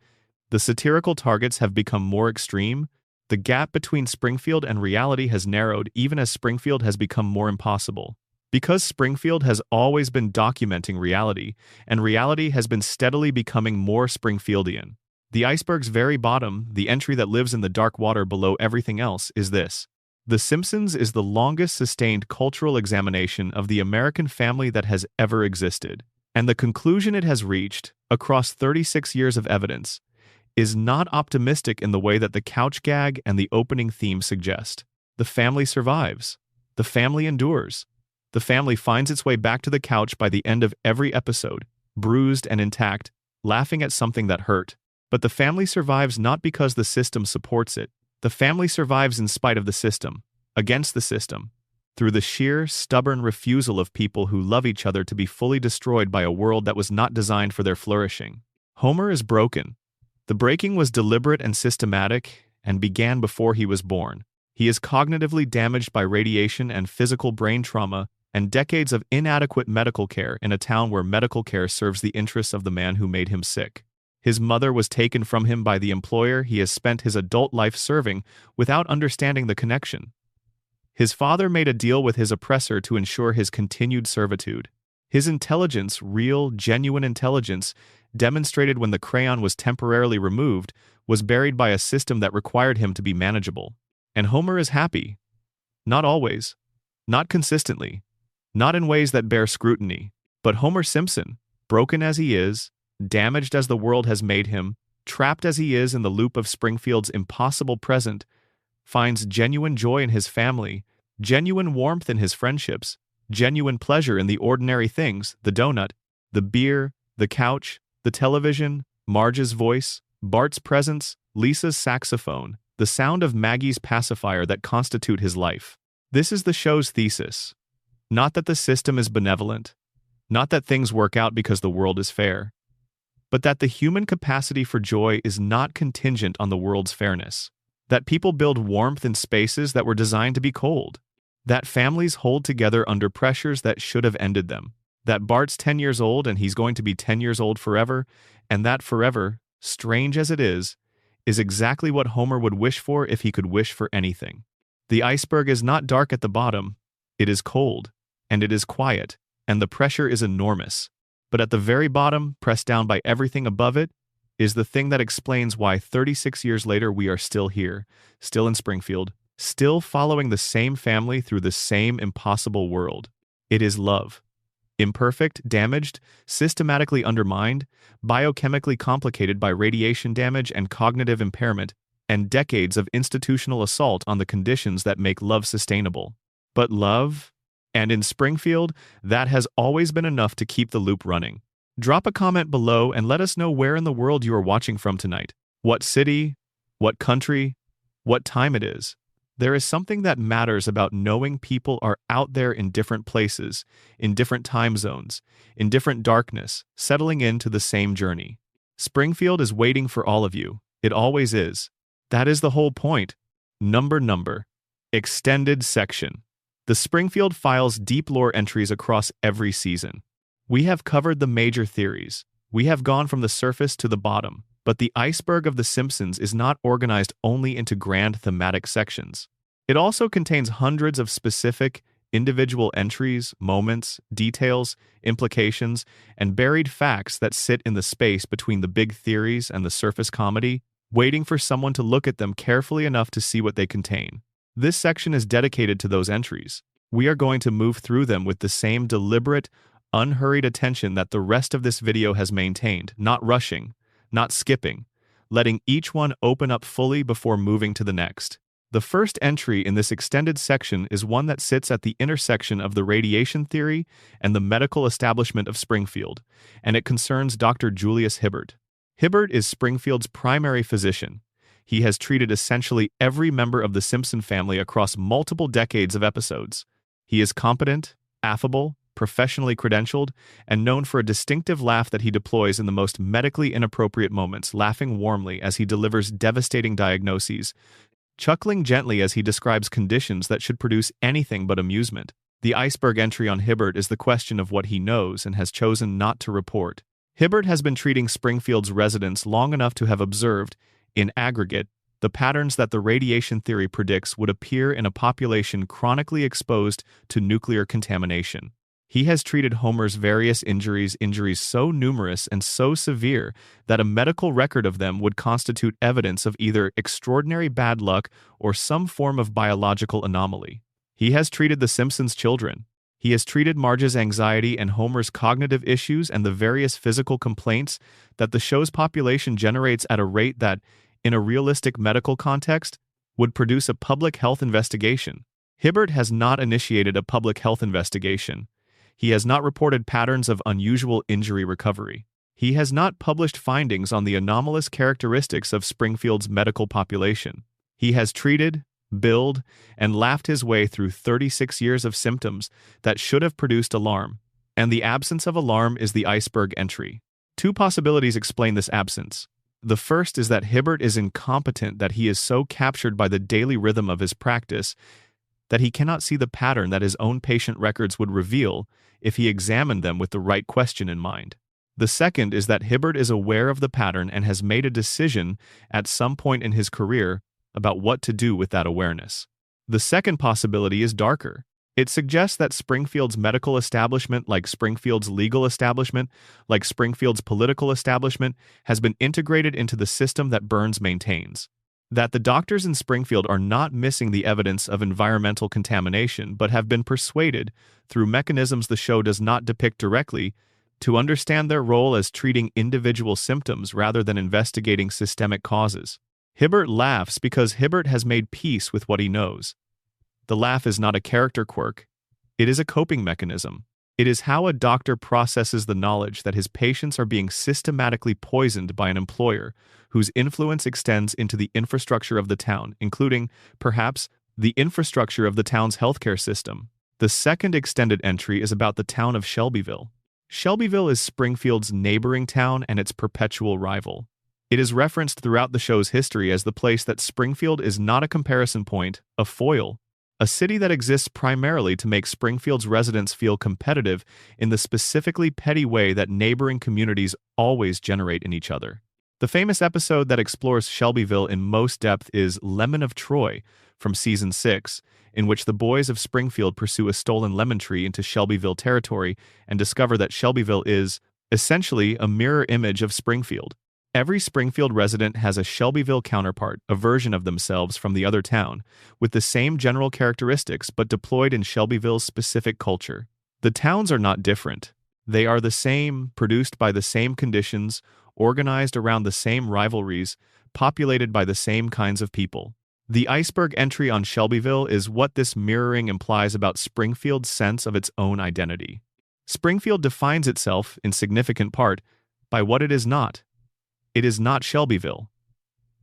the satirical targets have become more extreme, the gap between Springfield and reality has narrowed even as Springfield has become more impossible. Because Springfield has always been documenting reality, and reality has been steadily becoming more Springfieldian. The iceberg's very bottom, the entry that lives in the dark water below everything else, is this. The Simpsons is the longest sustained cultural examination of the American family that has ever existed. And the conclusion it has reached, across 36 years of evidence, is not optimistic in the way that the couch gag and the opening theme suggest. The family survives. The family endures. The family finds its way back to the couch by the end of every episode, bruised and intact, laughing at something that hurt. But the family survives not because the system supports it. The family survives in spite of the system, against the system, through the sheer, stubborn refusal of people who love each other to be fully destroyed by a world that was not designed for their flourishing. Homer is broken. The breaking was deliberate and systematic and began before he was born. He is cognitively damaged by radiation and physical brain trauma and decades of inadequate medical care in a town where medical care serves the interests of the man who made him sick. His mother was taken from him by the employer he has spent his adult life serving without understanding the connection. His father made a deal with his oppressor to ensure his continued servitude. His intelligence, real, genuine intelligence, demonstrated when the crayon was temporarily removed, was buried by a system that required him to be manageable. And Homer is happy. Not always. Not consistently. Not in ways that bear scrutiny. But Homer Simpson, broken as he is, damaged as the world has made him, trapped as he is in the loop of Springfield's impossible present, finds genuine joy in his family, genuine warmth in his friendships, genuine pleasure in the ordinary things, the donut, the beer, the couch, the television, Marge's voice, Bart's presence, Lisa's saxophone, the sound of Maggie's pacifier that constitute his life. This is the show's thesis. Not that the system is benevolent, not that things work out because the world is fair, but that the human capacity for joy is not contingent on the world's fairness. That people build warmth in spaces that were designed to be cold. That families hold together under pressures that should have ended them. That Bart's 10 years old and he's going to be 10 years old forever, and that forever, strange as it is exactly what Homer would wish for if he could wish for anything. The iceberg is not dark at the bottom, it is cold, and it is quiet, and the pressure is enormous. But at the very bottom, pressed down by everything above it, is the thing that explains why 36 years later we are still here, still in Springfield, still following the same family through the same impossible world. It is love. Imperfect, damaged, systematically undermined, biochemically complicated by radiation damage and cognitive impairment, and decades of institutional assault on the conditions that make love sustainable. But love? And in Springfield, that has always been enough to keep the loop running. Drop a comment below and let us know where in the world you are watching from tonight. What city, what country, what time it is. There is something that matters about knowing people are out there in different places, in different time zones, in different darkness, settling into the same journey. Springfield is waiting for all of you. It always is. That is the whole point. Number. Extended section. The Springfield Files deep lore entries across every season. We have covered the major theories. We have gone from the surface to the bottom, but the iceberg of The Simpsons is not organized only into grand thematic sections. It also contains hundreds of specific, individual entries, moments, details, implications, and buried facts that sit in the space between the big theories and the surface comedy, waiting for someone to look at them carefully enough to see what they contain. This section is dedicated to those entries. We are going to move through them with the same deliberate, unhurried attention that the rest of this video has maintained, not rushing, not skipping, letting each one open up fully before moving to the next. The first entry in this extended section is one that sits at the intersection of the radiation theory and the medical establishment of Springfield, and it concerns Dr. Julius Hibbert. Hibbert is Springfield's primary physician. He has treated essentially every member of the Simpson family across multiple decades of episodes. He is competent, affable, professionally credentialed, and known for a distinctive laugh that he deploys in the most medically inappropriate moments, laughing warmly as he delivers devastating diagnoses, chuckling gently as he describes conditions that should produce anything but amusement. The iceberg entry on Hibbert is the question of what he knows and has chosen not to report. Hibbert has been treating Springfield's residents long enough to have observed, in aggregate, the patterns that the radiation theory predicts would appear in a population chronically exposed to nuclear contamination. He has treated Homer's various injuries so numerous and so severe that a medical record of them would constitute evidence of either extraordinary bad luck or some form of biological anomaly. He has treated the Simpsons' children. He has treated Marge's anxiety and Homer's cognitive issues and the various physical complaints that the show's population generates at a rate that, in a realistic medical context, would produce a public health investigation. Hibbert has not initiated a public health investigation. He has not reported patterns of unusual injury recovery. He has not published findings on the anomalous characteristics of Springfield's medical population. He has treated, billed, and laughed his way through 36 years of symptoms that should have produced alarm, and the absence of alarm is the iceberg entry. Two possibilities explain this absence. The first is that Hibbert is incompetent, that he is so captured by the daily rhythm of his practice that he cannot see the pattern that his own patient records would reveal if he examined them with the right question in mind. The second is that Hibbert is aware of the pattern and has made a decision at some point in his career about what to do with that awareness. The second possibility is darker. It suggests that Springfield's medical establishment, like Springfield's legal establishment, like Springfield's political establishment, has been integrated into the system that Burns maintains. That the doctors in Springfield are not missing the evidence of environmental contamination, but have been persuaded, through mechanisms the show does not depict directly, to understand their role as treating individual symptoms rather than investigating systemic causes. Hibbert laughs because Hibbert has made peace with what he knows. The laugh is not a character quirk. It is a coping mechanism. It is how a doctor processes the knowledge that his patients are being systematically poisoned by an employer whose influence extends into the infrastructure of the town, including, perhaps, the infrastructure of the town's healthcare system. The second extended entry is about the town of Shelbyville. Shelbyville is Springfield's neighboring town and its perpetual rival. It is referenced throughout the show's history as the place that Springfield is not a comparison point, a foil, a city that exists primarily to make Springfield's residents feel competitive in the specifically petty way that neighboring communities always generate in each other. The famous episode that explores Shelbyville in most depth is Lemon of Troy from Season 6, in which the boys of Springfield pursue a stolen lemon tree into Shelbyville territory and discover that Shelbyville is, essentially, a mirror image of Springfield. Every Springfield resident has a Shelbyville counterpart, a version of themselves from the other town, with the same general characteristics but deployed in Shelbyville's specific culture. The towns are not different. They are the same, produced by the same conditions, organized around the same rivalries, populated by the same kinds of people. The iceberg entry on Shelbyville is what this mirroring implies about Springfield's sense of its own identity. Springfield defines itself, in significant part, by what it is not. It is not Shelbyville.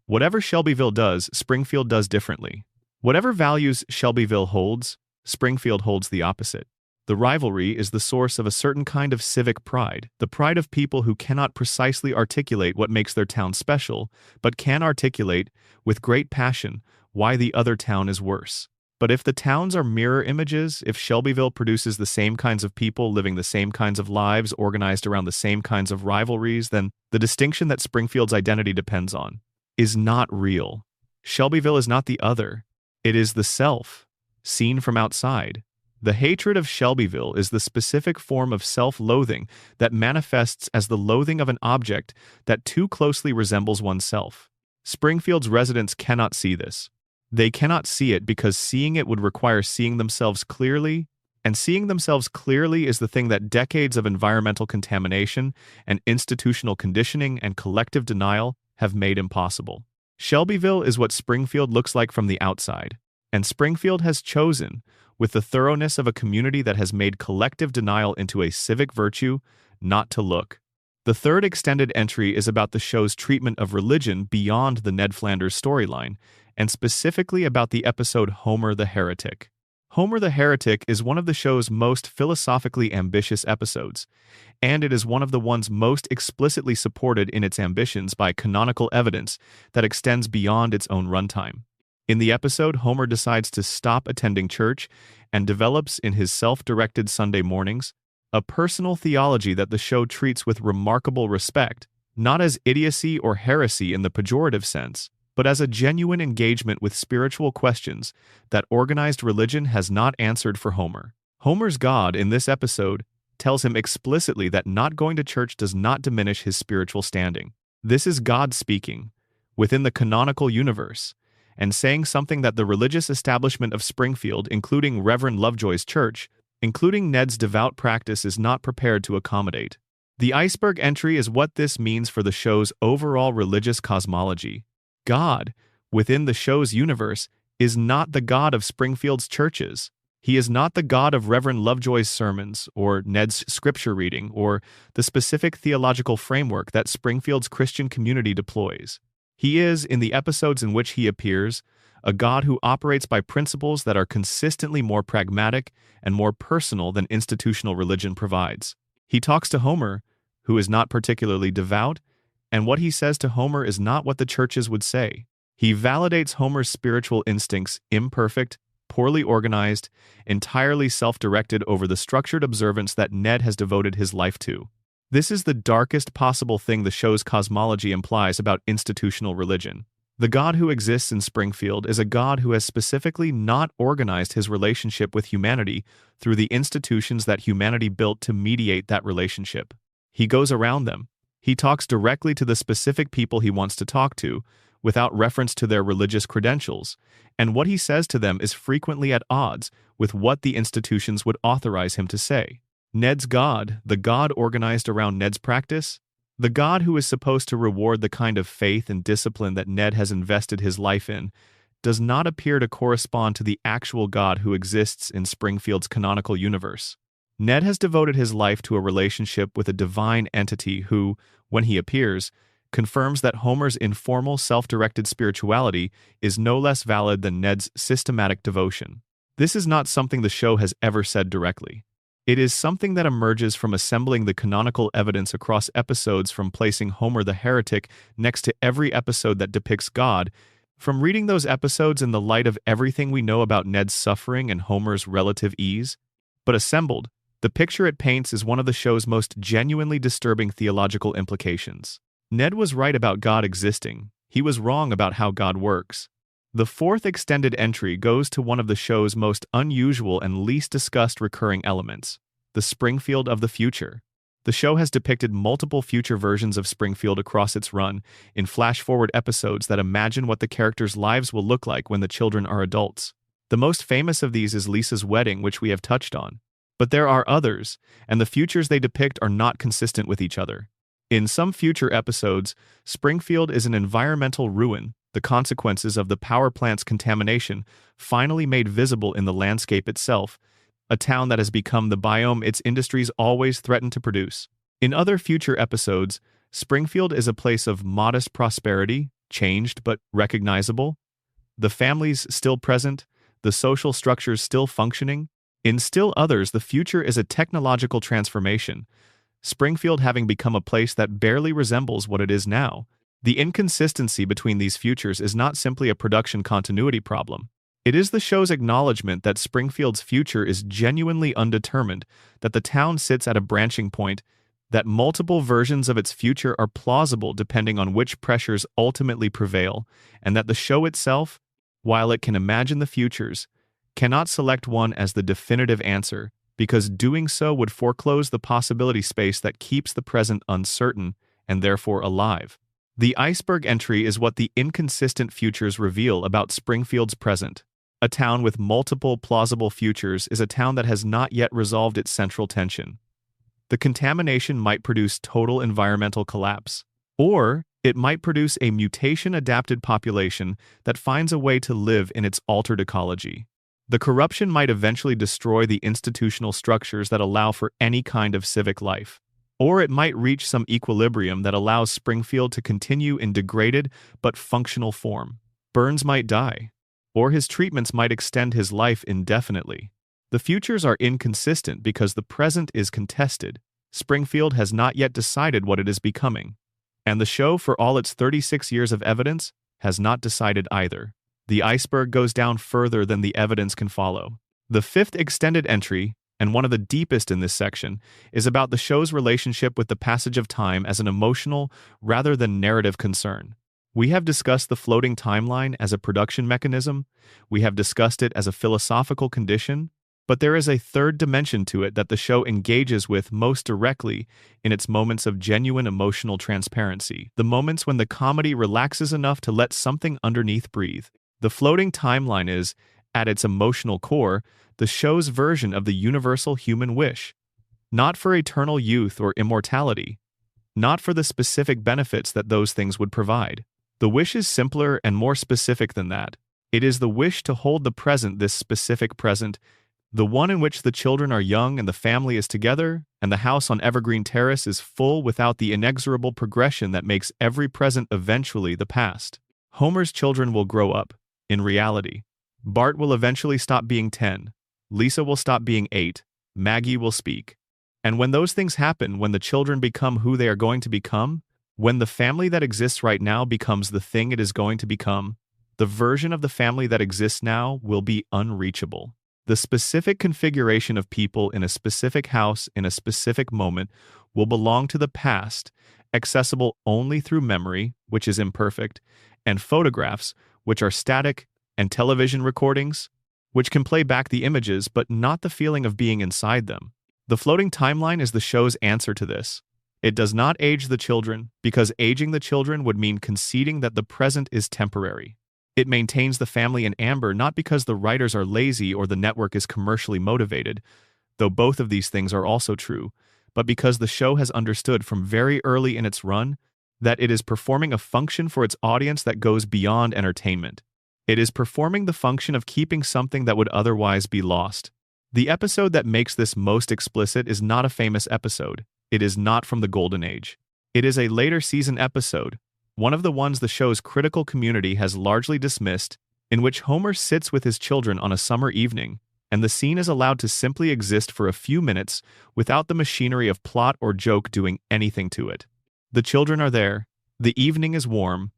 Whatever Shelbyville does, Springfield does differently. Whatever values Shelbyville holds, Springfield holds the opposite. The rivalry is the source of a certain kind of civic pride, the pride of people who cannot precisely articulate what makes their town special, but can articulate, with great passion, why the other town is worse. But if the towns are mirror images, if Shelbyville produces the same kinds of people living the same kinds of lives organized around the same kinds of rivalries, then the distinction that Springfield's identity depends on is not real. Shelbyville is not the other. It is the self, seen from outside. The hatred of Shelbyville is the specific form of self-loathing that manifests as the loathing of an object that too closely resembles oneself. Springfield's residents cannot see this. They cannot see it because seeing it would require seeing themselves clearly, and seeing themselves clearly is the thing that decades of environmental contamination and institutional conditioning and collective denial have made impossible. Shelbyville is what Springfield looks like from the outside, and Springfield has chosen, with the thoroughness of a community that has made collective denial into a civic virtue, not to look. The third extended entry is about the show's treatment of religion beyond the Ned Flanders storyline, and specifically about the episode Homer the Heretic. Homer the Heretic is one of the show's most philosophically ambitious episodes, and it is one of the ones most explicitly supported in its ambitions by canonical evidence that extends beyond its own runtime. In the episode, Homer decides to stop attending church and develops in his self-directed Sunday mornings a personal theology that the show treats with remarkable respect, not as idiocy or heresy in the pejorative sense, but as a genuine engagement with spiritual questions that organized religion has not answered for Homer. Homer's God, in this episode, tells him explicitly that not going to church does not diminish his spiritual standing. This is God speaking, within the canonical universe, and saying something that the religious establishment of Springfield, including Reverend Lovejoy's church, including Ned's devout practice, is not prepared to accommodate. The iceberg entry is what this means for the show's overall religious cosmology. God, within the show's universe, is not the God of Springfield's churches. He is not the God of Reverend Lovejoy's sermons, or Ned's scripture reading, or the specific theological framework that Springfield's Christian community deploys. He is, in the episodes in which he appears, a God who operates by principles that are consistently more pragmatic and more personal than institutional religion provides. He talks to Homer, who is not particularly devout, and what he says to Homer is not what the churches would say. He validates Homer's spiritual instincts, imperfect, poorly organized, entirely self-directed over the structured observance that Ned has devoted his life to. This is the darkest possible thing the show's cosmology implies about institutional religion. The God who exists in Springfield is a God who has specifically not organized his relationship with humanity through the institutions that humanity built to mediate that relationship. He goes around them. He talks directly to the specific people he wants to talk to, without reference to their religious credentials, and what he says to them is frequently at odds with what the institutions would authorize him to say. Ned's God, the God organized around Ned's practice, the God who is supposed to reward the kind of faith and discipline that Ned has invested his life in, does not appear to correspond to the actual God who exists in Springfield's canonical universe. Ned has devoted his life to a relationship with a divine entity who, when he appears, confirms that Homer's informal, self-directed spirituality is no less valid than Ned's systematic devotion. This is not something the show has ever said directly. It is something that emerges from assembling the canonical evidence across episodes, from placing Homer the heretic next to every episode that depicts God, from reading those episodes in the light of everything we know about Ned's suffering and Homer's relative ease. But assembled, the picture it paints is one of the show's most genuinely disturbing theological implications. Ned was right about God existing. He was wrong about how God works. The fourth extended entry goes to one of the show's most unusual and least discussed recurring elements, the Springfield of the future. The show has depicted multiple future versions of Springfield across its run, in flash-forward episodes that imagine what the characters' lives will look like when the children are adults. The most famous of these is Lisa's wedding, which we have touched on. But there are others, and the futures they depict are not consistent with each other. In some future episodes, Springfield is an environmental ruin, the consequences of the power plant's contamination finally made visible in the landscape itself, a town that has become the biome its industries always threatened to produce. In other future episodes, Springfield is a place of modest prosperity, changed but recognizable, the families still present, the social structures still functioning. In still others, the future is a technological transformation, Springfield having become a place that barely resembles what it is now. The inconsistency between these futures is not simply a production continuity problem. It is the show's acknowledgement that Springfield's future is genuinely undetermined, that the town sits at a branching point, that multiple versions of its future are plausible depending on which pressures ultimately prevail, and that the show itself, while it can imagine the futures, cannot select one as the definitive answer, because doing so would foreclose the possibility space that keeps the present uncertain and therefore alive. The iceberg entry is what the inconsistent futures reveal about Springfield's present. A town with multiple plausible futures is a town that has not yet resolved its central tension. The contamination might produce total environmental collapse, or it might produce a mutation-adapted population that finds a way to live in its altered ecology. The corruption might eventually destroy the institutional structures that allow for any kind of civic life. Or it might reach some equilibrium that allows Springfield to continue in degraded but functional form. Burns might die, or his treatments might extend his life indefinitely. The futures are inconsistent because the present is contested. Springfield has not yet decided what it is becoming. And the show, for all its 36 years of evidence, has not decided either. The iceberg goes down further than the evidence can follow. The fifth extended entry, and one of the deepest in this section, is about the show's relationship with the passage of time as an emotional rather than narrative concern. We have discussed the floating timeline as a production mechanism, we have discussed it as a philosophical condition, but there is a third dimension to it that the show engages with most directly in its moments of genuine emotional transparency, the moments when the comedy relaxes enough to let something underneath breathe. The floating timeline is, at its emotional core, the show's version of the universal human wish, not for eternal youth or immortality, not for the specific benefits that those things would provide. The wish is simpler and more specific than that. It is the wish to hold the present, this specific present, the one in which the children are young and the family is together, and the house on Evergreen Terrace is full without the inexorable progression that makes every present eventually the past. Homer's children will grow up, in reality. Bart will eventually stop being 10. Lisa will stop being 8. Maggie will speak. And when those things happen, when the children become who they are going to become, when the family that exists right now becomes the thing it is going to become, the version of the family that exists now will be unreachable. The specific configuration of people in a specific house in a specific moment will belong to the past, accessible only through memory, which is imperfect, and photographs, which are static, and television recordings, which can play back the images but not the feeling of being inside them. The floating timeline is the show's answer to this. It does not age the children, because aging the children would mean conceding that the present is temporary. It maintains the family in amber not because the writers are lazy or the network is commercially motivated, though both of these things are also true, but because the show has understood from very early in its run that it is performing a function for its audience that goes beyond entertainment. It is performing the function of keeping something that would otherwise be lost. The episode that makes this most explicit is not a famous episode. It is not from the Golden Age. It is a later season episode, one of the ones the show's critical community has largely dismissed, in which Homer sits with his children on a summer evening, and the scene is allowed to simply exist for a few minutes without the machinery of plot or joke doing anything to it. The children are there. The evening is warm.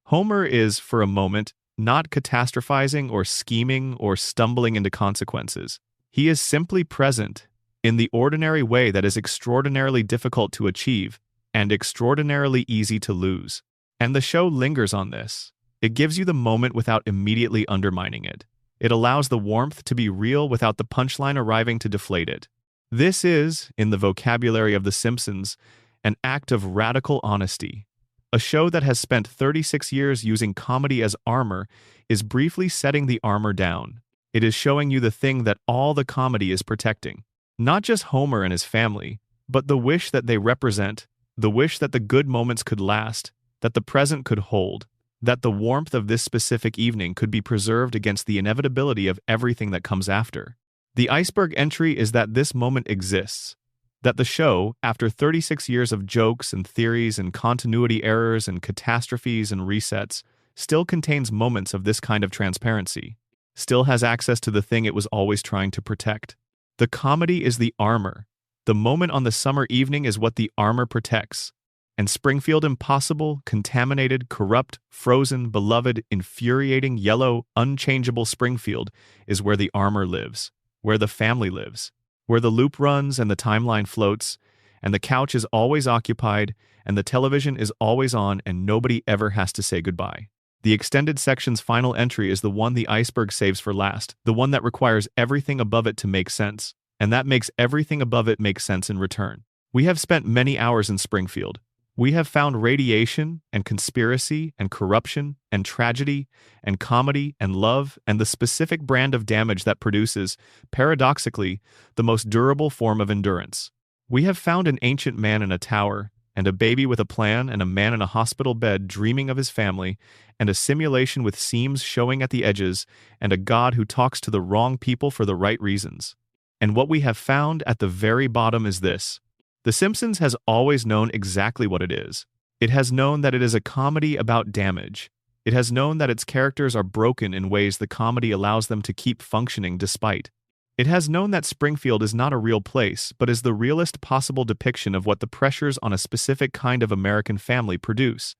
Homer is, for a moment, not catastrophizing or scheming or stumbling into consequences. He is simply present, in the ordinary way that is extraordinarily difficult to achieve and extraordinarily easy to lose. And the show lingers on this. It gives you the moment without immediately undermining it. It allows the warmth to be real without the punchline arriving to deflate it. This is, in the vocabulary of The Simpsons, an act of radical honesty. A show that has spent 36 years using comedy as armor is briefly setting the armor down. It is showing you the thing that all the comedy is protecting. Not just Homer and his family, but the wish that they represent, the wish that the good moments could last, that the present could hold, that the warmth of this specific evening could be preserved against the inevitability of everything that comes after. The iceberg entry is that this moment exists, that the show, after 36 years of jokes and theories and continuity errors and catastrophes and resets, still contains moments of this kind of transparency, still has access to the thing it was always trying to protect. The comedy is the armor. The moment on the summer evening is what the armor protects. And Springfield impossible, contaminated, corrupt, frozen, beloved, infuriating, yellow, unchangeable Springfield is where the armor lives, where the family lives, where the loop runs and the timeline floats, and the couch is always occupied, and the television is always on, and nobody ever has to say goodbye. The extended section's final entry is the one the iceberg saves for last, the one that requires everything above it to make sense, and that makes everything above it make sense in return. We have spent many hours in Springfield. We have found radiation and conspiracy and corruption and tragedy and comedy and love and the specific brand of damage that produces, paradoxically, the most durable form of endurance. We have found an ancient man in a tower, and a baby with a plan, and a man in a hospital bed dreaming of his family, and a simulation with seams showing at the edges, and a God who talks to the wrong people for the right reasons. And what we have found at the very bottom is this. The Simpsons has always known exactly what it is. It has known that it is a comedy about damage. It has known that its characters are broken in ways the comedy allows them to keep functioning despite. It has known that Springfield is not a real place, but is the realest possible depiction of what the pressures on a specific kind of American family produce.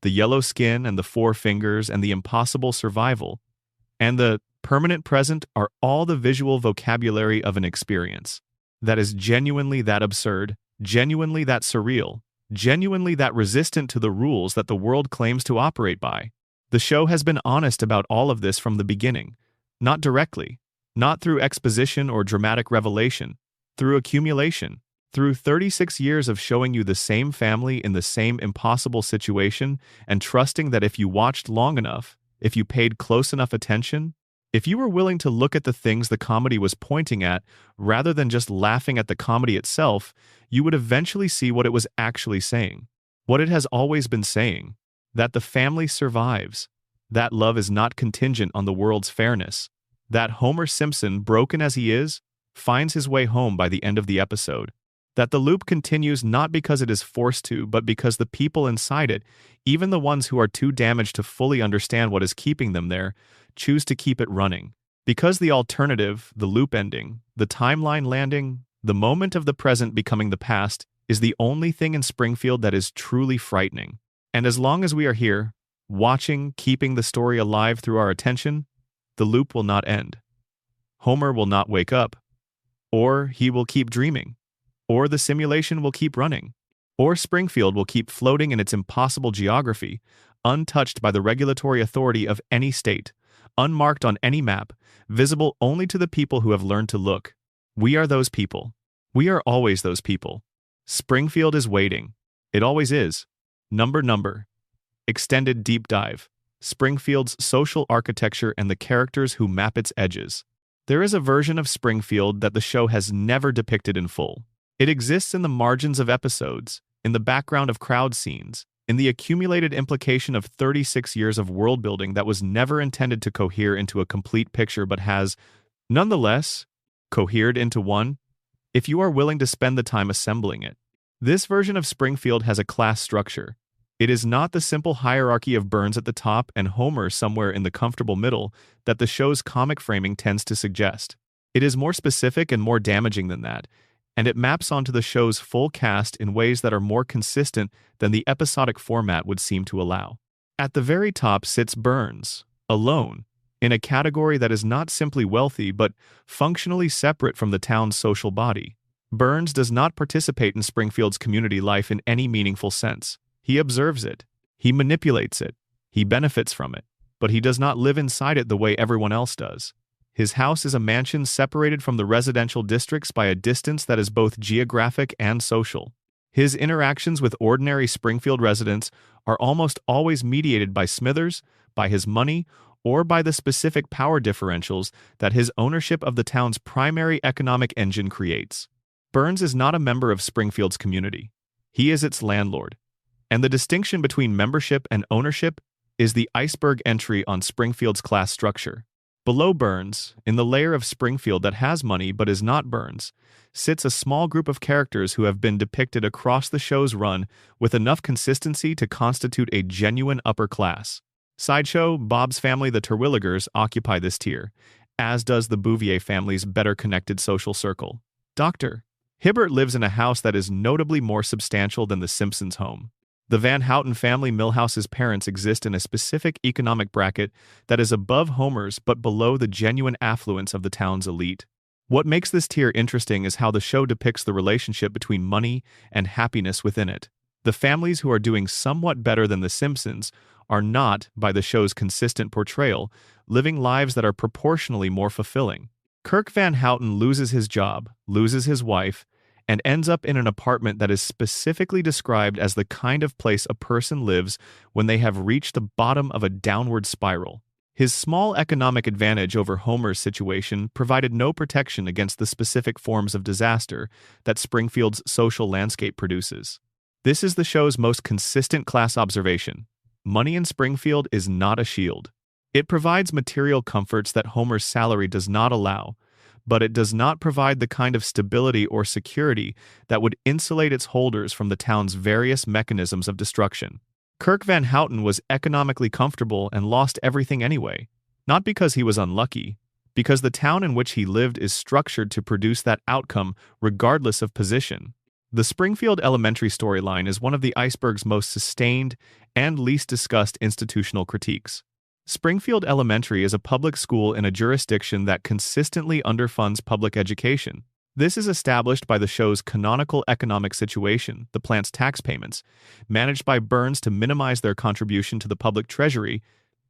The yellow skin and the four fingers and the impossible survival. And the permanent present are all the visual vocabulary of an experience that is genuinely that absurd, genuinely that surreal, genuinely that resistant to the rules that the world claims to operate by. The show has been honest about all of this from the beginning, not directly, not through exposition or dramatic revelation, through accumulation, through 36 years of showing you the same family in the same impossible situation and trusting that if you watched long enough, if you paid close enough attention, if you were willing to look at the things the comedy was pointing at rather than just laughing at the comedy itself, you would eventually see what it was actually saying. What it has always been saying: that the family survives, that love is not contingent on the world's fairness, that Homer Simpson, broken as he is, finds his way home by the end of the episode, that the loop continues not because it is forced to, but because the people inside it, even the ones who are too damaged to fully understand what is keeping them there, choose to keep it running. Because the alternative, the loop ending, the timeline landing, the moment of the present becoming the past, is the only thing in Springfield that is truly frightening. And as long as we are here, watching, keeping the story alive through our attention, the loop will not end. Homer will not wake up, or he will keep dreaming, or the simulation will keep running, or Springfield will keep floating in its impossible geography, untouched by the regulatory authority of any state, unmarked on any map, visible only to the people who have learned to look. We are those people. We are always those people. Springfield is waiting. It always is. Number. Extended deep dive. Springfield's social architecture and the characters who map its edges. There is a version of Springfield that the show has never depicted in full. It exists in the margins of episodes, in the background of crowd scenes, in the accumulated implication of 36 years of world building that was never intended to cohere into a complete picture but has, nonetheless, cohered into one, if you are willing to spend the time assembling it. This version of Springfield has a class structure. It is not the simple hierarchy of Burns at the top and Homer somewhere in the comfortable middle that the show's comic framing tends to suggest. It is more specific and more damaging than that, and it maps onto the show's full cast in ways that are more consistent than the episodic format would seem to allow. At the very top sits Burns, alone, in a category that is not simply wealthy but functionally separate from the town's social body. Burns does not participate in Springfield's community life in any meaningful sense. He observes it, he manipulates it, he benefits from it, but he does not live inside it the way everyone else does. His house is a mansion separated from the residential districts by a distance that is both geographic and social. His interactions with ordinary Springfield residents are almost always mediated by Smithers, by his money, or by the specific power differentials that his ownership of the town's primary economic engine creates. Burns is not a member of Springfield's community. He is its landlord. And the distinction between membership and ownership is the iceberg entry on Springfield's class structure. Below Burns, in the layer of Springfield that has money but is not Burns, sits a small group of characters who have been depicted across the show's run with enough consistency to constitute a genuine upper class. Sideshow, Bob's family, the Terwilligers, occupy this tier, as does the Bouvier family's better-connected social circle. Dr. Hibbert lives in a house that is notably more substantial than the Simpsons' home. The Van Houten family, Milhouse's parents, exist in a specific economic bracket that is above Homer's but below the genuine affluence of the town's elite. What makes this tier interesting is how the show depicts the relationship between money and happiness within it. The families who are doing somewhat better than the Simpsons are not, by the show's consistent portrayal, living lives that are proportionally more fulfilling. Kirk Van Houten loses his job, loses his wife, and ends up in an apartment that is specifically described as the kind of place a person lives when they have reached the bottom of a downward spiral. His small economic advantage over Homer's situation provided no protection against the specific forms of disaster that Springfield's social landscape produces. This is the show's most consistent class observation. Money in Springfield is not a shield. It provides material comforts that Homer's salary does not allow, but it does not provide the kind of stability or security that would insulate its holders from the town's various mechanisms of destruction. Kirk Van Houten was economically comfortable and lost everything anyway, not because he was unlucky, because the town in which he lived is structured to produce that outcome regardless of position. The Springfield Elementary storyline is one of the Iceberg's most sustained and least discussed institutional critiques. Springfield Elementary is a public school in a jurisdiction that consistently underfunds public education. This is established by the show's canonical economic situation, the plant's tax payments, managed by Burns to minimize their contribution to the public treasury,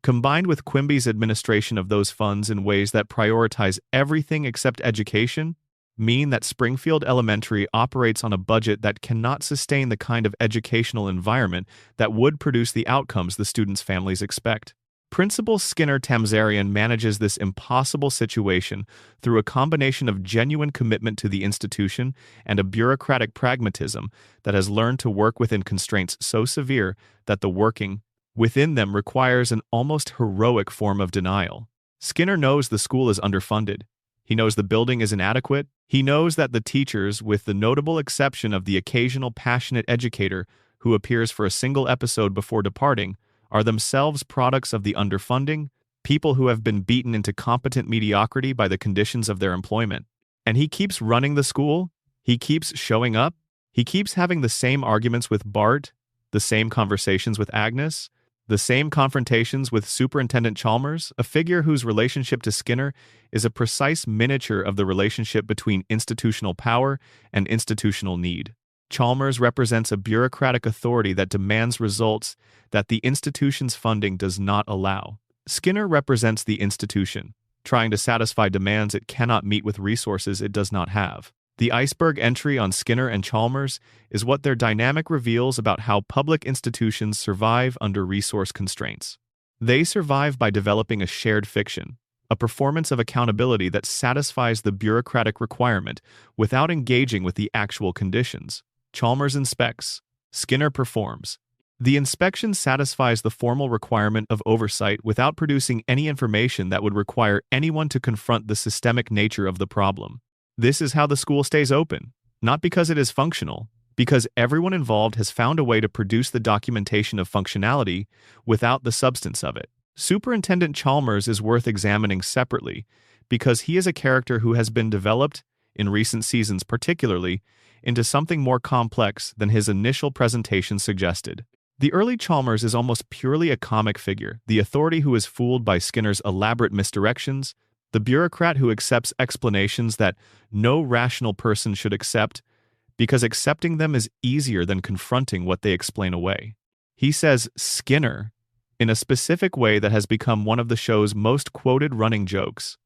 combined with Quimby's administration of those funds in ways that prioritize everything except education, mean that Springfield Elementary operates on a budget that cannot sustain the kind of educational environment that would produce the outcomes the students' families expect. Principal Skinner Tamzarian manages this impossible situation through a combination of genuine commitment to the institution and a bureaucratic pragmatism that has learned to work within constraints so severe that the working within them requires an almost heroic form of denial. Skinner knows the school is underfunded. He knows the building is inadequate. He knows that the teachers, with the notable exception of the occasional passionate educator who appears for a single episode before departing, are themselves products of the underfunding, people who have been beaten into competent mediocrity by the conditions of their employment. And he keeps running the school, he keeps showing up, he keeps having the same arguments with Bart, the same conversations with Agnes, the same confrontations with Superintendent Chalmers, a figure whose relationship to Skinner is a precise miniature of the relationship between institutional power and institutional need. Chalmers represents a bureaucratic authority that demands results that the institution's funding does not allow. Skinner represents the institution, trying to satisfy demands it cannot meet with resources it does not have. The iceberg entry on Skinner and Chalmers is what their dynamic reveals about how public institutions survive under resource constraints. They survive by developing a shared fiction, a performance of accountability that satisfies the bureaucratic requirement without engaging with the actual conditions. Chalmers inspects, Skinner performs. The inspection satisfies the formal requirement of oversight without producing any information that would require anyone to confront the systemic nature of the problem. This is how the school stays open, not because it is functional, because everyone involved has found a way to produce the documentation of functionality without the substance of it. Superintendent Chalmers is worth examining separately because he is a character who has been developed, in recent seasons particularly, into something more complex than his initial presentation suggested. The early Chalmers is almost purely a comic figure, the authority who is fooled by Skinner's elaborate misdirections, the bureaucrat who accepts explanations that no rational person should accept because accepting them is easier than confronting what they explain away. He says Skinner in a specific way that has become one of the show's most quoted running jokes.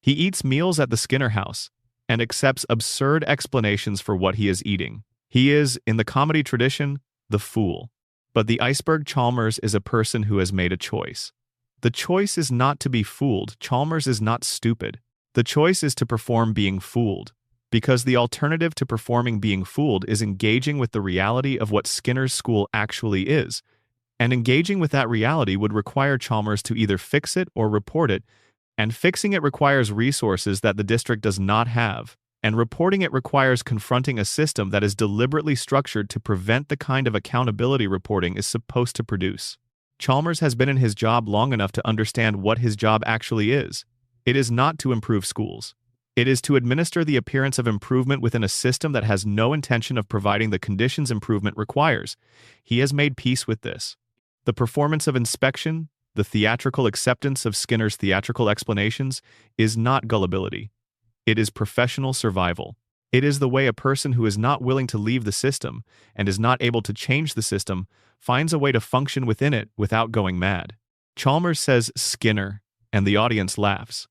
He eats meals at the Skinner house and accepts absurd explanations for what he is eating. He is, in the comedy tradition, the fool. But the iceberg Chalmers is a person who has made a choice. The choice is not to be fooled. Chalmers is not stupid. The choice is to perform being fooled, because the alternative to performing being fooled is engaging with the reality of what Skinner's school actually is, and engaging with that reality would require Chalmers to either fix it or report it, and fixing it requires resources that the district does not have, and reporting it requires confronting a system that is deliberately structured to prevent the kind of accountability reporting is supposed to produce. Chalmers has been in his job long enough to understand what his job actually is. It is not to improve schools. It is to administer the appearance of improvement within a system that has no intention of providing the conditions improvement requires. He has made peace with this. The performance of inspection, the theatrical acceptance of Skinner's theatrical explanations, is not gullibility. It is professional survival. It is the way a person who is not willing to leave the system and is not able to change the system finds a way to function within it without going mad. Chalmers says Skinner, and the audience laughs.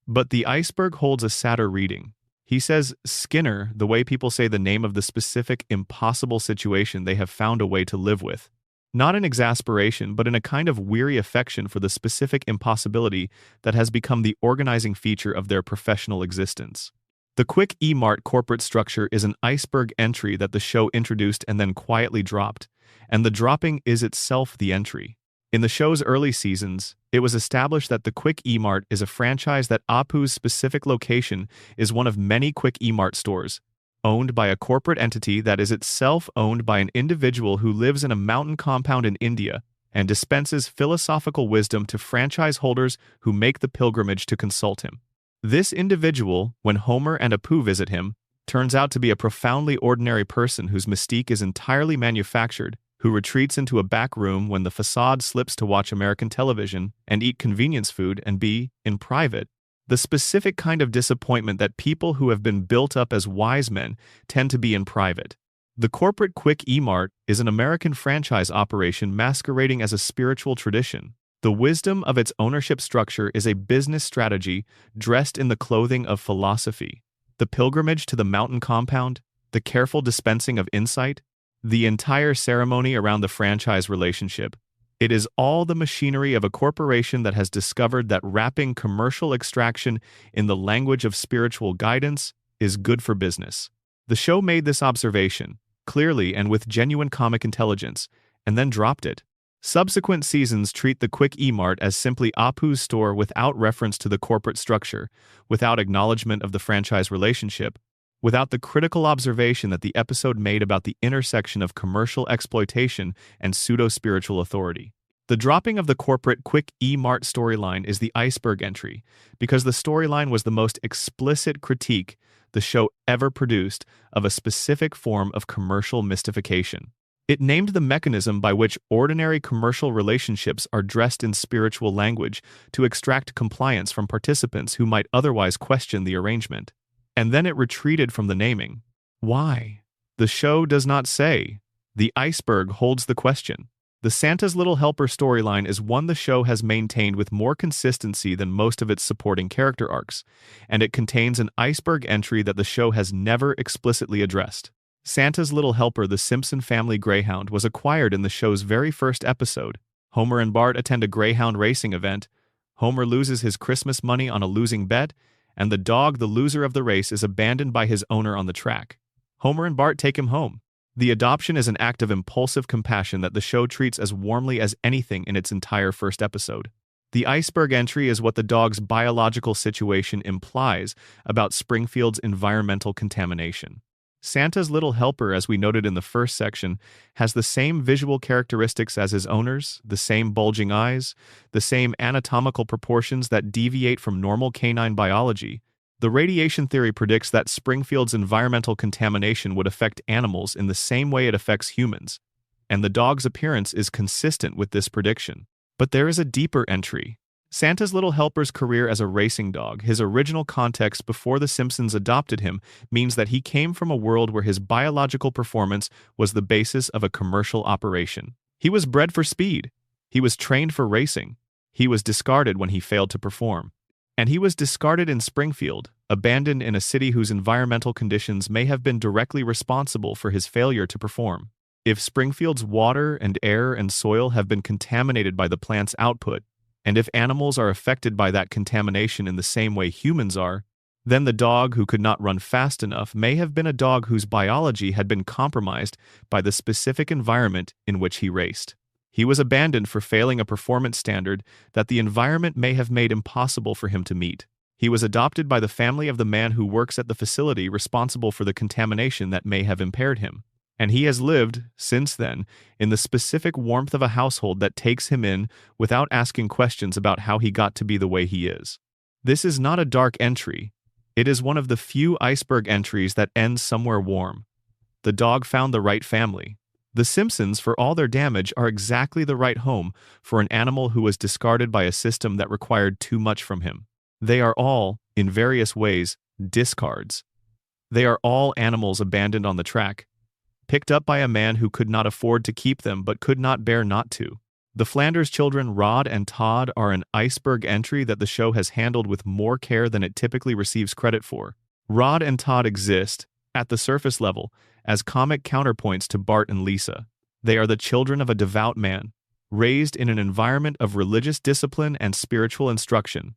But the iceberg holds a sadder reading. He says Skinner the way people say the name of the specific impossible situation they have found a way to live with. Not in exasperation, but in a kind of weary affection for the specific impossibility that has become the organizing feature of their professional existence. The Quick E-Mart corporate structure is an iceberg entry that the show introduced and then quietly dropped, and the dropping is itself the entry. In the show's early seasons, it was established that the Quick E-Mart is a franchise that Apu's specific location is one of many Quick E-Mart stores, owned by a corporate entity that is itself owned by an individual who lives in a mountain compound in India and dispenses philosophical wisdom to franchise holders who make the pilgrimage to consult him. This individual, when Homer and Apu visit him, turns out to be a profoundly ordinary person whose mystique is entirely manufactured who retreats into a back room when the facade slips to watch American television and eat convenience food and be in private. The specific kind of disappointment that people who have been built up as wise men tend to be in private. The corporate Quick E-Mart is an American franchise operation masquerading as a spiritual tradition. The wisdom of its ownership structure is a business strategy dressed in the clothing of philosophy. The pilgrimage to the mountain compound, the careful dispensing of insight, the entire ceremony around the franchise relationship. It is all the machinery of a corporation that has discovered that wrapping commercial extraction in the language of spiritual guidance is good for business. The show made this observation, clearly and with genuine comic intelligence, and then dropped it. Subsequent seasons treat the Quick E-Mart as simply Apu's store without reference to the corporate structure, without acknowledgement of the franchise relationship, without the critical observation that the episode made about the intersection of commercial exploitation and pseudo-spiritual authority. The dropping of the corporate Quick E-Mart storyline is the iceberg entry, because the storyline was the most explicit critique the show ever produced of a specific form of commercial mystification. It named the mechanism by which ordinary commercial relationships are dressed in spiritual language to extract compliance from participants who might otherwise question the arrangement. And then it retreated from the naming. Why? The show does not say. The iceberg holds the question. The Santa's Little Helper storyline is one the show has maintained with more consistency than most of its supporting character arcs, and it contains an iceberg entry that the show has never explicitly addressed. Santa's Little Helper, the Simpson family greyhound, was acquired in the show's very first episode. Homer and Bart attend a greyhound racing event. Homer loses his Christmas money on a losing bet, and the dog, the loser of the race, is abandoned by his owner on the track. Homer and Bart take him home. The adoption is an act of impulsive compassion that the show treats as warmly as anything in its entire first episode. The iceberg entry is what the dog's biological situation implies about Springfield's environmental contamination. Santa's Little Helper, as we noted in the first section, has the same visual characteristics as his owners, the same bulging eyes, the same anatomical proportions that deviate from normal canine biology. The radiation theory predicts that Springfield's environmental contamination would affect animals in the same way it affects humans, and the dog's appearance is consistent with this prediction. But there is a deeper entry. Santa's Little Helper's career as a racing dog, his original context before The Simpsons adopted him, means that he came from a world where his biological performance was the basis of a commercial operation. He was bred for speed. He was trained for racing. He was discarded when he failed to perform. And he was discarded in Springfield, abandoned in a city whose environmental conditions may have been directly responsible for his failure to perform. If Springfield's water and air and soil have been contaminated by the plant's output, and if animals are affected by that contamination in the same way humans are, then the dog who could not run fast enough may have been a dog whose biology had been compromised by the specific environment in which he raced. He was abandoned for failing a performance standard that the environment may have made impossible for him to meet. He was adopted by the family of the man who works at the facility responsible for the contamination that may have impaired him. And he has lived, since then, in the specific warmth of a household that takes him in without asking questions about how he got to be the way he is. This is not a dark entry. It is one of the few iceberg entries that ends somewhere warm. The dog found the right family. The Simpsons, for all their damage, are exactly the right home for an animal who was discarded by a system that required too much from him. They are all, in various ways, discards. They are all animals abandoned on the track, picked up by a man who could not afford to keep them but could not bear not to. The Flanders children, Rod and Todd, are an iceberg entry that the show has handled with more care than it typically receives credit for. Rod and Todd exist, at the surface level, as comic counterpoints to Bart and Lisa. They are the children of a devout man, raised in an environment of religious discipline and spiritual instruction,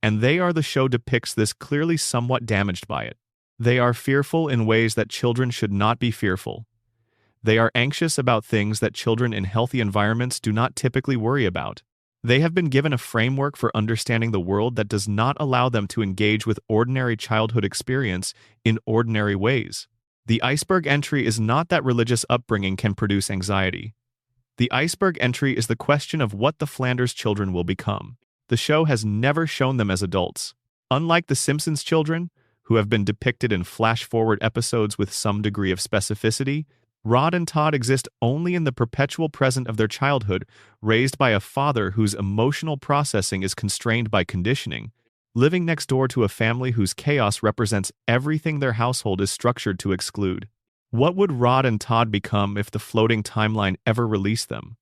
and they are the show depicts this clearly somewhat damaged by it. They are fearful in ways that children should not be fearful. They are anxious about things that children in healthy environments do not typically worry about. They have been given a framework for understanding the world that does not allow them to engage with ordinary childhood experience in ordinary ways. The iceberg entry is not that religious upbringing can produce anxiety. The iceberg entry is the question of what the Flanders children will become. The show has never shown them as adults. Unlike the Simpsons children, who have been depicted in flash-forward episodes with some degree of specificity, Rod and Todd exist only in the perpetual present of their childhood, raised by a father whose emotional processing is constrained by conditioning, living next door to a family whose chaos represents everything their household is structured to exclude. What would Rod and Todd become if the floating timeline ever released them?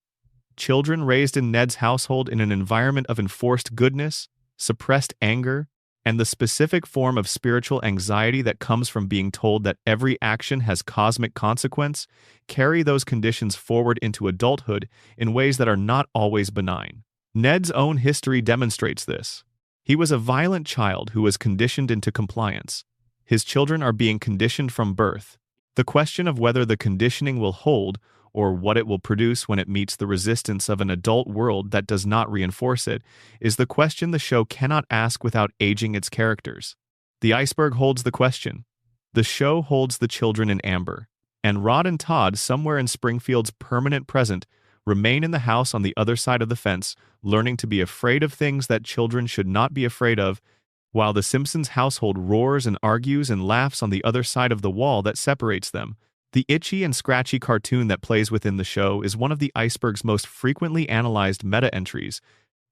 Children raised in Ned's household in an environment of enforced goodness, suppressed anger, and the specific form of spiritual anxiety that comes from being told that every action has cosmic consequence, carry those conditions forward into adulthood in ways that are not always benign. Ned's own history demonstrates this. He was a violent child who was conditioned into compliance. His children are being conditioned from birth. The question of whether the conditioning will hold or what it will produce when it meets the resistance of an adult world that does not reinforce it, is the question the show cannot ask without aging its characters. The Iceberg holds the question. The show holds the children in amber. And Rod and Todd, somewhere in Springfield's permanent present, remain in the house on the other side of the fence, learning to be afraid of things that children should not be afraid of, while the Simpsons household roars and argues and laughs on the other side of the wall that separates them. The itchy and scratchy cartoon that plays within the show is one of the Iceberg's most frequently analyzed meta-entries,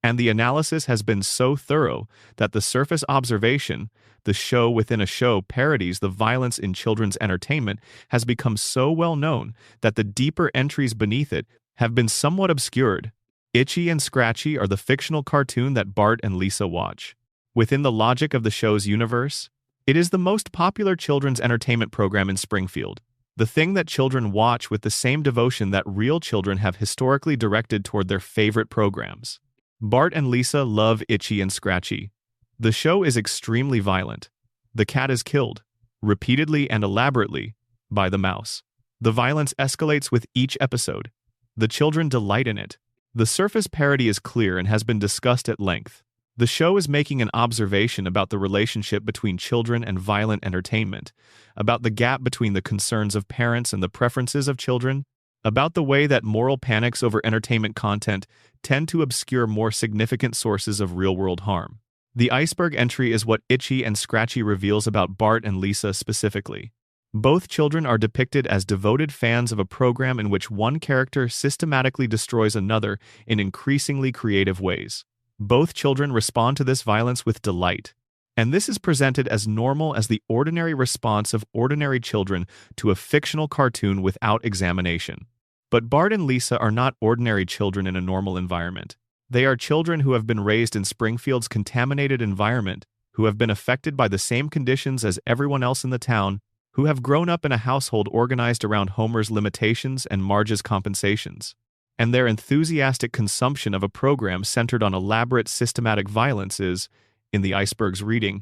and the analysis has been so thorough that the surface observation, the show within a show parodies the violence in children's entertainment, has become so well known that the deeper entries beneath it have been somewhat obscured. Itchy and Scratchy are the fictional cartoon that Bart and Lisa watch. Within the logic of the show's universe, it is the most popular children's entertainment program in Springfield. The thing that children watch with the same devotion that real children have historically directed toward their favorite programs. Bart and Lisa love Itchy and Scratchy. The show is extremely violent. The cat is killed, repeatedly and elaborately, by the mouse. The violence escalates with each episode. The children delight in it. The surface parody is clear and has been discussed at length. The show is making an observation about the relationship between children and violent entertainment, about the gap between the concerns of parents and the preferences of children, about the way that moral panics over entertainment content tend to obscure more significant sources of real-world harm. The Iceberg entry is what Itchy and Scratchy reveals about Bart and Lisa specifically. Both children are depicted as devoted fans of a program in which one character systematically destroys another in increasingly creative ways. Both children respond to this violence with delight, and this is presented as normal as the ordinary response of ordinary children to a fictional cartoon without examination. But Bart and Lisa are not ordinary children in a normal environment. They are children who have been raised in Springfield's contaminated environment, who have been affected by the same conditions as everyone else in the town, who have grown up in a household organized around Homer's limitations and Marge's compensations. And their enthusiastic consumption of a program centered on elaborate systematic violence is, in the Iceberg's reading,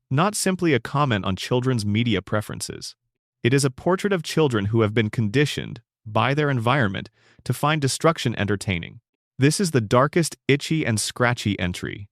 not simply a comment on children's media preferences. It is a portrait of children who have been conditioned, by their environment, to find destruction entertaining. This is the darkest Itchy and Scratchy entry,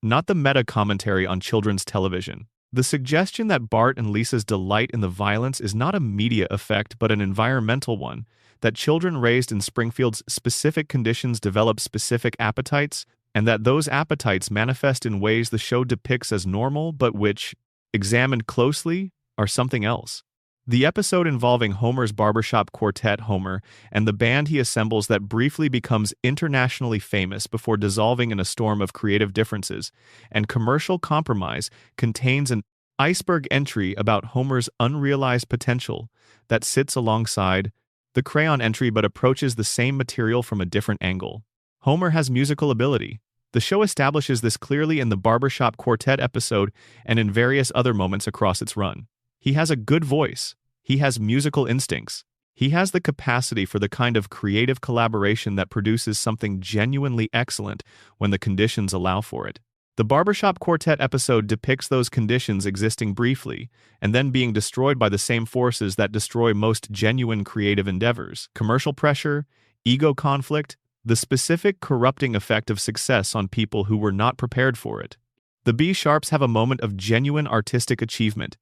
not the meta-commentary on children's television. The suggestion that Bart and Lisa's delight in the violence is not a media effect but an environmental one, that children raised in Springfield's specific conditions develop specific appetites, and that those appetites manifest in ways the show depicts as normal but which, examined closely, are something else. The episode involving Homer's barbershop quartet Homer and the band he assembles that briefly becomes internationally famous before dissolving in a storm of creative differences and commercial compromise contains an Iceberg entry about Homer's unrealized potential that sits alongside the crayon entry but approaches the same material from a different angle. Homer has musical ability. The show establishes this clearly in the barbershop quartet episode and in various other moments across its run. He has a good voice. He has musical instincts. He has the capacity for the kind of creative collaboration that produces something genuinely excellent when the conditions allow for it. The barbershop quartet episode depicts those conditions existing briefly, and then being destroyed by the same forces that destroy most genuine creative endeavors: commercial pressure, ego conflict, the specific corrupting effect of success on people who were not prepared for it. The B-Sharps have a moment of genuine artistic achievement,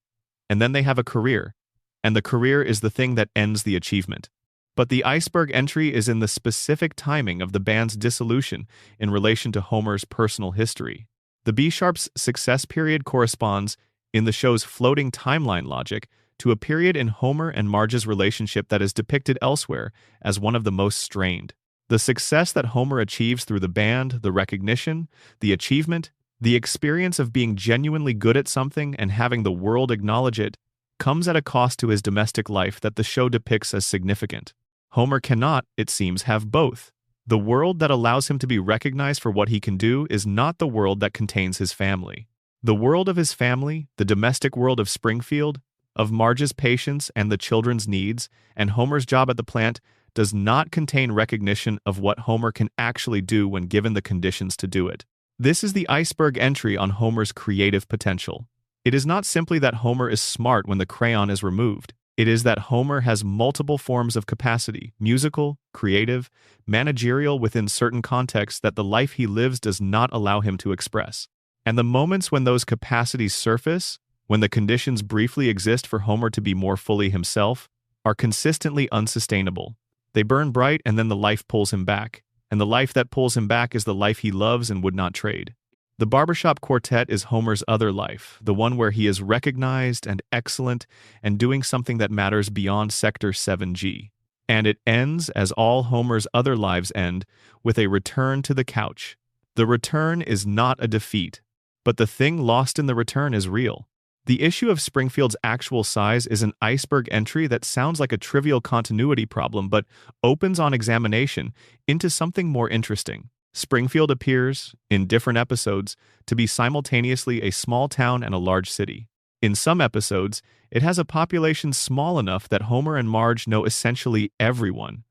and then they have a career, and the career is the thing that ends the achievement. But the Iceberg entry is in the specific timing of the band's dissolution in relation to Homer's personal history. The B-Sharps' success period corresponds, in the show's floating timeline logic, to a period in Homer and Marge's relationship that is depicted elsewhere as one of the most strained. The success that Homer achieves through the band, the recognition, the achievement, the experience of being genuinely good at something and having the world acknowledge it, comes at a cost to his domestic life that the show depicts as significant. Homer cannot, it seems, have both. The world that allows him to be recognized for what he can do is not the world that contains his family. The world of his family, the domestic world of Springfield, of Marge's patience and the children's needs, and Homer's job at the plant, does not contain recognition of what Homer can actually do when given the conditions to do it. This is the iceberg entry on Homer's creative potential. It is not simply that Homer is smart when the crayon is removed. It is that Homer has multiple forms of capacity, musical, creative, managerial within certain contexts that the life he lives does not allow him to express. And the moments when those capacities surface, when the conditions briefly exist for Homer to be more fully himself, are consistently unsustainable. They burn bright and then the life pulls him back, and the life that pulls him back is the life he loves and would not trade. The barbershop quartet is Homer's other life, the one where he is recognized and excellent and doing something that matters beyond Sector 7G. And it ends, as all Homer's other lives end, with a return to the couch. The return is not a defeat, but the thing lost in the return is real. The issue of Springfield's actual size is an iceberg entry that sounds like a trivial continuity problem but opens on examination into something more interesting. Springfield appears, in different episodes, to be simultaneously a small town and a large city. In some episodes, it has a population small enough that Homer and Marge know essentially everyone,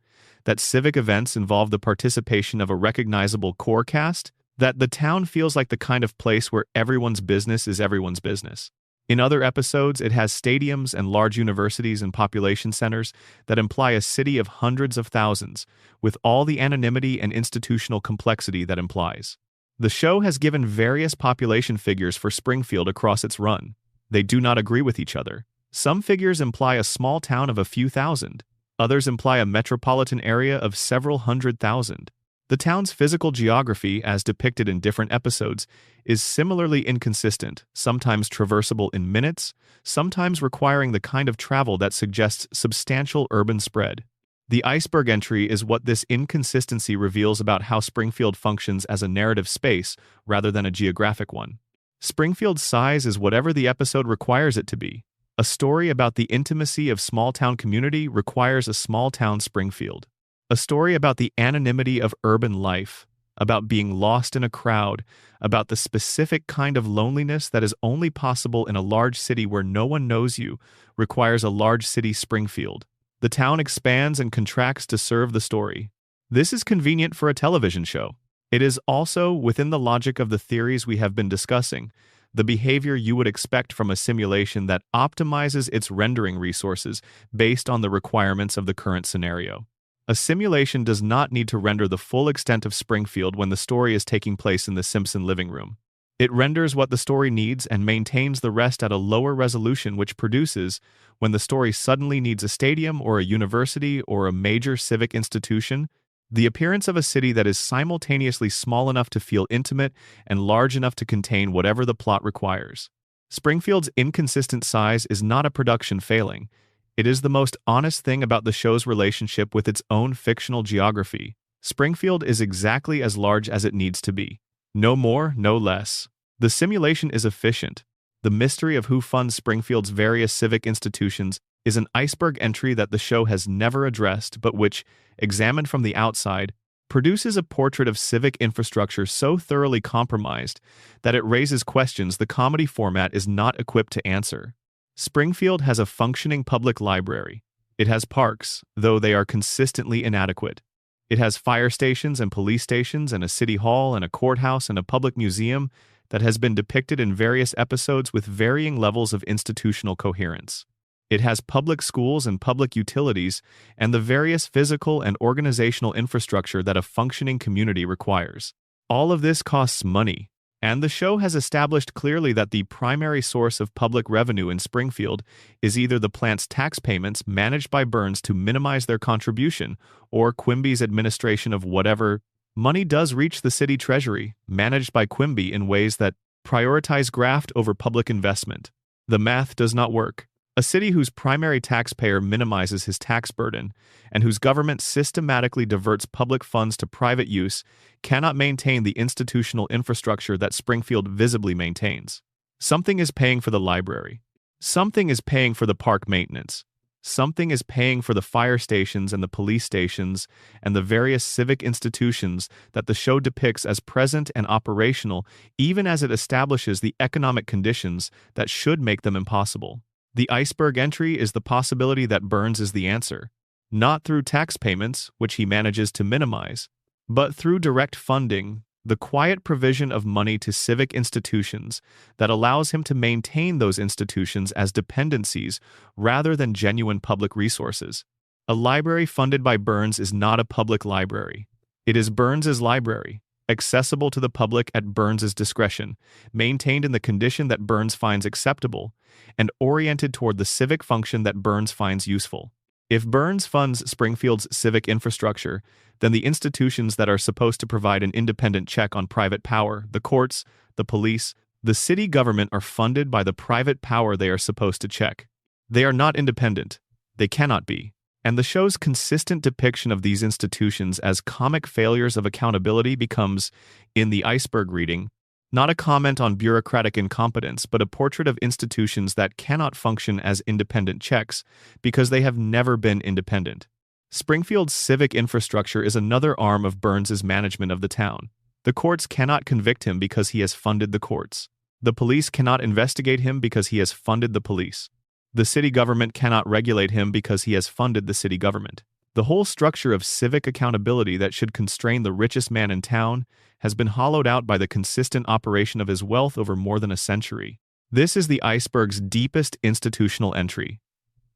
that civic events involve the participation of a recognizable core cast, that the town feels like the kind of place where everyone's business is everyone's business. In other episodes, it has stadiums and large universities and population centers that imply a city of hundreds of thousands, with all the anonymity and institutional complexity that implies. The show has given various population figures for Springfield across its run. They do not agree with each other. Some figures imply a small town of a few thousand. Others imply a metropolitan area of several hundred thousand. The town's physical geography, as depicted in different episodes, is similarly inconsistent, sometimes traversable in minutes, sometimes requiring the kind of travel that suggests substantial urban spread. The iceberg entry is what this inconsistency reveals about how Springfield functions as a narrative space rather than a geographic one. Springfield's size is whatever the episode requires it to be. A story about the intimacy of small-town community requires a small-town Springfield. A story about the anonymity of urban life, about being lost in a crowd, about the specific kind of loneliness that is only possible in a large city where no one knows you, requires a large city Springfield. The town expands and contracts to serve the story. This is convenient for a television show. It is also, within the logic of the theories we have been discussing, the behavior you would expect from a simulation that optimizes its rendering resources based on the requirements of the current scenario. A simulation does not need to render the full extent of Springfield when the story is taking place in the Simpson living room. It renders what the story needs and maintains the rest at a lower resolution, which produces, when the story suddenly needs a stadium or a university or a major civic institution, the appearance of a city that is simultaneously small enough to feel intimate and large enough to contain whatever the plot requires. Springfield's inconsistent size is not a production failing. It is the most honest thing about the show's relationship with its own fictional geography. Springfield is exactly as large as it needs to be. No more, no less. The simulation is efficient. The mystery of who funds Springfield's various civic institutions is an iceberg entry that the show has never addressed, but which, examined from the outside, produces a portrait of civic infrastructure so thoroughly compromised that it raises questions the comedy format is not equipped to answer. Springfield has a functioning public library. It has parks, though they are consistently inadequate. It has fire stations and police stations and a city hall and a courthouse and a public museum that has been depicted in various episodes with varying levels of institutional coherence. It has public schools and public utilities and the various physical and organizational infrastructure that a functioning community requires. All of this costs money. And the show has established clearly that the primary source of public revenue in Springfield is either the plant's tax payments managed by Burns to minimize their contribution, or Quimby's administration of whatever money does reach the city treasury, managed by Quimby in ways that prioritize graft over public investment. The math does not work. A city whose primary taxpayer minimizes his tax burden and whose government systematically diverts public funds to private use cannot maintain the institutional infrastructure that Springfield visibly maintains. Something is paying for the library. Something is paying for the park maintenance. Something is paying for the fire stations and the police stations and the various civic institutions that the show depicts as present and operational, even as it establishes the economic conditions that should make them impossible. The iceberg entry is the possibility that Burns is the answer, not through tax payments, which he manages to minimize, but through direct funding, the quiet provision of money to civic institutions that allows him to maintain those institutions as dependencies rather than genuine public resources. A library funded by Burns is not a public library. It is Burns's library, accessible to the public at Burns's discretion, maintained in the condition that Burns finds acceptable, and oriented toward the civic function that Burns finds useful. If Burns funds Springfield's civic infrastructure, then the institutions that are supposed to provide an independent check on private power, the courts, the police, the city government, are funded by the private power they are supposed to check. They are not independent. They cannot be. And the show's consistent depiction of these institutions as comic failures of accountability becomes, in the iceberg reading, not a comment on bureaucratic incompetence, but a portrait of institutions that cannot function as independent checks because they have never been independent. Springfield's civic infrastructure is another arm of Burns's management of the town. The courts cannot convict him because he has funded the courts. The police cannot investigate him because he has funded the police. The city government cannot regulate him because he has funded the city government. The whole structure of civic accountability that should constrain the richest man in town has been hollowed out by the consistent operation of his wealth over more than a century. This is the iceberg's deepest institutional entry.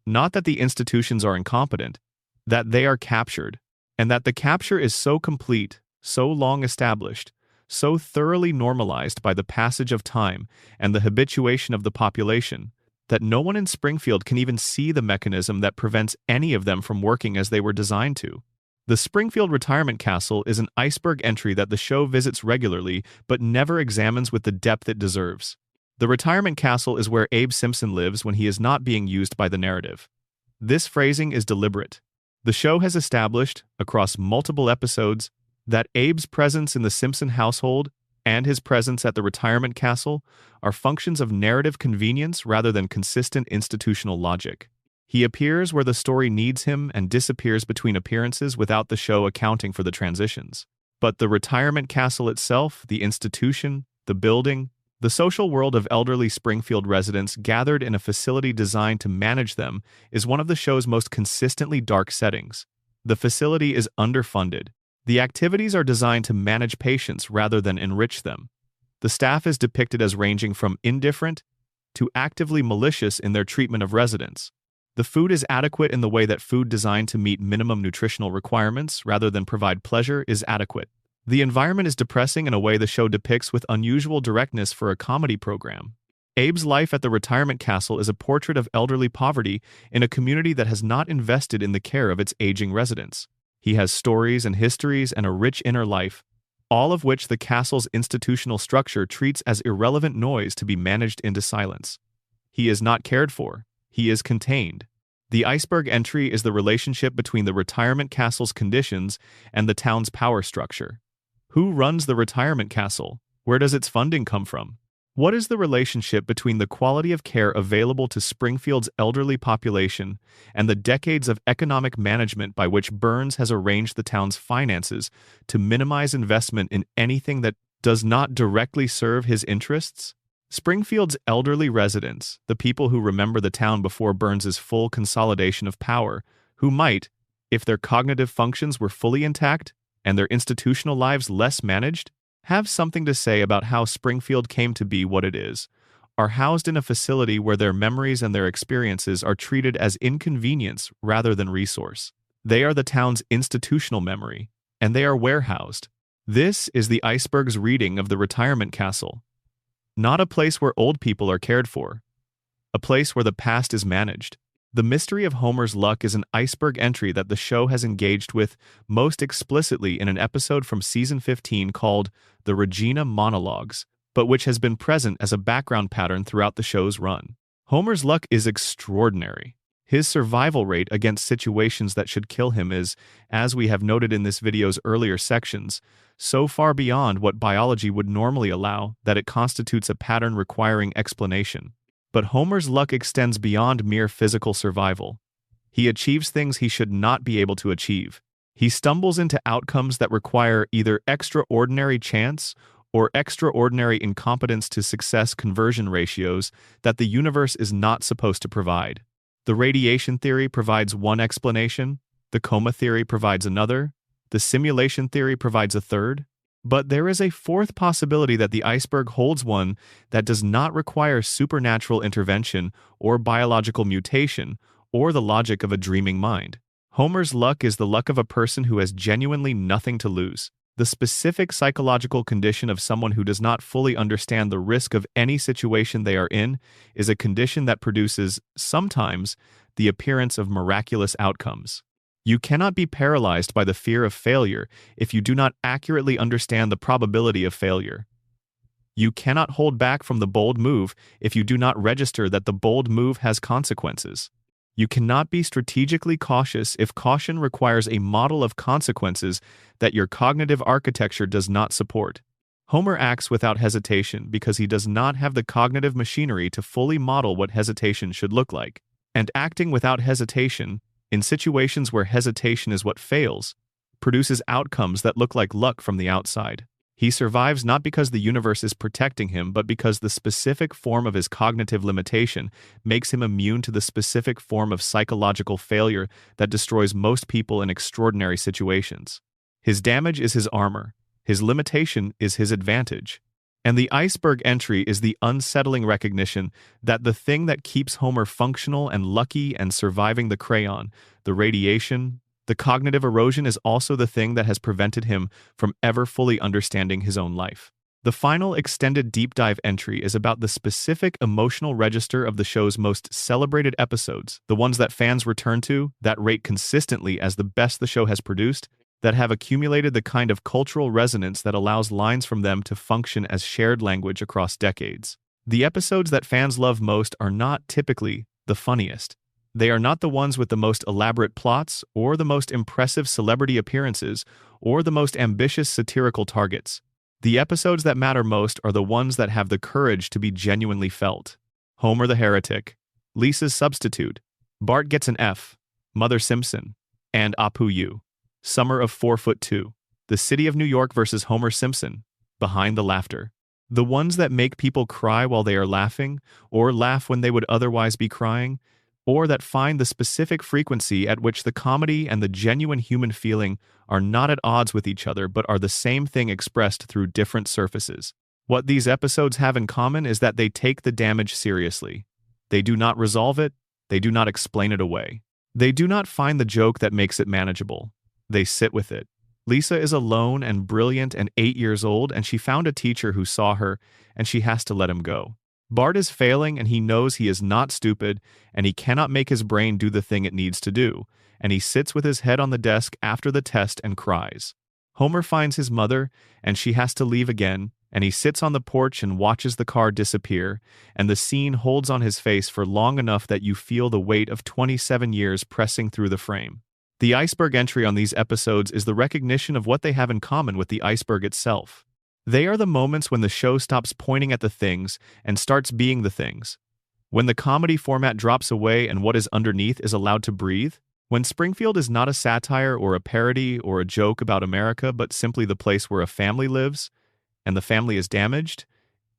Not that the institutions are incompetent, that they are captured, and that the capture is so complete, so long established, so thoroughly normalized by the passage of time and the habituation of the population, that no one in Springfield can even see the mechanism that prevents any of them from working as they were designed to. The Springfield Retirement Castle is an iceberg entry that the show visits regularly but never examines with the depth it deserves. The retirement castle is where Abe Simpson lives when he is not being used by the narrative. This phrasing is deliberate. The show has established, across multiple episodes, that Abe's presence in the Simpson household and his presence at the retirement castle are functions of narrative convenience rather than consistent institutional logic. He appears where the story needs him and disappears between appearances without the show accounting for the transitions. But the retirement castle itself, the institution, the building, the social world of elderly Springfield residents gathered in a facility designed to manage them is one of the show's most consistently dark settings. The facility is underfunded. The activities are designed to manage patients rather than enrich them. The staff is depicted as ranging from indifferent to actively malicious in their treatment of residents. The food is adequate in the way that food designed to meet minimum nutritional requirements rather than provide pleasure is adequate. The environment is depressing in a way the show depicts with unusual directness for a comedy program. Abe's life at the retirement castle is a portrait of elderly poverty in a community that has not invested in the care of its aging residents. He has stories and histories and a rich inner life, all of which the castle's institutional structure treats as irrelevant noise to be managed into silence. He is not cared for. He is contained. The iceberg entry is the relationship between the retirement castle's conditions and the town's power structure. Who runs the retirement castle? Where does its funding come from? What is the relationship between the quality of care available to Springfield's elderly population and the decades of economic management by which Burns has arranged the town's finances to minimize investment in anything that does not directly serve his interests? Springfield's elderly residents, the people who remember the town before Burns's full consolidation of power, who might, if their cognitive functions were fully intact and their institutional lives less managed, have something to say about how Springfield came to be what it is, are housed in a facility where their memories and their experiences are treated as inconvenience rather than resource. They are the town's institutional memory, and they are warehoused. This is the iceberg's reading of the retirement castle. Not a place where old people are cared for. A place where the past is managed. The mystery of Homer's luck is an iceberg entry that the show has engaged with most explicitly in an episode from season 15 called The Regina Monologues, but which has been present as a background pattern throughout the show's run. Homer's luck is extraordinary. His survival rate against situations that should kill him is, as we have noted in this video's earlier sections, so far beyond what biology would normally allow that it constitutes a pattern requiring explanation. But Homer's luck extends beyond mere physical survival. He achieves things he should not be able to achieve. He stumbles into outcomes that require either extraordinary chance or extraordinary incompetence to success conversion ratios that the universe is not supposed to provide. The radiation theory provides one explanation, the coma theory provides another, the simulation theory provides a third, but there is a fourth possibility that the iceberg holds one that does not require supernatural intervention or biological mutation or the logic of a dreaming mind. Homer's luck is the luck of a person who has genuinely nothing to lose. The specific psychological condition of someone who does not fully understand the risk of any situation they are in is a condition that produces, sometimes, the appearance of miraculous outcomes. You cannot be paralyzed by the fear of failure if you do not accurately understand the probability of failure. You cannot hold back from the bold move if you do not register that the bold move has consequences. You cannot be strategically cautious if caution requires a model of consequences that your cognitive architecture does not support. Homer acts without hesitation because he does not have the cognitive machinery to fully model what hesitation should look like. And acting without hesitation, in situations where hesitation is what fails, produces outcomes that look like luck from the outside. He survives not because the universe is protecting him, but because the specific form of his cognitive limitation makes him immune to the specific form of psychological failure that destroys most people in extraordinary situations. His damage is his armor. His limitation is his advantage. And the iceberg entry is the unsettling recognition that the thing that keeps Homer functional and lucky and surviving the crayon, the radiation, the cognitive erosion is also the thing that has prevented him from ever fully understanding his own life. The final extended deep dive entry is about the specific emotional register of the show's most celebrated episodes, the ones that fans return to, that rate consistently as the best the show has produced, that have accumulated the kind of cultural resonance that allows lines from them to function as shared language across decades. The episodes that fans love most are not typically the funniest. They are not the ones with the most elaborate plots, or the most impressive celebrity appearances, or the most ambitious satirical targets. The episodes that matter most are the ones that have the courage to be genuinely felt. Homer the Heretic, Lisa's Substitute, Bart Gets an F, Mother Simpson, and Apu You. Summer of 4'2", The City of New York versus Homer Simpson, Behind the Laughter. The ones that make people cry while they are laughing, or laugh when they would otherwise be crying, or that find the specific frequency at which the comedy and the genuine human feeling are not at odds with each other but are the same thing expressed through different surfaces. What these episodes have in common is that they take the damage seriously. They do not resolve it, they do not explain it away. They do not find the joke that makes it manageable. They sit with it. Lisa is alone and brilliant and 8 years old, and she found a teacher who saw her, and she has to let him go. Bart is failing, and he knows he is not stupid, and he cannot make his brain do the thing it needs to do, and he sits with his head on the desk after the test and cries. Homer finds his mother, and she has to leave again, and he sits on the porch and watches the car disappear, and the scene holds on his face for long enough that you feel the weight of 27 years pressing through the frame. The iceberg entry on these episodes is the recognition of what they have in common with the iceberg itself. They are the moments when the show stops pointing at the things and starts being the things. When the comedy format drops away and what is underneath is allowed to breathe. When Springfield is not a satire or a parody or a joke about America, but simply the place where a family lives, and the family is damaged,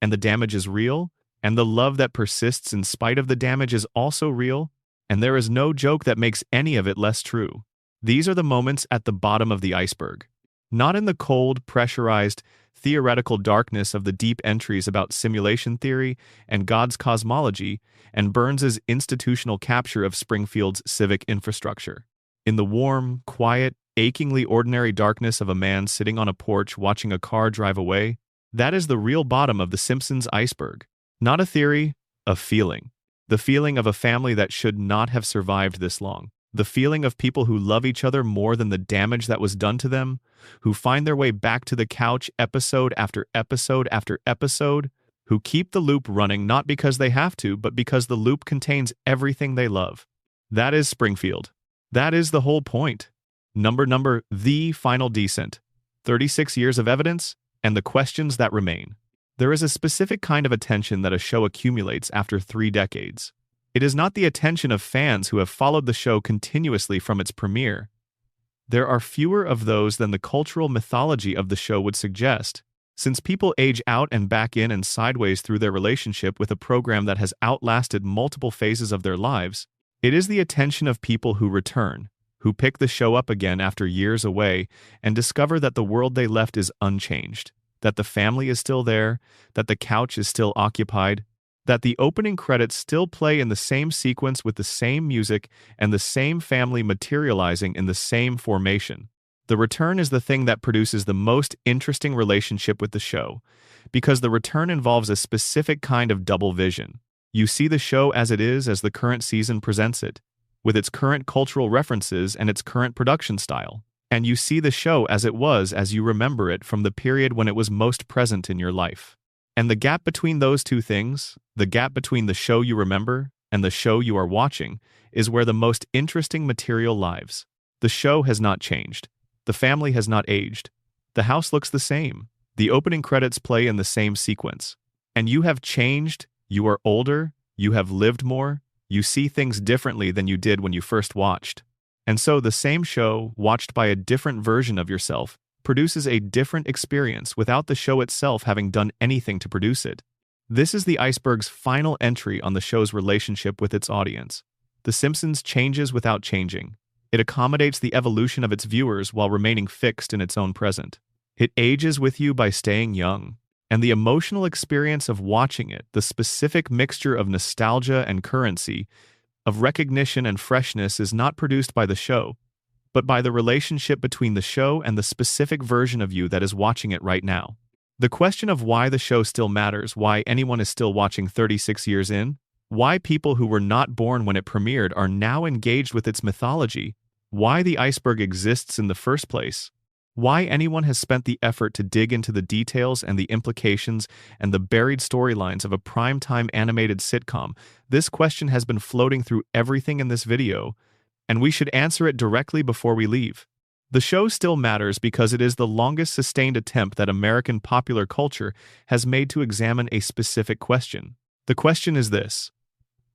and the damage is real, and the love that persists in spite of the damage is also real, and there is no joke that makes any of it less true. These are the moments at the bottom of the iceberg. Not in the cold, pressurized, theoretical darkness of the deep entries about simulation theory and God's cosmology and Burns's institutional capture of Springfield's civic infrastructure. In the warm, quiet, achingly ordinary darkness of a man sitting on a porch watching a car drive away, that is the real bottom of the Simpsons iceberg. Not a theory, a feeling. The feeling of a family that should not have survived this long. The feeling of people who love each other more than the damage that was done to them, who find their way back to the couch episode after episode after episode, who keep the loop running not because they have to, but because the loop contains everything they love. That is Springfield. That is the whole point. Number, the final descent. 36 years of evidence, and the questions that remain. There is a specific kind of attention that a show accumulates after 3 decades. It is not the attention of fans who have followed the show continuously from its premiere. There are fewer of those than the cultural mythology of the show would suggest, since people age out and back in and sideways through their relationship with a program that has outlasted multiple phases of their lives. It is the attention of people who return, who pick the show up again after years away and discover that the world they left is unchanged, that the family is still there, that the couch is still occupied, that the opening credits still play in the same sequence with the same music and the same family materializing in the same formation. The return is the thing that produces the most interesting relationship with the show, because the return involves a specific kind of double vision. You see the show as it is as the current season presents it, with its current cultural references and its current production style. And you see the show as it was as you remember it from the period when it was most present in your life. And the gap between those two things, the gap between the show you remember and the show you are watching, is where the most interesting material lies. The show has not changed. The family has not aged. The house looks the same. The opening credits play in the same sequence. And you have changed, you are older, you have lived more, you see things differently than you did when you first watched. And so the same show, watched by a different version of yourself, produces a different experience without the show itself having done anything to produce it. This is the Iceberg's final entry on the show's relationship with its audience. The Simpsons changes without changing. It accommodates the evolution of its viewers while remaining fixed in its own present. It ages with you by staying young. And the emotional experience of watching it, the specific mixture of nostalgia and currency, of recognition and freshness is not produced by the show, but by the relationship between the show and the specific version of you that is watching it right now. The question of why the show still matters, why anyone is still watching 36 years in, why people who were not born when it premiered are now engaged with its mythology, why the Iceberg exists in the first place, why anyone has spent the effort to dig into the details and the implications and the buried storylines of a primetime animated sitcom, this question has been floating through everything in this video, and we should answer it directly before we leave. The show still matters because it is the longest sustained attempt that American popular culture has made to examine a specific question. The question is this: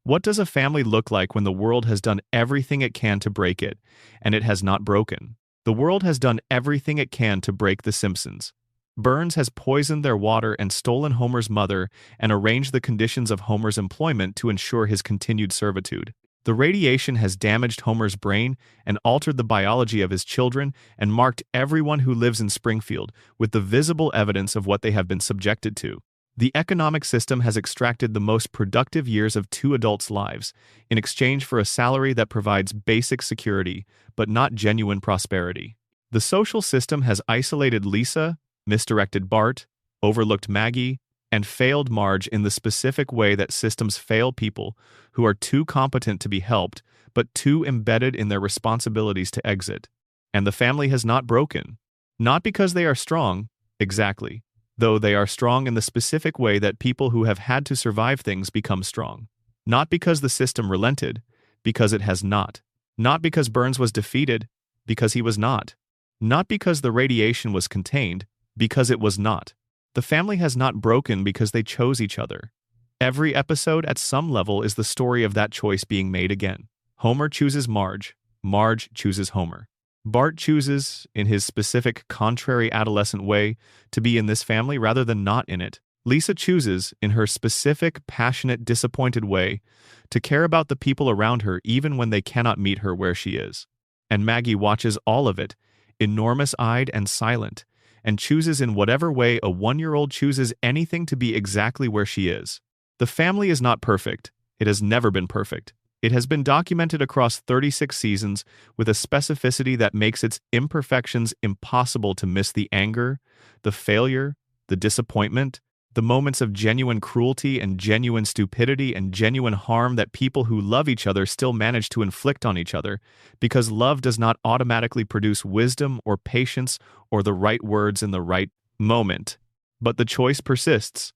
what does a family look like when the world has done everything it can to break it, and it has not broken? The world has done everything it can to break the Simpsons. Burns has poisoned their water and stolen Homer's mother and arranged the conditions of Homer's employment to ensure his continued servitude. The radiation has damaged Homer's brain and altered the biology of his children and marked everyone who lives in Springfield with the visible evidence of what they have been subjected to. The economic system has extracted the most productive years of 2 adults' lives in exchange for a salary that provides basic security, but not genuine prosperity. The social system has isolated Lisa, misdirected Bart, overlooked Maggie, and failed Marge in the specific way that systems fail people who are too competent to be helped, but too embedded in their responsibilities to exit. And the family has not broken. Not because they are strong, exactly, though they are strong in the specific way that people who have had to survive things become strong. Not because the system relented, because it has not. Not because Burns was defeated, because he was not. Not because the radiation was contained, because it was not. The family has not broken because they chose each other. Every episode at some level is the story of that choice being made again. Homer chooses Marge. Marge chooses Homer. Bart chooses, in his specific contrary adolescent way, to be in this family rather than not in it. Lisa chooses, in her specific, passionate, disappointed way, to care about the people around her even when they cannot meet her where she is. And Maggie watches all of it, enormous-eyed and silent, and chooses in whatever way a 1-year-old chooses anything to be exactly where she is. The family is not perfect. It has never been perfect. It has been documented across 36 seasons with a specificity that makes its imperfections impossible to miss: the anger, the failure, the disappointment, the moments of genuine cruelty and genuine stupidity and genuine harm that people who love each other still manage to inflict on each other, because love does not automatically produce wisdom or patience or the right words in the right moment. But the choice persists.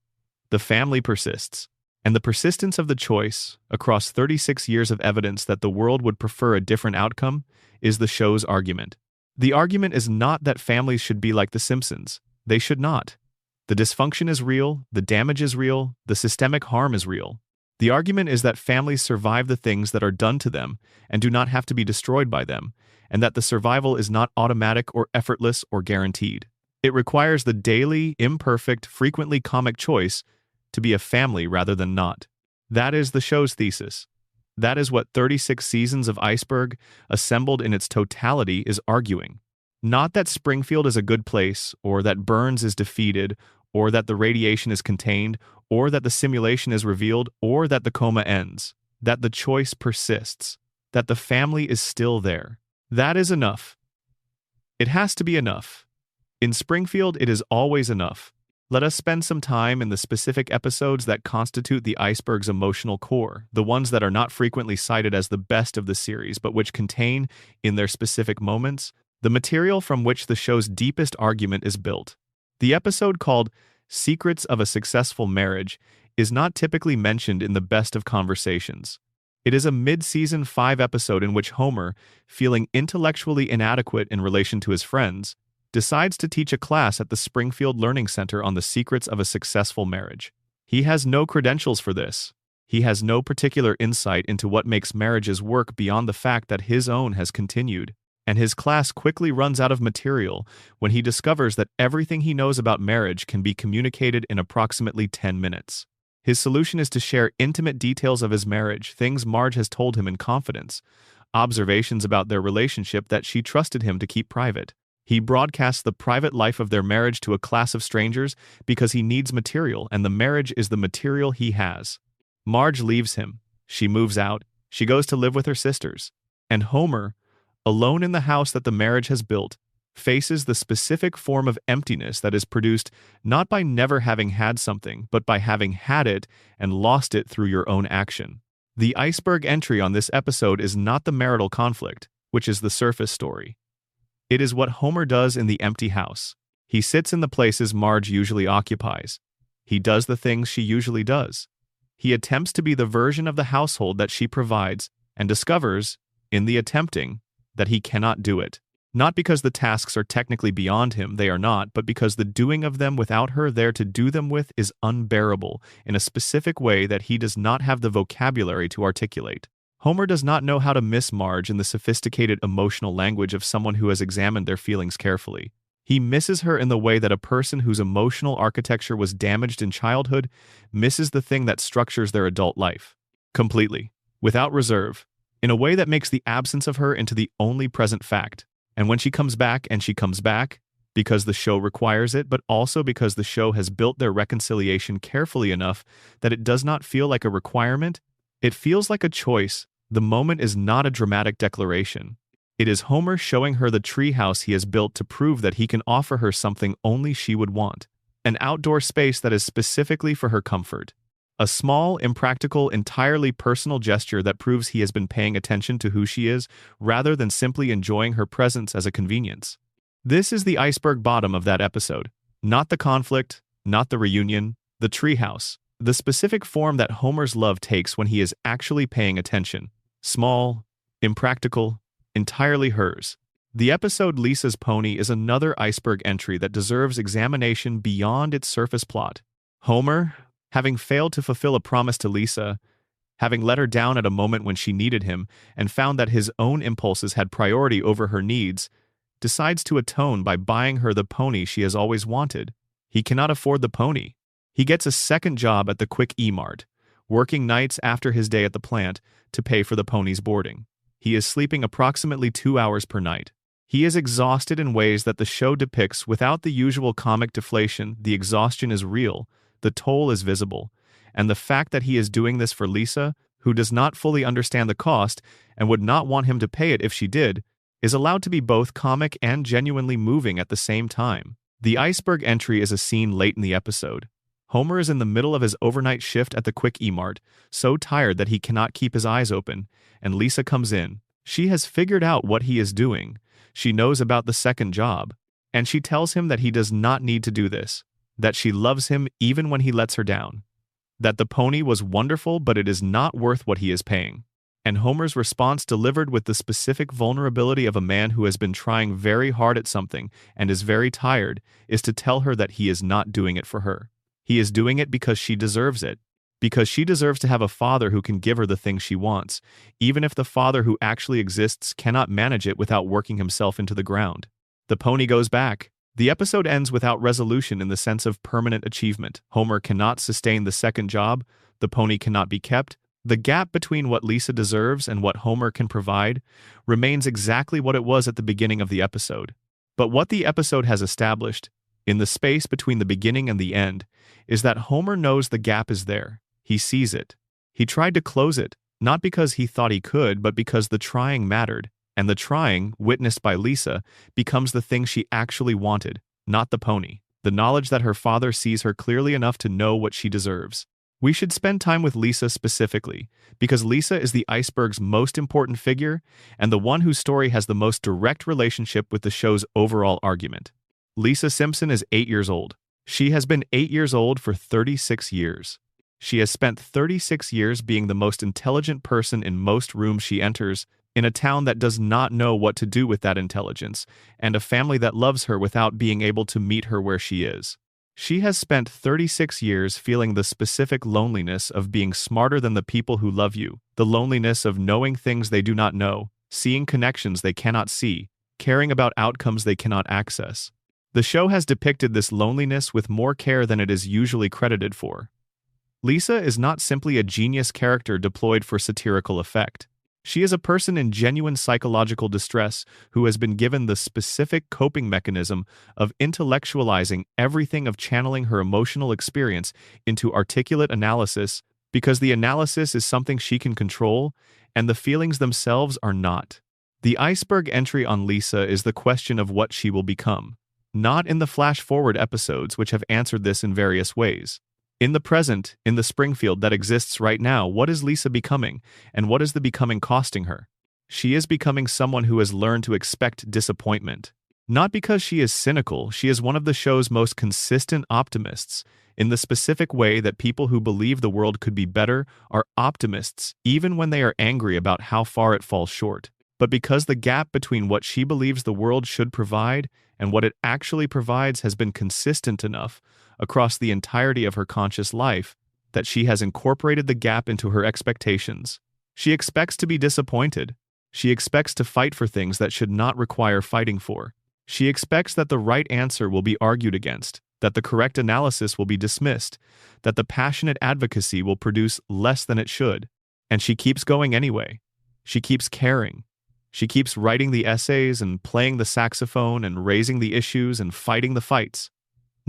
The family persists. And the persistence of the choice, across 36 years of evidence that the world would prefer a different outcome, is the show's argument. The argument is not that families should be like The Simpsons. They should not. The dysfunction is real, the damage is real, the systemic harm is real. The argument is that families survive the things that are done to them and do not have to be destroyed by them, and that the survival is not automatic or effortless or guaranteed. It requires the daily, imperfect, frequently comic choice to be a family rather than not. That is the show's thesis. That is what 36 seasons of Iceberg, assembled in its totality, is arguing. Not that Springfield is a good place, or that Burns is defeated, or that the radiation is contained, or that the simulation is revealed, or that the coma ends. That the choice persists. That the family is still there. That is enough. It has to be enough. In Springfield, it is always enough. Let us spend some time in the specific episodes that constitute the iceberg's emotional core, the ones that are not frequently cited as the best of the series, but which contain, in their specific moments, the material from which the show's deepest argument is built. The episode called Secrets of a Successful Marriage is not typically mentioned in the best of conversations. It is a mid-season 5 episode in which Homer, feeling intellectually inadequate in relation to his friends, decides to teach a class at the Springfield Learning Center on the secrets of a successful marriage. He has no credentials for this. He has no particular insight into what makes marriages work beyond the fact that his own has continued. And his class quickly runs out of material when he discovers that everything he knows about marriage can be communicated in approximately 10 minutes. His solution is to share intimate details of his marriage, things Marge has told him in confidence, observations about their relationship that she trusted him to keep private. He broadcasts the private life of their marriage to a class of strangers because he needs material, and the marriage is the material he has. Marge leaves him. She moves out. She goes to live with her sisters. And Homer, alone in the house that the marriage has built, faces the specific form of emptiness that is produced not by never having had something, but by having had it and lost it through your own action. The iceberg entry on this episode is not the marital conflict, which is the surface story. It is what Homer does in the empty house. He sits in the places Marge usually occupies. He does the things she usually does. He attempts to be the version of the household that she provides and discovers, in the attempting, that he cannot do it. Not because the tasks are technically beyond him, they are not, but because the doing of them without her there to do them with is unbearable in a specific way that he does not have the vocabulary to articulate. Homer does not know how to miss Marge in the sophisticated emotional language of someone who has examined their feelings carefully. He misses her in the way that a person whose emotional architecture was damaged in childhood misses the thing that structures their adult life. Completely. Without reserve. In a way that makes the absence of her into the only present fact. And when she comes back, because the show requires it, but also because the show has built their reconciliation carefully enough that it does not feel like a requirement, it feels like a choice. The moment is not a dramatic declaration. It is Homer showing her the treehouse he has built to prove that he can offer her something only she would want. An outdoor space that is specifically for her comfort. A small, impractical, entirely personal gesture that proves he has been paying attention to who she is, rather than simply enjoying her presence as a convenience. This is the iceberg bottom of that episode. Not the conflict, not the reunion, the treehouse. The specific form that Homer's love takes when he is actually paying attention. Small, impractical, entirely hers. The episode Lisa's Pony is another iceberg entry that deserves examination beyond its surface plot. Homer, having failed to fulfill a promise to Lisa, having let her down at a moment when she needed him and found that his own impulses had priority over her needs, decides to atone by buying her the pony she has always wanted. He cannot afford the pony. He gets a second job at the Quick E-Mart, working nights after his day at the plant to pay for the pony's boarding. He is sleeping approximately 2 hours per night. He is exhausted in ways that the show depicts without the usual comic deflation. The exhaustion is real, the toll is visible, and the fact that he is doing this for Lisa, who does not fully understand the cost and would not want him to pay it if she did, is allowed to be both comic and genuinely moving at the same time. The iceberg entry is a scene late in the episode. Homer is in the middle of his overnight shift at the Quick E-Mart, so tired that he cannot keep his eyes open, and Lisa comes in. She has figured out what he is doing. She knows about the second job, and she tells him that he does not need to do this. that she loves him even when he lets her down, that the pony was wonderful but it is not worth what he is paying. And Homer's response, delivered with the specific vulnerability of a man who has been trying very hard at something and is very tired, is to tell her that he is not doing it for her. He is doing it because she deserves it. Because she deserves to have a father who can give her the things she wants, even if the father who actually exists cannot manage it without working himself into the ground. The pony goes back. The episode ends without resolution in the sense of permanent achievement. Homer cannot sustain the second job, the pony cannot be kept. The gap between what Lisa deserves and what Homer can provide remains exactly what it was at the beginning of the episode. But what the episode has established, in the space between the beginning and the end, is that Homer knows the gap is there. He sees it. He tried to close it, not because he thought he could, but because the trying mattered. And the trying, witnessed by Lisa, becomes the thing she actually wanted, not the pony. The knowledge that her father sees her clearly enough to know what she deserves. We should spend time with Lisa specifically, because Lisa is the iceberg's most important figure and the one whose story has the most direct relationship with the show's overall argument. Lisa Simpson is 8 years old. She has been 8 years old for 36 years. She has spent 36 years being the most intelligent person in most rooms she enters, in a town that does not know what to do with that intelligence, and a family that loves her without being able to meet her where she is. She has spent 36 years feeling the specific loneliness of being smarter than the people who love you, the loneliness of knowing things they do not know, seeing connections they cannot see, caring about outcomes they cannot access. The show has depicted this loneliness with more care than it is usually credited for. Lisa is not simply a genius character deployed for satirical effect. She is a person in genuine psychological distress who has been given the specific coping mechanism of intellectualizing everything, of channeling her emotional experience into articulate analysis, because the analysis is something she can control and the feelings themselves are not. The iceberg entry on Lisa is the question of what she will become, not in the flash-forward episodes which have answered this in various ways. In the present, in the Springfield that exists right now, what is Lisa becoming, and what is the becoming costing her? She is becoming someone who has learned to expect disappointment. Not because she is cynical, she is one of the show's most consistent optimists, in the specific way that people who believe the world could be better are optimists, even when they are angry about how far it falls short. But because the gap between what she believes the world should provide and what it actually provides has been consistent enough across the entirety of her conscious life, that she has incorporated the gap into her expectations. She expects to be disappointed. She expects to fight for things that should not require fighting for. She expects that the right answer will be argued against, that the correct analysis will be dismissed, that the passionate advocacy will produce less than it should. And she keeps going anyway. She keeps caring. She keeps writing the essays and playing the saxophone and raising the issues and fighting the fights.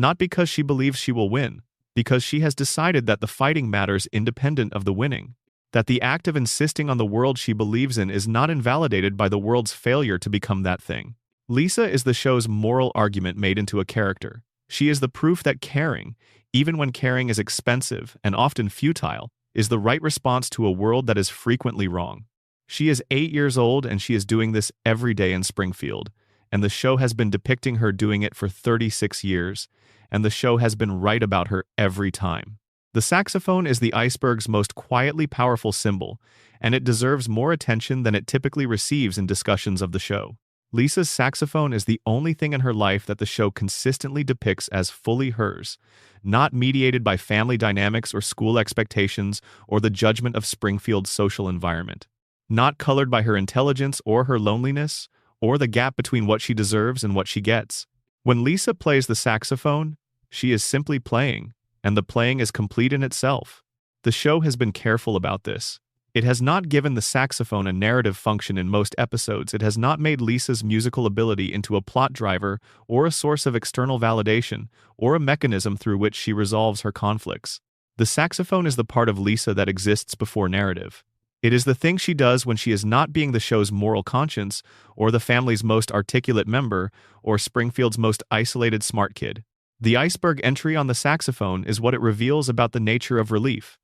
Not because she believes she will win, because she has decided that the fighting matters independent of the winning, that the act of insisting on the world she believes in is not invalidated by the world's failure to become that thing. Lisa is the show's moral argument made into a character. She is the proof that caring, even when caring is expensive and often futile, is the right response to a world that is frequently wrong. She is 8 years old and she is doing this every day in Springfield, and the show has been depicting her doing it for 36 years, and the show has been right about her every time. The saxophone is the iceberg's most quietly powerful symbol, and it deserves more attention than it typically receives in discussions of the show. Lisa's saxophone is the only thing in her life that the show consistently depicts as fully hers, not mediated by family dynamics or school expectations or the judgment of Springfield's social environment. Not colored by her intelligence or her loneliness, or the gap between what she deserves and what she gets. When Lisa plays the saxophone, she is simply playing, and the playing is complete in itself. The show has been careful about this. It has not given the saxophone a narrative function in most episodes. It has not made Lisa's musical ability into a plot driver or a source of external validation or a mechanism through which she resolves her conflicts. The saxophone is the part of Lisa that exists before narrative. It is the thing she does when she is not being the show's moral conscience, or the family's most articulate member, or Springfield's most isolated smart kid. The iceberg entry on the saxophone is what it reveals about the nature of relief.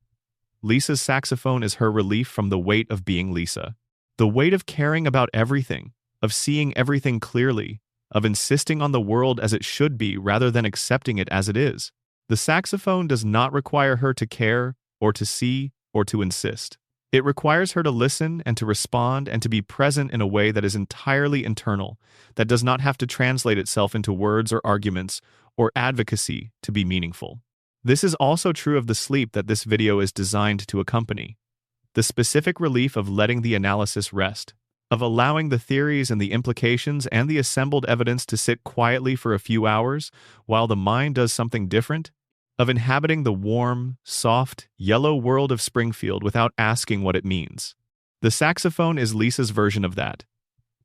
Lisa's saxophone is her relief from the weight of being Lisa. The weight of caring about everything, of seeing everything clearly, of insisting on the world as it should be rather than accepting it as it is. The saxophone does not require her to care, or to see, or to insist. It requires her to listen and to respond and to be present in a way that is entirely internal, that does not have to translate itself into words or arguments or advocacy to be meaningful. This is also true of the sleep that this video is designed to accompany. The specific relief of letting the analysis rest, of allowing the theories and the implications and the assembled evidence to sit quietly for a few hours while the mind does something different, of inhabiting the warm, soft, yellow world of Springfield without asking what it means. The saxophone is Lisa's version of that.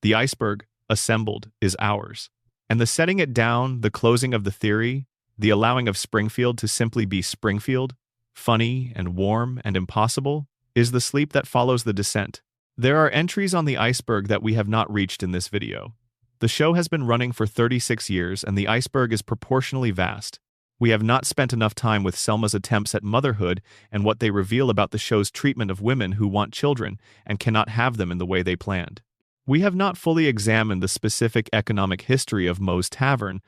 The iceberg, assembled, is ours. And the setting it down, the closing of the theory, the allowing of Springfield to simply be Springfield, funny and warm and impossible, is the sleep that follows the descent. There are entries on the iceberg that we have not reached in this video. The show has been running for 36 years and the iceberg is proportionally vast. We have not spent enough time with Selma's attempts at motherhood and what they reveal about the show's treatment of women who want children and cannot have them in the way they planned. We have not fully examined the specific economic history of Moe's Tavern,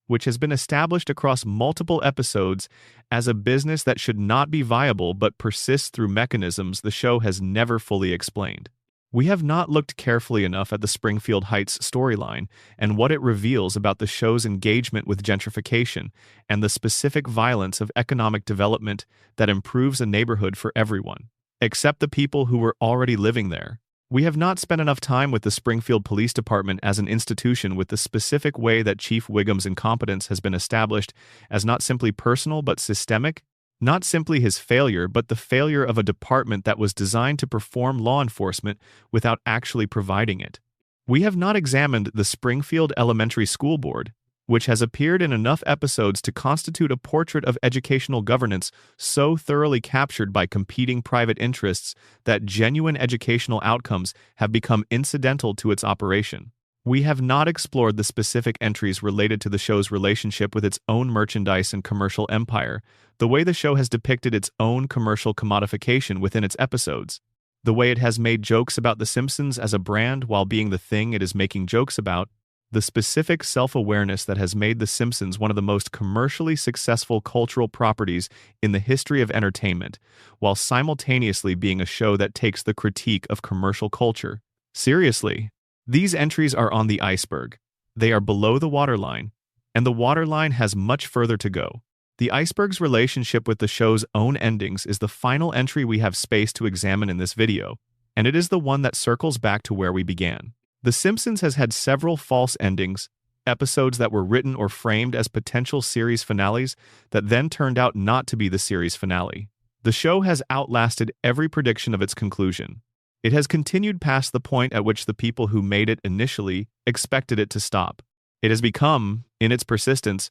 which has been established across multiple episodes as a business that should not be viable but persists through mechanisms the show has never fully explained. We have not looked carefully enough at the Springfield Heights storyline and what it reveals about the show's engagement with gentrification and the specific violence of economic development that improves a neighborhood for everyone, except the people who were already living there. We have not spent enough time with the Springfield Police Department as an institution with the specific way that Chief Wiggum's incompetence has been established as not simply personal but systemic, not simply his failure but the failure of a department that was designed to perform law enforcement without actually providing it. We have not examined the Springfield Elementary School Board, which has appeared in enough episodes to constitute a portrait of educational governance so thoroughly captured by competing private interests that genuine educational outcomes have become incidental to its operation. We have not explored the specific entries related to the show's relationship with its own merchandise and commercial empire, the way the show has depicted its own commercial commodification within its episodes, the way it has made jokes about The Simpsons as a brand while being the thing it is making jokes about, the specific self-awareness that has made The Simpsons one of the most commercially successful cultural properties in the history of entertainment, while simultaneously being a show that takes the critique of commercial culture seriously. These entries are on the iceberg. They are below the waterline, and the waterline has much further to go. The iceberg's relationship with the show's own endings is the final entry we have space to examine in this video, and it is the one that circles back to where we began. The Simpsons has had several false endings, episodes that were written or framed as potential series finales that then turned out not to be the series finale. The show has outlasted every prediction of its conclusion. It has continued past the point at which the people who made it initially expected it to stop. It has become, in its persistence,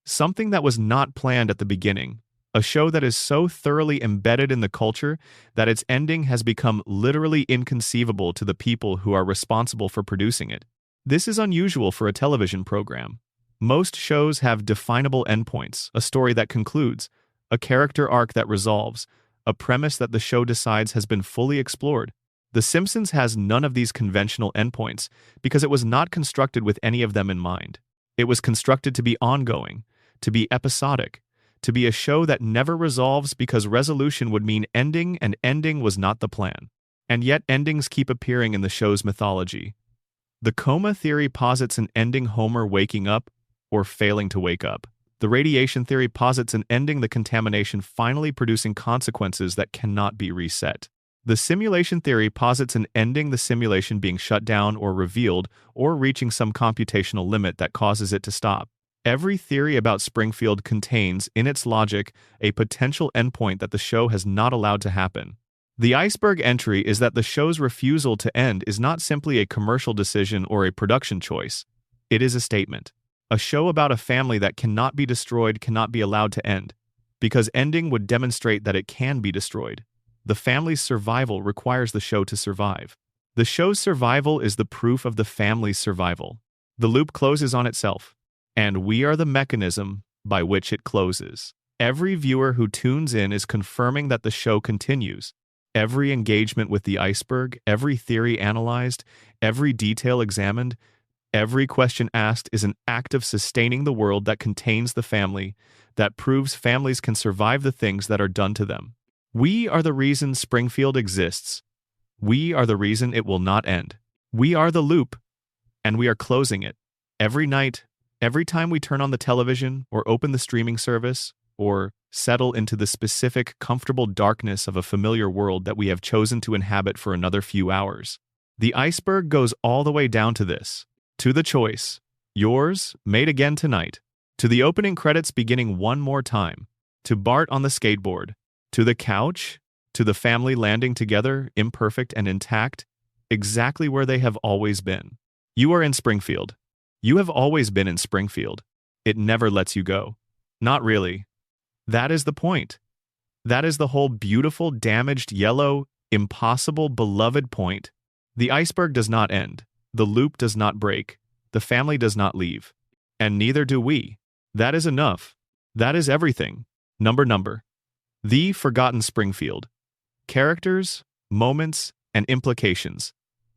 something that was not planned at the beginning, a show that is so thoroughly embedded in the culture that its ending has become literally inconceivable to the people who are responsible for producing it. This is unusual for a television program. Most shows have definable endpoints, a story that concludes, a character arc that resolves, a premise that the show decides has been fully explored. The Simpsons has none of these conventional endpoints because it was not constructed with any of them in mind. It was constructed to be ongoing, to be episodic, to be a show that never resolves because resolution would mean ending, and ending was not the plan. And yet endings keep appearing in the show's mythology. The coma theory posits an ending Homer waking up or failing to wake up. The radiation theory posits an ending the contamination finally producing consequences that cannot be reset. The simulation theory posits an ending the simulation being shut down or revealed or reaching some computational limit that causes it to stop. Every theory about Springfield contains, in its logic, a potential endpoint that the show has not allowed to happen. The iceberg entry is that the show's refusal to end is not simply a commercial decision or a production choice. It is a statement. A show about a family that cannot be destroyed cannot be allowed to end, because ending would demonstrate that it can be destroyed. The family's survival requires the show to survive. The show's survival is the proof of the family's survival. The loop closes on itself, and we are the mechanism by which it closes. Every viewer who tunes in is confirming that the show continues. Every engagement with the iceberg, every theory analyzed, every detail examined, Every question asked is an act of sustaining the world that contains the family, that proves families can survive the things that are done to them. We are the reason Springfield exists. We are the reason it will not end. We are the loop, and we are closing it. Every night, every time we turn on the television or open the streaming service or settle into the specific, comfortable darkness of a familiar world that we have chosen to inhabit for another few hours. The iceberg goes all the way down to this. To the choice, yours, made again tonight. To the opening credits beginning one more time. To Bart on the skateboard. To the couch. To the family landing together, imperfect and intact, exactly where they have always been. You are in Springfield. You have always been in Springfield. It never lets you go. Not really. That is the point. That is the whole beautiful, damaged, yellow, impossible, beloved point. The iceberg does not end. The loop does not break. The family does not leave. And neither do we. That is enough. That is everything. Number. The Forgotten Springfield. Characters, moments, and implications.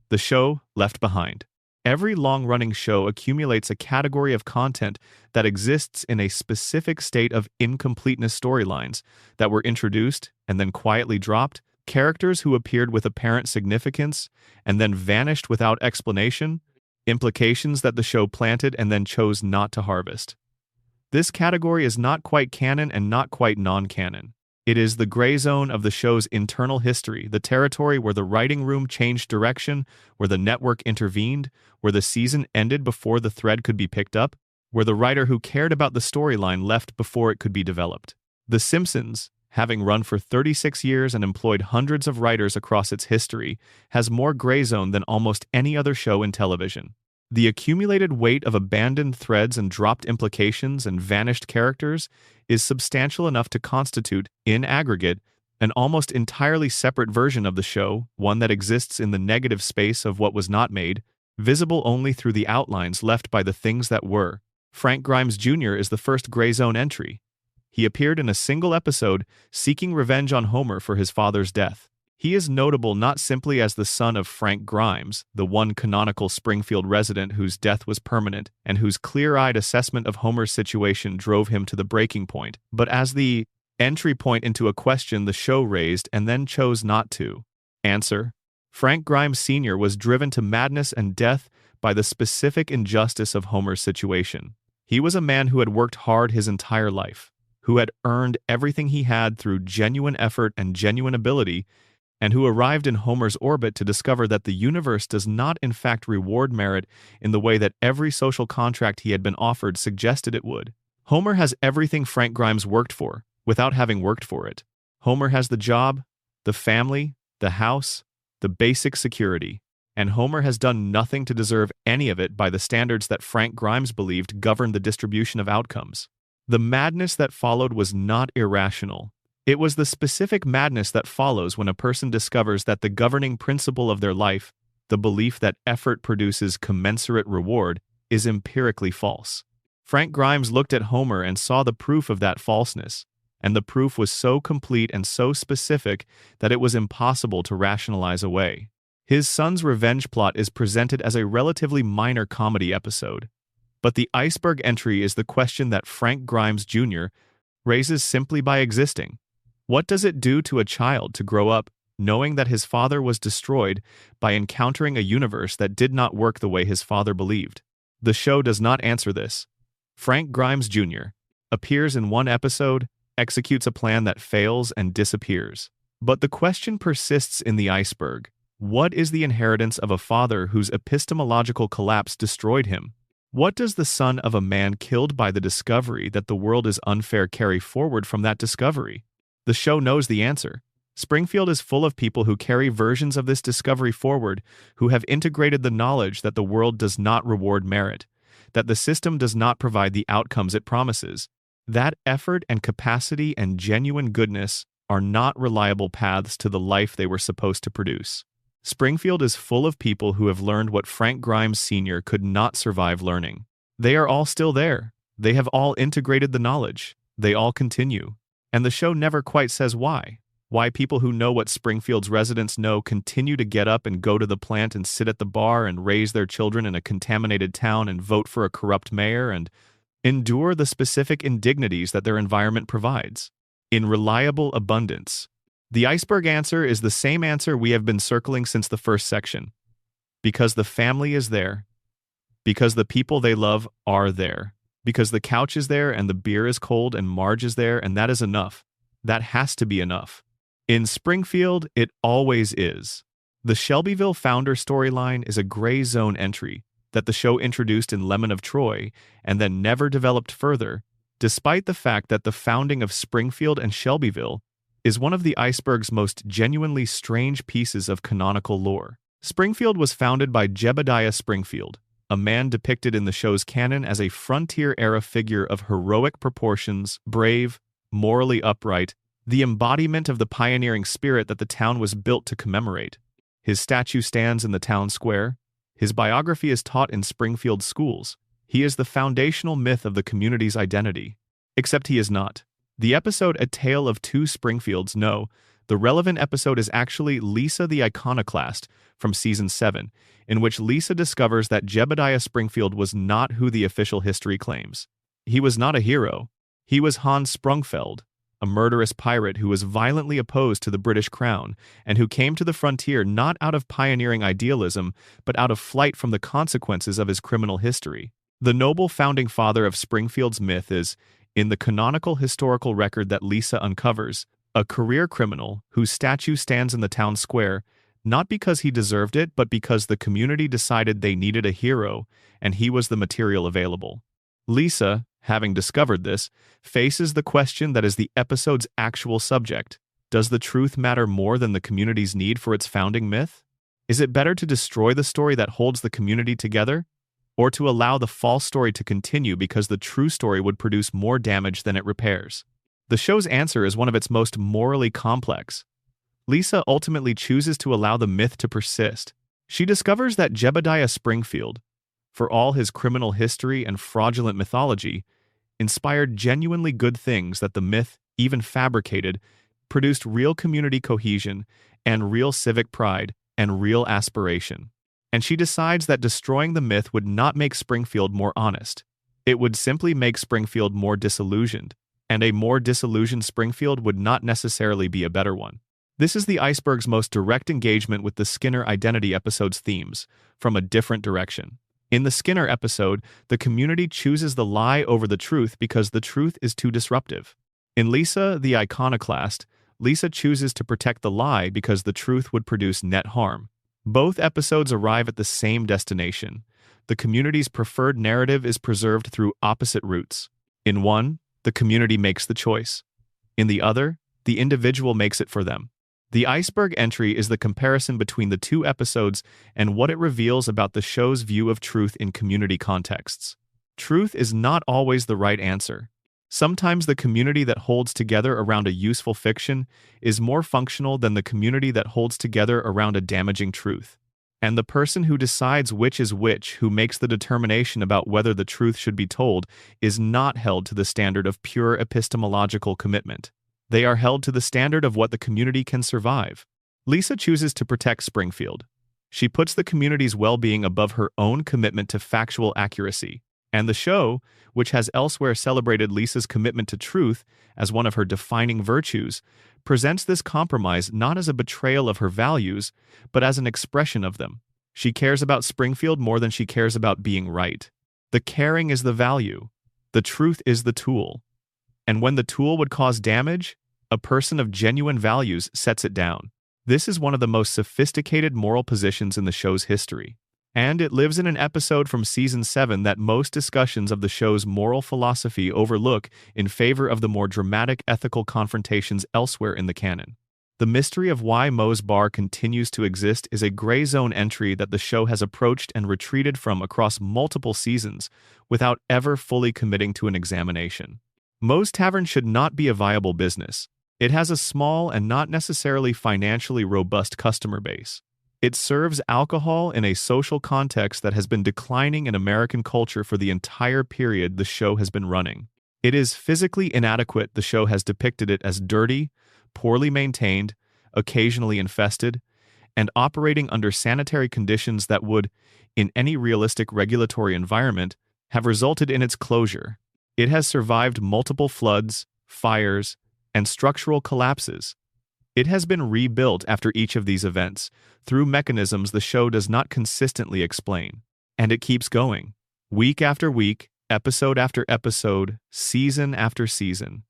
The show left behind. Every long-running show accumulates a category of content that exists in a specific state of incompleteness storylines that were introduced and then quietly dropped, characters who appeared with apparent significance and then vanished without explanation, implications that the show planted and then chose not to harvest. This category is not quite canon and not quite non-canon. It is the gray zone of the show's internal history, the territory where the writing room changed direction, where the network intervened, where the season ended before the thread could be picked up, where the writer who cared about the storyline left before it could be developed. The Simpsons, having run for 36 years and employed hundreds of writers across its history, has more gray zone than almost any other show in television. The accumulated weight of abandoned threads and dropped implications and vanished characters is substantial enough to constitute, in aggregate, an almost entirely separate version of the show, one that exists in the negative space of what was not made, visible only through the outlines left by the things that were. Frank Grimes Jr. is the first gray zone entry. He appeared in a single episode seeking revenge on Homer for his father's death. He is notable not simply as the son of Frank Grimes, the one canonical Springfield resident whose death was permanent and whose clear-eyed assessment of Homer's situation drove him to the breaking point, but as the entry point into a question the show raised and then chose not to. Answer: Frank Grimes Sr. was driven to madness and death by the specific injustice of Homer's situation. He was a man who had worked hard his entire life, who had earned everything he had through genuine effort and genuine ability, and who arrived in Homer's orbit to discover that the universe does not in fact reward merit in the way that every social contract he had been offered suggested it would. Homer has everything Frank Grimes worked for, without having worked for it. Homer has the job, the family, the house, the basic security, and Homer has done nothing to deserve any of it by the standards that Frank Grimes believed governed the distribution of outcomes. The madness that followed was not irrational. It was the specific madness that follows when a person discovers that the governing principle of their life, the belief that effort produces commensurate reward, is empirically false. Frank Grimes looked at Homer and saw the proof of that falseness, and the proof was so complete and so specific that it was impossible to rationalize away. His son's revenge plot is presented as a relatively minor comedy episode, but the iceberg entry is the question that Frank Grimes Jr. raises simply by existing. What does it do to a child to grow up knowing that his father was destroyed by encountering a universe that did not work the way his father believed? The show does not answer this. Frank Grimes Jr. appears in one episode, executes a plan that fails and disappears. But the question persists in the iceberg. What is the inheritance of a father whose epistemological collapse destroyed him? What does the son of a man killed by the discovery that the world is unfair carry forward from that discovery? The show knows the answer. Springfield is full of people who carry versions of this discovery forward, who have integrated the knowledge that the world does not reward merit, that the system does not provide the outcomes it promises, that effort and capacity and genuine goodness are not reliable paths to the life they were supposed to produce. Springfield is full of people who have learned what Frank Grimes Sr. could not survive learning. They are all still there. They have all integrated the knowledge. They all continue. And the show never quite says why. Why people who know what Springfield's residents know continue to get up and go to the plant and sit at the bar and raise their children in a contaminated town and vote for a corrupt mayor and endure the specific indignities that their environment provides. In reliable abundance. The iceberg answer is the same answer we have been circling since the first section. Because the family is there. Because the people they love are there. Because the couch is there and the beer is cold and Marge is there, and that is enough. That has to be enough. In Springfield, it always is. The Shelbyville founder storyline is a gray zone entry that the show introduced in Lemon of Troy and then never developed further, despite the fact that the founding of Springfield and Shelbyville is one of the iceberg's most genuinely strange pieces of canonical lore. Springfield was founded by Jebediah Springfield, a man depicted in the show's canon as a frontier-era figure of heroic proportions, brave, morally upright, the embodiment of the pioneering spirit that the town was built to commemorate. His statue stands in the town square. His biography is taught in Springfield schools. He is the foundational myth of the community's identity. Except he is not. The episode A Tale of Two Springfields, no, the relevant episode is actually Lisa the Iconoclast from Season 7, in which Lisa discovers that Jebediah Springfield was not who the official history claims. He was not a hero. He was Hans Sprungfeld, a murderous pirate who was violently opposed to the British crown and who came to the frontier not out of pioneering idealism, but out of flight from the consequences of his criminal history. The noble founding father of Springfield's myth is, in the canonical historical record that Lisa uncovers, a career criminal whose statue stands in the town square, not because he deserved it, but because the community decided they needed a hero, and he was the material available. Lisa, having discovered this, faces the question that is the episode's actual subject. Does the truth matter more than the community's need for its founding myth? Is it better to destroy the story that holds the community together, or to allow the false story to continue because the true story would produce more damage than it repairs? The show's answer is one of its most morally complex. Lisa ultimately chooses to allow the myth to persist. She discovers that Jebediah Springfield, for all his criminal history and fraudulent mythology, inspired genuinely good things that the myth, even fabricated, produced real community cohesion and real civic pride and real aspiration. And she decides that destroying the myth would not make Springfield more honest. It would simply make Springfield more disillusioned, and a more disillusioned Springfield would not necessarily be a better one. This is the iceberg's most direct engagement with the Skinner Identity episode's themes, from a different direction. In the Skinner episode, the community chooses the lie over the truth because the truth is too disruptive. In Lisa the Iconoclast, Lisa chooses to protect the lie because the truth would produce net harm. Both episodes arrive at the same destination. The community's preferred narrative is preserved through opposite routes. In one, the community makes the choice. In the other, the individual makes it for them. The iceberg entry is the comparison between the two episodes and what it reveals about the show's view of truth in community contexts. Truth is not always the right answer. Sometimes the community that holds together around a useful fiction is more functional than the community that holds together around a damaging truth. And the person who decides which is which, who makes the determination about whether the truth should be told, is not held to the standard of pure epistemological commitment. They are held to the standard of what the community can survive. Lisa chooses to protect Springfield. She puts the community's well-being above her own commitment to factual accuracy. And the show, which has elsewhere celebrated Lisa's commitment to truth as one of her defining virtues, presents this compromise not as a betrayal of her values, but as an expression of them. She cares about Springfield more than she cares about being right. The caring is the value. The truth is the tool. And when the tool would cause damage, a person of genuine values sets it down. This is one of the most sophisticated moral positions in the show's history. And it lives in an episode from Season 7 that most discussions of the show's moral philosophy overlook in favor of the more dramatic ethical confrontations elsewhere in the canon. The mystery of why Moe's Bar continues to exist is a gray zone entry that the show has approached and retreated from across multiple seasons without ever fully committing to an examination. Moe's Tavern should not be a viable business. It has a small and not necessarily financially robust customer base. It serves alcohol in a social context that has been declining in American culture for the entire period the show has been running. It is physically inadequate. The show has depicted it as dirty, poorly maintained, occasionally infested, and operating under sanitary conditions that would, in any realistic regulatory environment, have resulted in its closure. It has survived multiple floods, fires, and structural collapses. It has been rebuilt after each of these events, through mechanisms the show does not consistently explain. And it keeps going. Week after week, episode after episode, season after season.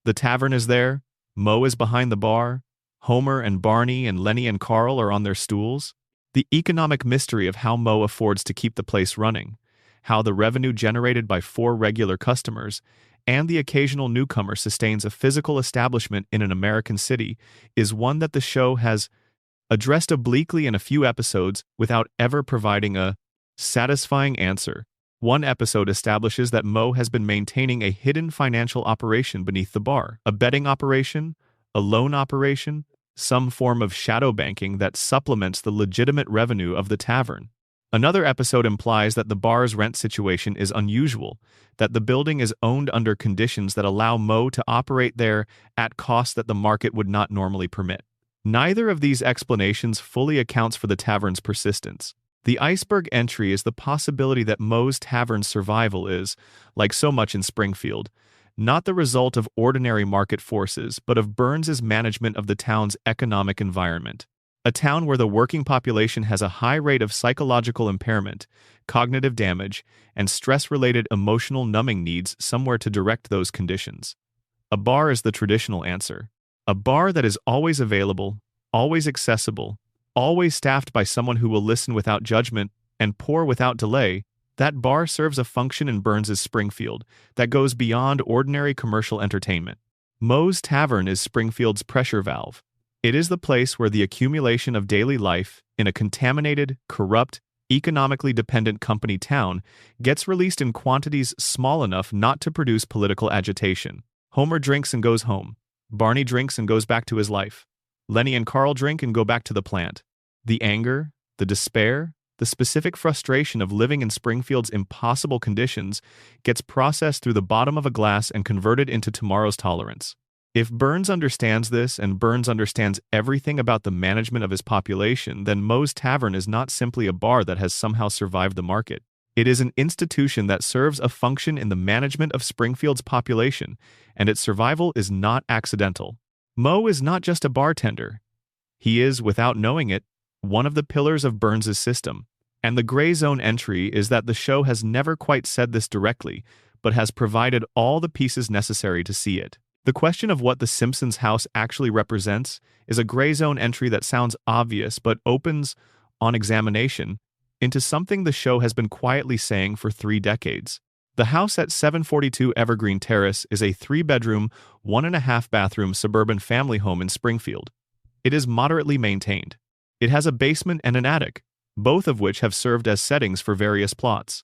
The tavern is there, Moe is behind the bar, Homer and Barney and Lenny and Carl are on their stools. The economic mystery of how Moe affords to keep the place running, how the revenue generated by 4 regular customers and the occasional newcomer sustains a physical establishment in an American city, is one that the show has addressed obliquely in a few episodes without ever providing a satisfying answer. One episode establishes that Moe has been maintaining a hidden financial operation beneath the bar, a betting operation, a loan operation, some form of shadow banking that supplements the legitimate revenue of the tavern. Another episode implies that the bar's rent situation is unusual, that the building is owned under conditions that allow Moe to operate there at costs that the market would not normally permit. Neither of these explanations fully accounts for the tavern's persistence. The iceberg entry is the possibility that Moe's tavern's survival is, like so much in Springfield, not the result of ordinary market forces, but of Burns's management of the town's economic environment. A town where the working population has a high rate of psychological impairment, cognitive damage, and stress-related emotional numbing needs somewhere to direct those conditions. A bar is the traditional answer. A bar that is always available, always accessible, always staffed by someone who will listen without judgment and pour without delay. That bar serves a function in Burns's Springfield that goes beyond ordinary commercial entertainment. Moe's Tavern is Springfield's pressure valve. It is the place where the accumulation of daily life in a contaminated, corrupt, economically dependent company town gets released in quantities small enough not to produce political agitation. Homer drinks and goes home. Barney drinks and goes back to his life. Lenny and Carl drink and go back to the plant. The anger, the despair, the specific frustration of living in Springfield's impossible conditions gets processed through the bottom of a glass and converted into tomorrow's tolerance. If Burns understands this, and Burns understands everything about the management of his population, then Moe's Tavern is not simply a bar that has somehow survived the market. It is an institution that serves a function in the management of Springfield's population, and its survival is not accidental. Moe is not just a bartender. He is, without knowing it, one of the pillars of Burns's system. And the gray zone entry is that the show has never quite said this directly, but has provided all the pieces necessary to see it. The question of what the Simpsons house actually represents is a gray zone entry that sounds obvious but opens, on examination, into something the show has been quietly saying for 3 decades. The house at 742 Evergreen Terrace is a 3-bedroom, 1.5-bathroom suburban family home in Springfield. It is moderately maintained. It has a basement and an attic, both of which have served as settings for various plots.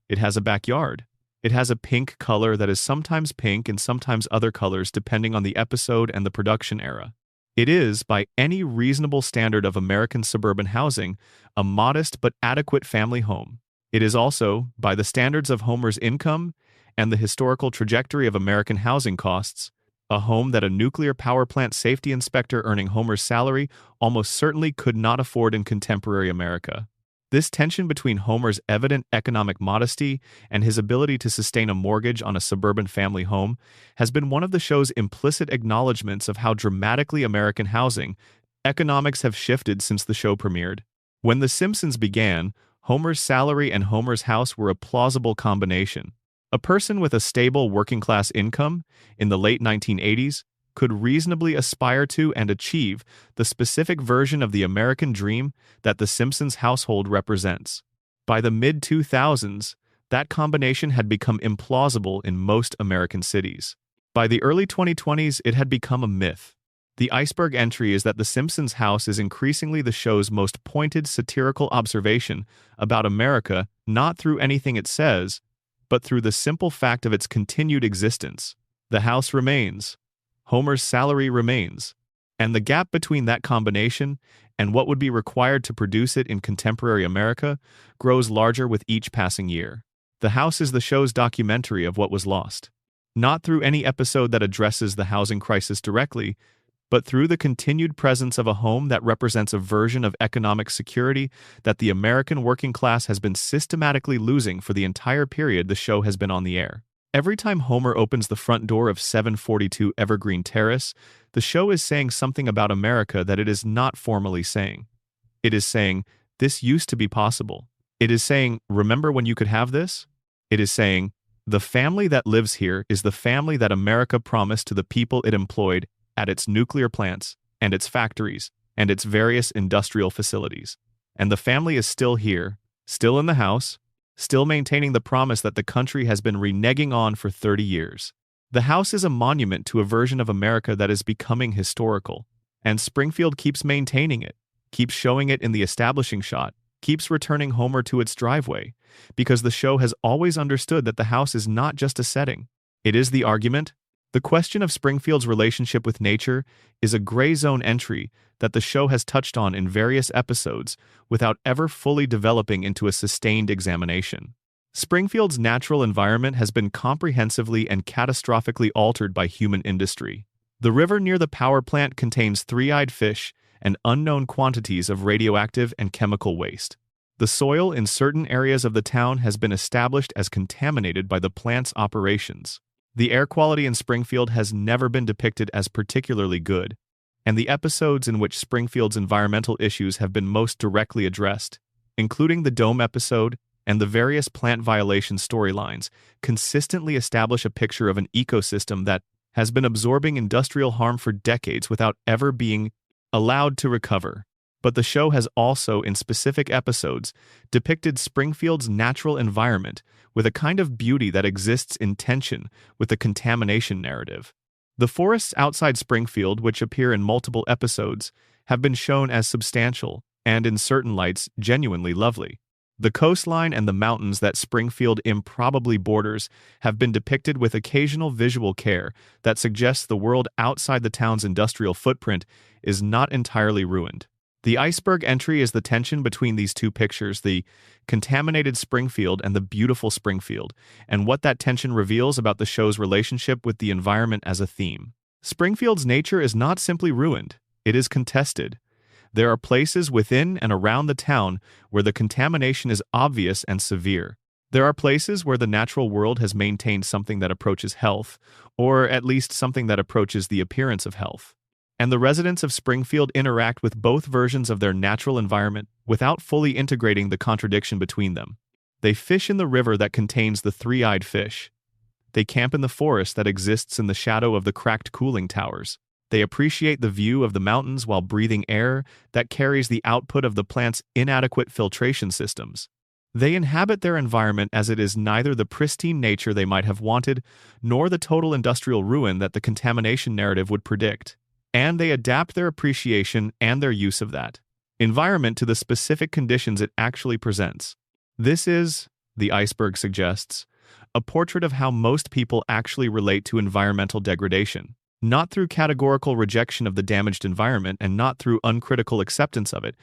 It has a backyard. It has a pink color that is sometimes pink and sometimes other colors depending on the episode and the production era. It is, by any reasonable standard of American suburban housing, a modest but adequate family home. It is also, by the standards of Homer's income and the historical trajectory of American housing costs, a home that a nuclear power plant safety inspector earning Homer's salary almost certainly could not afford in contemporary America. This tension between Homer's evident economic modesty and his ability to sustain a mortgage on a suburban family home has been one of the show's implicit acknowledgments of how dramatically American housing economics have shifted since the show premiered. When The Simpsons began, Homer's salary and Homer's house were a plausible combination. A person with a stable working-class income in the late 1980s could reasonably aspire to and achieve the specific version of the American dream that the Simpsons household represents. By the mid-2000s, that combination had become implausible in most American cities. By the early 2020s, it had become a myth. The iceberg entry is that the Simpsons house is increasingly the show's most pointed satirical observation about America, not through anything it says, but through the simple fact of its continued existence. The house remains. Homer's salary remains, and the gap between that combination and what would be required to produce it in contemporary America grows larger with each passing year. The house is the show's documentary of what was lost. Not through any episode that addresses the housing crisis directly, but through the continued presence of a home that represents a version of economic security that the American working class has been systematically losing for the entire period the show has been on the air. Every time Homer opens the front door of 742 Evergreen Terrace, the show is saying something about America that it is not formally saying. It is saying, "This used to be possible." It is saying, "Remember when you could have this?" It is saying, "The family that lives here is the family that America promised to the people it employed at its nuclear plants, and its factories, and its various industrial facilities. And the family is still here, still in the house, still maintaining the promise that the country has been reneging on for 30 years. The house is a monument to a version of America that is becoming historical, and Springfield keeps maintaining it, keeps showing it in the establishing shot, keeps returning Homer to its driveway, because the show has always understood that the house is not just a setting. It is the argument. The question of Springfield's relationship with nature is a gray zone entry that the show has touched on in various episodes without ever fully developing into a sustained examination. Springfield's natural environment has been comprehensively and catastrophically altered by human industry. The river near the power plant contains three-eyed fish and unknown quantities of radioactive and chemical waste. The soil in certain areas of the town has been established as contaminated by the plant's operations. The air quality in Springfield has never been depicted as particularly good, and the episodes in which Springfield's environmental issues have been most directly addressed, including the dome episode and the various plant violation storylines, consistently establish a picture of an ecosystem that has been absorbing industrial harm for decades without ever being allowed to recover. But the show has also, in specific episodes, depicted Springfield's natural environment with a kind of beauty that exists in tension with the contamination narrative. The forests outside Springfield, which appear in multiple episodes, have been shown as substantial and, in certain lights, genuinely lovely. The coastline and the mountains that Springfield improbably borders have been depicted with occasional visual care that suggests the world outside the town's industrial footprint is not entirely ruined. The iceberg entry is the tension between these two pictures, the contaminated Springfield and the beautiful Springfield, and what that tension reveals about the show's relationship with the environment as a theme. Springfield's nature is not simply ruined, it is contested. There are places within and around the town where the contamination is obvious and severe. There are places where the natural world has maintained something that approaches health, or at least something that approaches the appearance of health. And the residents of Springfield interact with both versions of their natural environment without fully integrating the contradiction between them. They fish in the river that contains the three-eyed fish. They camp in the forest that exists in the shadow of the cracked cooling towers. They appreciate the view of the mountains while breathing air that carries the output of the plant's inadequate filtration systems. They inhabit their environment as it is neither the pristine nature they might have wanted, nor the total industrial ruin that the contamination narrative would predict. And they adapt their appreciation and their use of that environment to the specific conditions it actually presents. This is, the iceberg suggests, a portrait of how most people actually relate to environmental degradation, not through categorical rejection of the damaged environment and not through uncritical acceptance of it,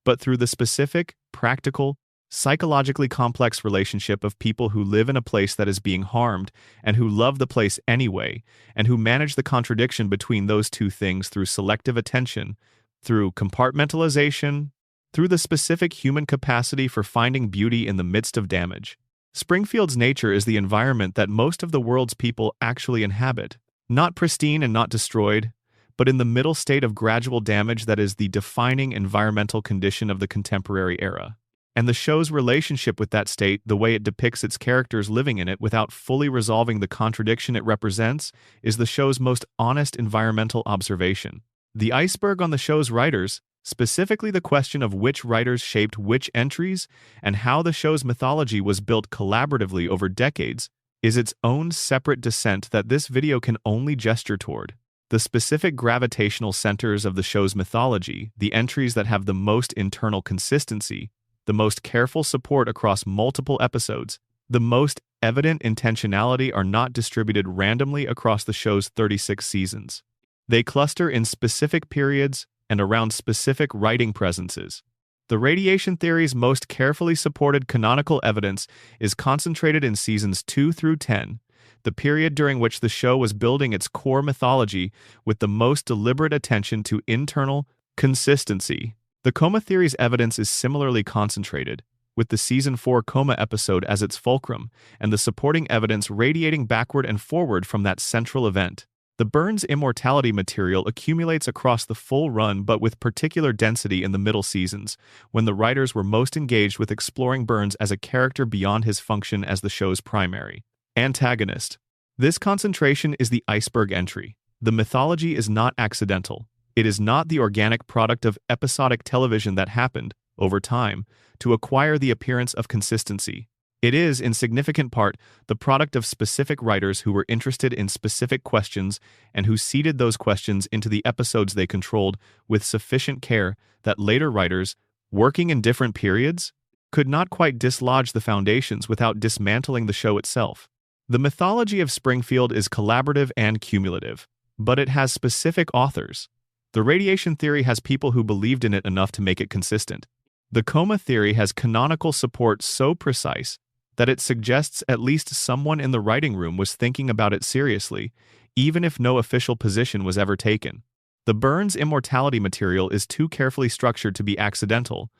but through the specific, practical, psychologically complex relationship of people who live in a place that is being harmed and who love the place anyway, and who manage the contradiction between those two things through selective attention, through compartmentalization, through the specific human capacity for finding beauty in the midst of damage. Springfield's nature is the environment that most of the world's people actually inhabit, not pristine and not destroyed, but in the middle state of gradual damage that is the defining environmental condition of the contemporary era. And the show's relationship with that state, the way it depicts its characters living in it without fully resolving the contradiction it represents, is the show's most honest environmental observation. The iceberg on the show's writers, specifically the question of which writers shaped which entries and how the show's mythology was built collaboratively over decades, is its own separate descent that this video can only gesture toward. The specific gravitational centers of the show's mythology, the entries that have the most internal consistency, the most careful support across multiple episodes, the most evident intentionality are not distributed randomly across the show's 36 seasons. They cluster in specific periods and around specific writing presences. The radiation theory's most carefully supported canonical evidence is concentrated in seasons 2 through 10, the period during which the show was building its core mythology with the most deliberate attention to internal consistency. The coma theory's evidence is similarly concentrated, with the Season 4 coma episode as its fulcrum, and the supporting evidence radiating backward and forward from that central event. The Burns immortality material accumulates across the full run but with particular density in the middle seasons, when the writers were most engaged with exploring Burns as a character beyond his function as the show's primary antagonist. This concentration is the iceberg entry. The mythology is not accidental. It is not the organic product of episodic television that happened, over time, to acquire the appearance of consistency. It is, in significant part, the product of specific writers who were interested in specific questions and who seeded those questions into the episodes they controlled with sufficient care that later writers, working in different periods, could not quite dislodge the foundations without dismantling the show itself. The mythology of Springfield is collaborative and cumulative, but it has specific authors. The radiation theory has people who believed in it enough to make it consistent. The coma theory has canonical support so precise that it suggests at least someone in the writing room was thinking about it seriously, even if no official position was ever taken. The Burns immortality material is too carefully structured to be accidental.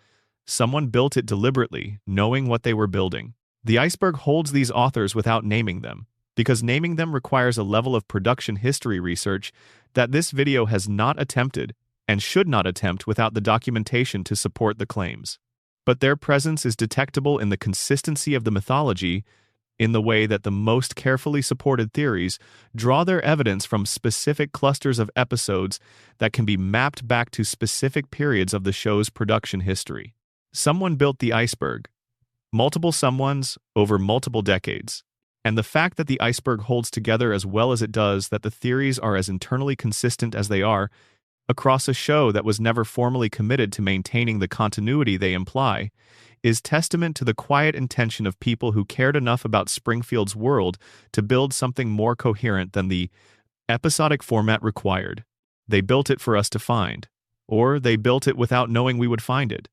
Someone built it deliberately, knowing what they were building. The iceberg holds these authors without naming them, because naming them requires a level of production history research that this video has not attempted and should not attempt without the documentation to support the claims. But their presence is detectable in the consistency of the mythology, in the way that the most carefully supported theories draw their evidence from specific clusters of episodes that can be mapped back to specific periods of the show's production history. Someone built the iceberg. Multiple someones over multiple decades. And the fact that the iceberg holds together as well as it does, that the theories are as internally consistent as they are, across a show that was never formally committed to maintaining the continuity they imply, is testament to the quiet intention of people who cared enough about Springfield's world to build something more coherent than the episodic format required. They built it for us to find, or they built it without knowing we would find it.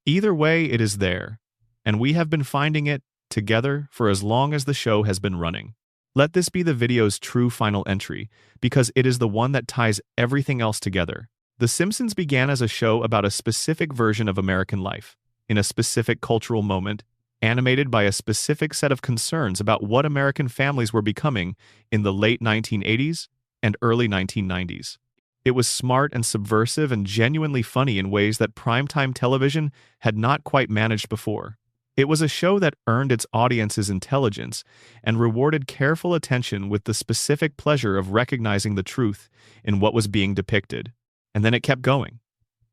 Either way, it is there, and we have been finding it together for as long as the show has been running. Let this be the video's true final entry, because it is the one that ties everything else together. The Simpsons began as a show about a specific version of American life, in a specific cultural moment, animated by a specific set of concerns about what American families were becoming in the late 1980s and early 1990s. It was smart and subversive and genuinely funny in ways that primetime television had not quite managed before. It was a show that earned its audience's intelligence and rewarded careful attention with the specific pleasure of recognizing the truth in what was being depicted. And then it kept going,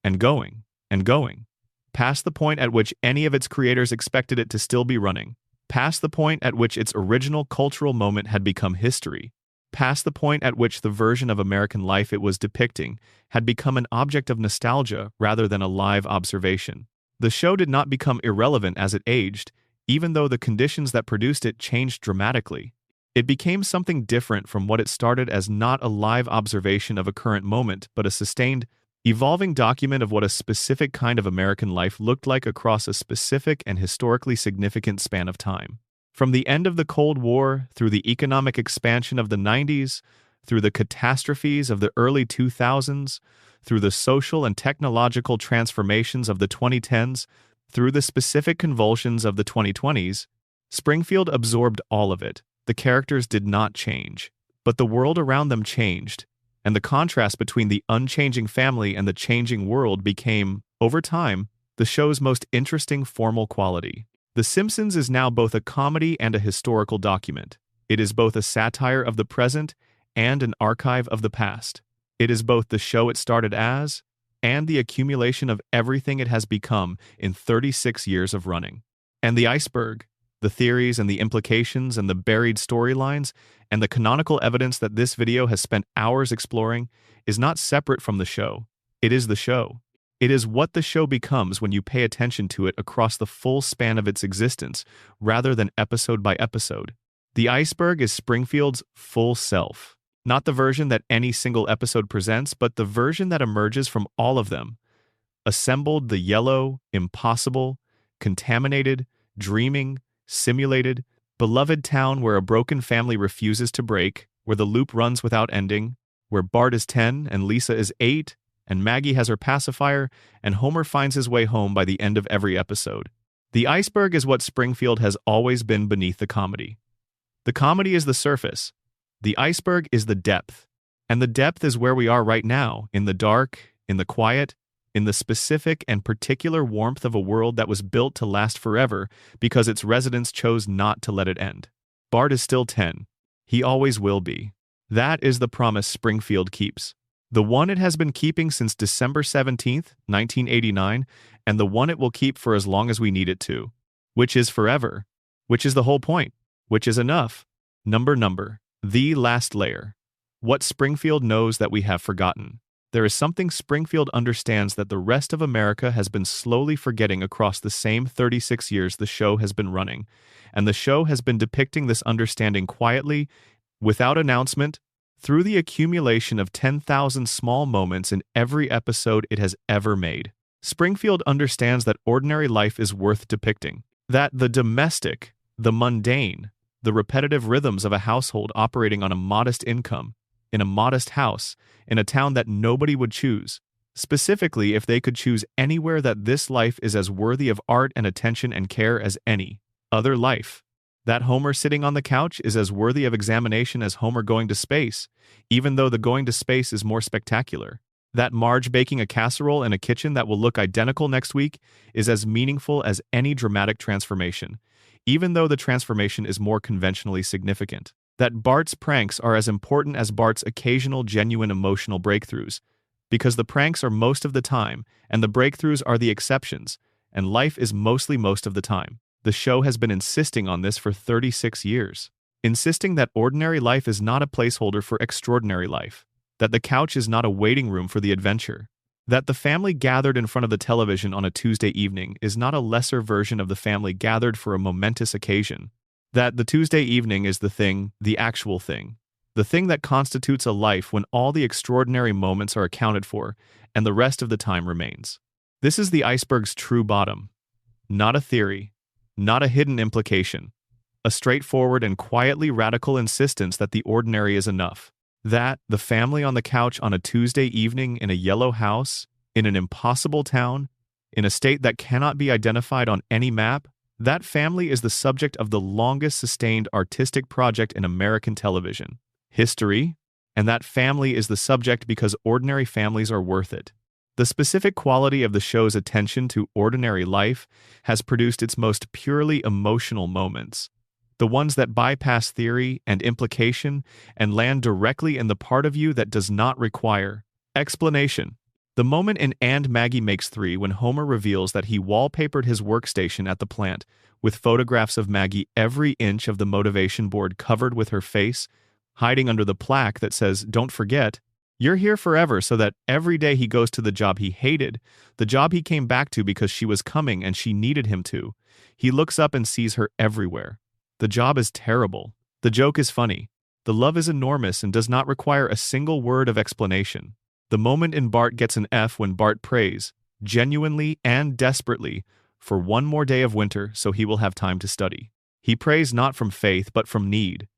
and going, and going, past the point at which any of its creators expected it to still be running, past the point at which its original cultural moment had become history, past the point at which the version of American life it was depicting had become an object of nostalgia rather than a live observation. The show did not become irrelevant as it aged, even though the conditions that produced it changed dramatically. It became something different from what it started as, not a live observation of a current moment, but a sustained, evolving document of what a specific kind of American life looked like across a specific and historically significant span of time. From the end of the Cold War, through the economic expansion of the 90s, through the catastrophes of the early 2000s, through the social and technological transformations of the 2010s, through the specific convulsions of the 2020s, Springfield absorbed all of it. The characters did not change, but the world around them changed, and the contrast between the unchanging family and the changing world became, over time, the show's most interesting formal quality. The Simpsons is now both a comedy and a historical document. It is both a satire of the present and an archive of the past. It is both the show it started as and the accumulation of everything it has become in 36 years of running. And the iceberg, the theories and the implications and the buried storylines and the canonical evidence that this video has spent hours exploring, is not separate from the show. It is the show. It is what the show becomes when you pay attention to it across the full span of its existence, rather than episode by episode. The iceberg is Springfield's full self. Not the version that any single episode presents, but the version that emerges from all of them. Assembled the yellow, impossible, contaminated, dreaming, simulated, beloved town where a broken family refuses to break, where the loop runs without ending, where Bart is 10 and Lisa is 8, and Maggie has her pacifier, and Homer finds his way home by the end of every episode. The iceberg is what Springfield has always been beneath the comedy. The comedy is the surface. The iceberg is the depth. And the depth is where we are right now, in the dark, in the quiet, in the specific and particular warmth of a world that was built to last forever because its residents chose not to let it end. Bart is still 10. He always will be. That is the promise Springfield keeps. The one it has been keeping since December 17th, 1989, and the one it will keep for as long as we need it to. Which is forever. Which is the whole point. Which is enough. Number. The last layer. What Springfield knows that we have forgotten. There is something Springfield understands that the rest of America has been slowly forgetting across the same 36 years the show has been running, and the show has been depicting this understanding quietly, without announcement, through the accumulation of 10,000 small moments in every episode it has ever made. Springfield understands that ordinary life is worth depicting, that the domestic, the mundane, the repetitive rhythms of a household operating on a modest income, in a modest house, in a town that nobody would choose, specifically if they could choose anywhere, that this life is as worthy of art and attention and care as any other life. That Homer sitting on the couch is as worthy of examination as Homer going to space, even though the going to space is more spectacular. That Marge baking a casserole in a kitchen that will look identical next week is as meaningful as any dramatic transformation, even though the transformation is more conventionally significant. That Bart's pranks are as important as Bart's occasional genuine emotional breakthroughs, because the pranks are most of the time, and the breakthroughs are the exceptions, and life is mostly most of the time. The show has been insisting on this for 36 years. Insisting that ordinary life is not a placeholder for extraordinary life. That the couch is not a waiting room for the adventure. That the family gathered in front of the television on a Tuesday evening is not a lesser version of the family gathered for a momentous occasion. That the Tuesday evening is the thing, the actual thing. The thing that constitutes a life when all the extraordinary moments are accounted for, and the rest of the time remains. This is the iceberg's true bottom. Not a theory. Not a hidden implication. A straightforward and quietly radical insistence that the ordinary is enough. That the family on the couch on a Tuesday evening in a yellow house, in an impossible town, in a state that cannot be identified on any map, that family is the subject of the longest sustained artistic project in American television history, and that family is the subject because ordinary families are worth it. The specific quality of the show's attention to ordinary life has produced its most purely emotional moments, the ones that bypass theory and implication and land directly in the part of you that does not require explanation. The moment in And Maggie Makes Three when Homer reveals that he wallpapered his workstation at the plant with photographs of Maggie, every inch of the motivation board covered with her face, hiding under the plaque that says, "Don't forget, you're here forever," so that every day he goes to the job he hated, the job he came back to because she was coming and she needed him to. He looks up and sees her everywhere. The job is terrible. The joke is funny. The love is enormous and does not require a single word of explanation. The moment in Bart gets an F when Bart prays, genuinely and desperately, for one more day of winter so he will have time to study. He prays not from faith but from need.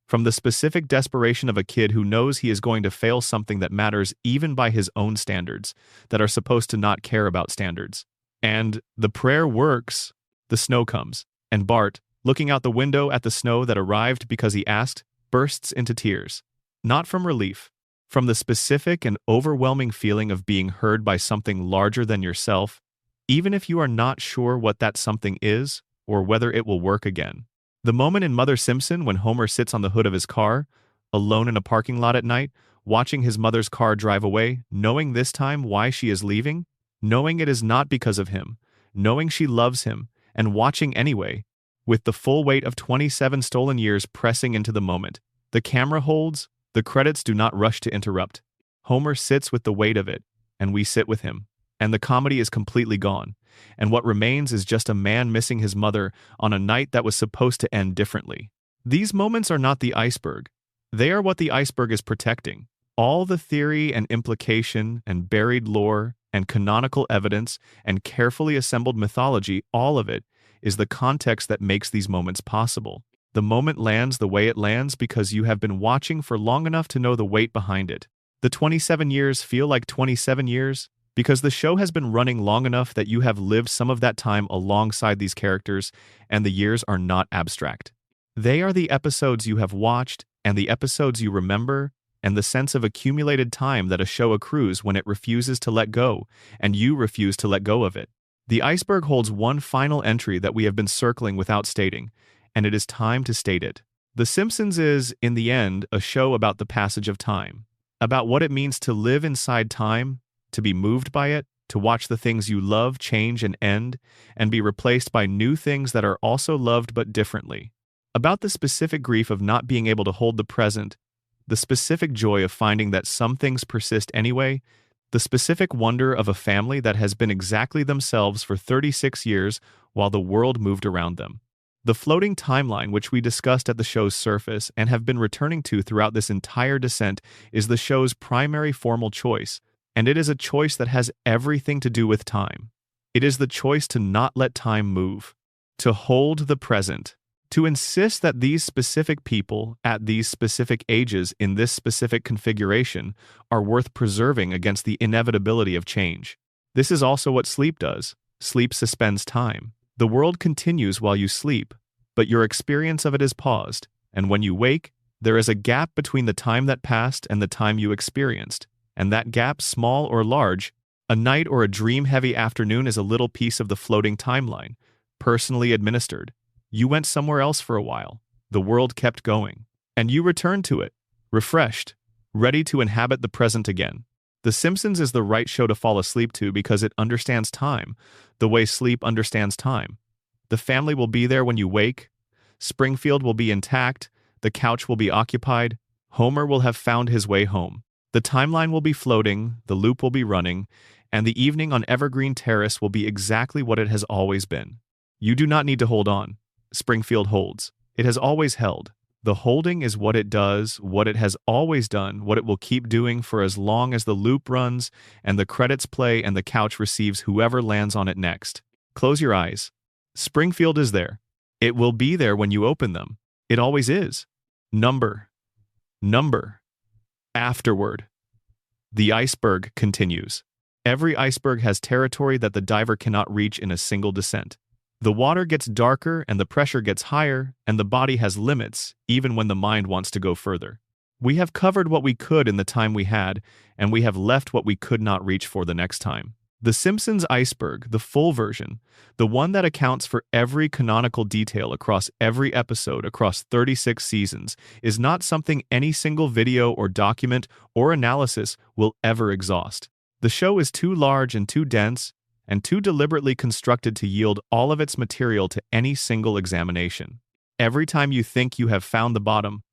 From the specific desperation of a kid who knows he is going to fail something that matters even by his own standards, that are supposed to not care about standards. And the prayer works. The snow comes, and Bart, looking out the window at the snow that arrived because he asked, bursts into tears. Not from relief. From the specific and overwhelming feeling of being heard by something larger than yourself, even if you are not sure what that something is or whether it will work again. The moment in Mother Simpson when Homer sits on the hood of his car, alone in a parking lot at night, watching his mother's car drive away, knowing this time why she is leaving, knowing it is not because of him, knowing she loves him, and watching anyway, with the full weight of 27 stolen years pressing into the moment. The camera holds, the credits do not rush to interrupt. Homer sits with the weight of it, and we sit with him. And the comedy is completely gone, and what remains is just a man missing his mother on a night that was supposed to end differently. These moments are not the iceberg. They are what the iceberg is protecting. All the theory and implication and buried lore and canonical evidence and carefully assembled mythology, all of it, is the context that makes these moments possible. The moment lands the way it lands because you have been watching for long enough to know the weight behind it. The 27 years feel like 27 years because the show has been running long enough that you have lived some of that time alongside these characters, and the years are not abstract. They are the episodes you have watched, and the episodes you remember, and the sense of accumulated time that a show accrues when it refuses to let go, and you refuse to let go of it. The iceberg holds one final entry that we have been circling without stating, and it is time to state it. The Simpsons is, in the end, a show about the passage of time, about what it means to live inside time, to be moved by it, to watch the things you love change and end, and be replaced by new things that are also loved but differently. About the specific grief of not being able to hold the present, the specific joy of finding that some things persist anyway, the specific wonder of a family that has been exactly themselves for 36 years while the world moved around them. The floating timeline, which we discussed at the show's surface and have been returning to throughout this entire descent, is the show's primary formal choice, and it is a choice that has everything to do with time. It is the choice to not let time move, to hold the present, to insist that these specific people, at these specific ages in this specific configuration, are worth preserving against the inevitability of change. This is also what sleep does. Sleep suspends time. The world continues while you sleep, but your experience of it is paused, and when you wake, there is a gap between the time that passed and the time you experienced, and that gap, small or large, a night or a dream-heavy afternoon, is a little piece of the floating timeline, personally administered. You went somewhere else for a while. The world kept going, and you returned to it, refreshed, ready to inhabit the present again. The Simpsons is the right show to fall asleep to because it understands time, the way sleep understands time. The family will be there when you wake. Springfield will be intact. The couch will be occupied. Homer will have found his way home. The timeline will be floating, the loop will be running, and the evening on Evergreen Terrace will be exactly what it has always been. You do not need to hold on. Springfield holds. It has always held. The holding is what it does, what it has always done, what it will keep doing for as long as the loop runs and the credits play and the couch receives whoever lands on it next. Close your eyes. Springfield is there. It will be there when you open them. It always is. Number. Afterward. The iceberg continues. Every iceberg has territory that the diver cannot reach in a single descent. The water gets darker and the pressure gets higher, and the body has limits, even when the mind wants to go further. We have covered what we could in the time we had, and we have left what we could not reach for the next time. The Simpsons Iceberg, the full version, the one that accounts for every canonical detail across every episode across 36 seasons, is not something any single video or document or analysis will ever exhaust. The show is too large and too dense, and too deliberately constructed to yield all of its material to any single examination. Every time you think you have found the bottom,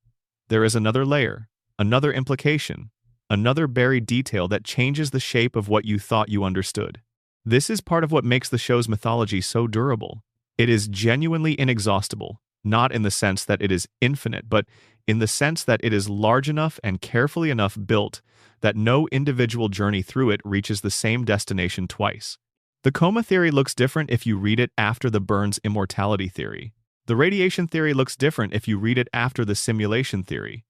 there is another layer, another implication, another buried detail that changes the shape of what you thought you understood. This is part of what makes the show's mythology so durable. It is genuinely inexhaustible, not in the sense that it is infinite, but in the sense that it is large enough and carefully enough built that no individual journey through it reaches the same destination twice. The coma theory looks different if you read it after the Burns immortality theory. The radiation theory looks different if you read it after the simulation theory.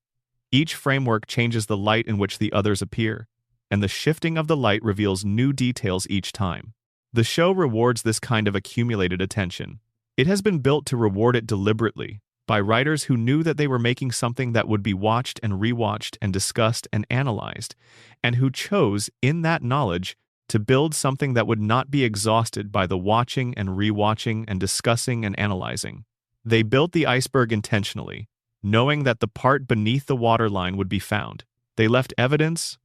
Each framework changes the light in which the others appear, and the shifting of the light reveals new details each time. The show rewards this kind of accumulated attention. It has been built to reward it deliberately, by writers who knew that they were making something that would be watched and rewatched and discussed and analyzed, and who chose, in that knowledge, to build something that would not be exhausted by the watching and rewatching and discussing and analyzing. They built the iceberg intentionally, knowing that the part beneath the waterline would be found. They left evidence,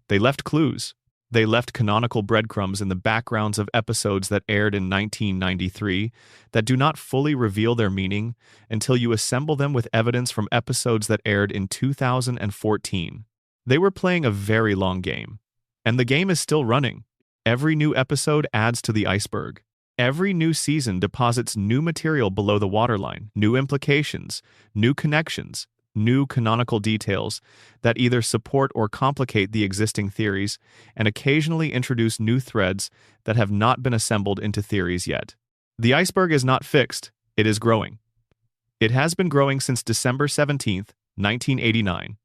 they left clues, they left canonical breadcrumbs in the backgrounds of episodes that aired in 1993 that do not fully reveal their meaning until you assemble them with evidence from episodes that aired in 2014. They were playing a very long game, and the game is still running. Every new episode adds to the iceberg. Every new season deposits new material below the waterline, new implications, new connections, new canonical details that either support or complicate the existing theories and occasionally introduce new threads that have not been assembled into theories yet. The iceberg is not fixed, it is growing. It has been growing since December 17th, 1989,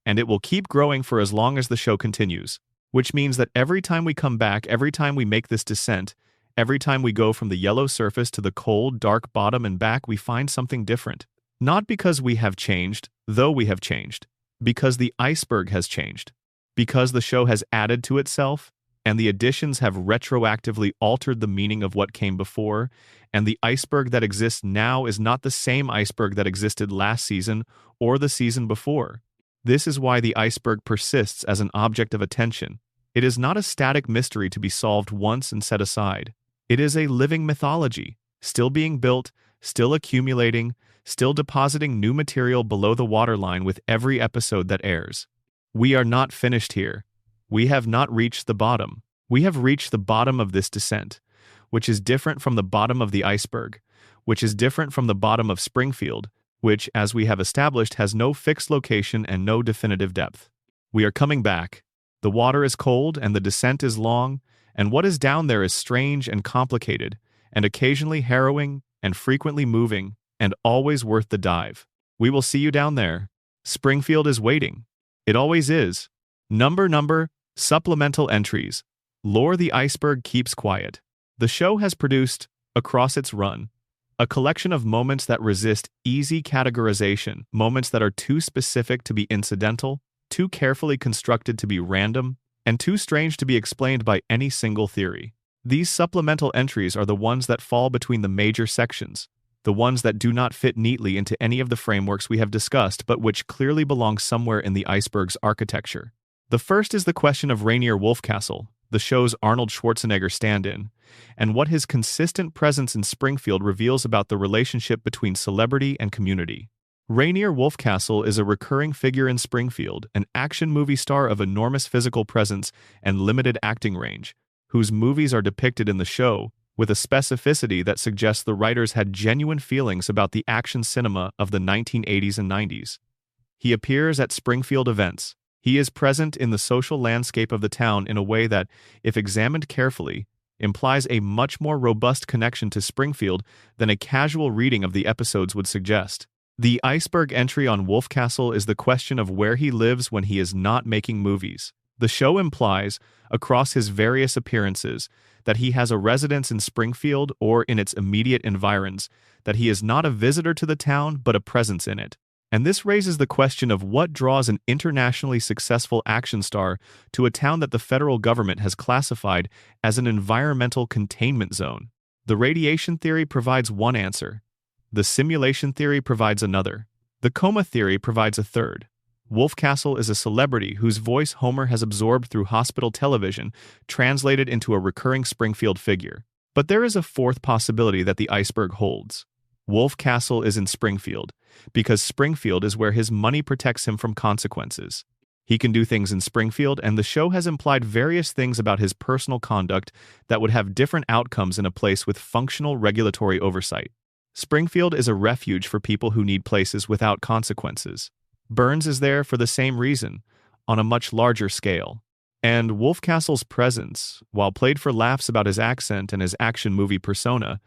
and it will keep growing for as long as the show continues, which means that every time we come back, every time we make this descent, every time we go from the yellow surface to the cold, dark bottom and back, we find something different. Not because we have changed, though we have changed, because the iceberg has changed, because the show has added to itself, and the additions have retroactively altered the meaning of what came before, and the iceberg that exists now is not the same iceberg that existed last season or the season before. This is why the iceberg persists as an object of attention. It is not a static mystery to be solved once and set aside. It is a living mythology, still being built, still accumulating, still depositing new material below the waterline with every episode that airs. We are not finished here. We have not reached the bottom. We have reached the bottom of this descent, which is different from the bottom of the iceberg, which is different from the bottom of Springfield, which, as we have established, has no fixed location and no definitive depth. We are coming back. The water is cold and the descent is long, and what is down there is strange and complicated, and occasionally harrowing, and frequently moving, and always worth the dive. We will see you down there. Springfield is waiting. It always is. Number, supplemental entries. Lore the iceberg keeps quiet. The show has produced, across its run, a collection of moments that resist easy categorization, moments that are too specific to be incidental, too carefully constructed to be random, and too strange to be explained by any single theory. These supplemental entries are the ones that fall between the major sections, the ones that do not fit neatly into any of the frameworks we have discussed but which clearly belong somewhere in the iceberg's architecture. The first is the question of Rainier Wolfcastle, the show's Arnold Schwarzenegger stand-in, and what his consistent presence in Springfield reveals about the relationship between celebrity and community. Rainier Wolfcastle is a recurring figure in Springfield, an action movie star of enormous physical presence and limited acting range, whose movies are depicted in the show with a specificity that suggests the writers had genuine feelings about the action cinema of the 1980s and 90s. He appears at Springfield events. He is present in the social landscape of the town in a way that, if examined carefully, implies a much more robust connection to Springfield than a casual reading of the episodes would suggest. The iceberg entry on Wolfcastle is the question of where he lives when he is not making movies. The show implies, across his various appearances, that he has a residence in Springfield or in its immediate environs, that he is not a visitor to the town but a presence in it. And this raises the question of what draws an internationally successful action star to a town that the federal government has classified as an environmental containment zone. The radiation theory provides one answer. The simulation theory provides another. The coma theory provides a third. Wolfcastle is a celebrity whose voice Homer has absorbed through hospital television, translated into a recurring Springfield figure. But there is a fourth possibility that the iceberg holds. Wolfcastle is in Springfield, because Springfield is where his money protects him from consequences. He can do things in Springfield, and the show has implied various things about his personal conduct that would have different outcomes in a place with functional regulatory oversight. Springfield is a refuge for people who need places without consequences. Burns is there for the same reason, on a much larger scale. And Wolfcastle's presence, while played for laughs about his accent and his action movie persona,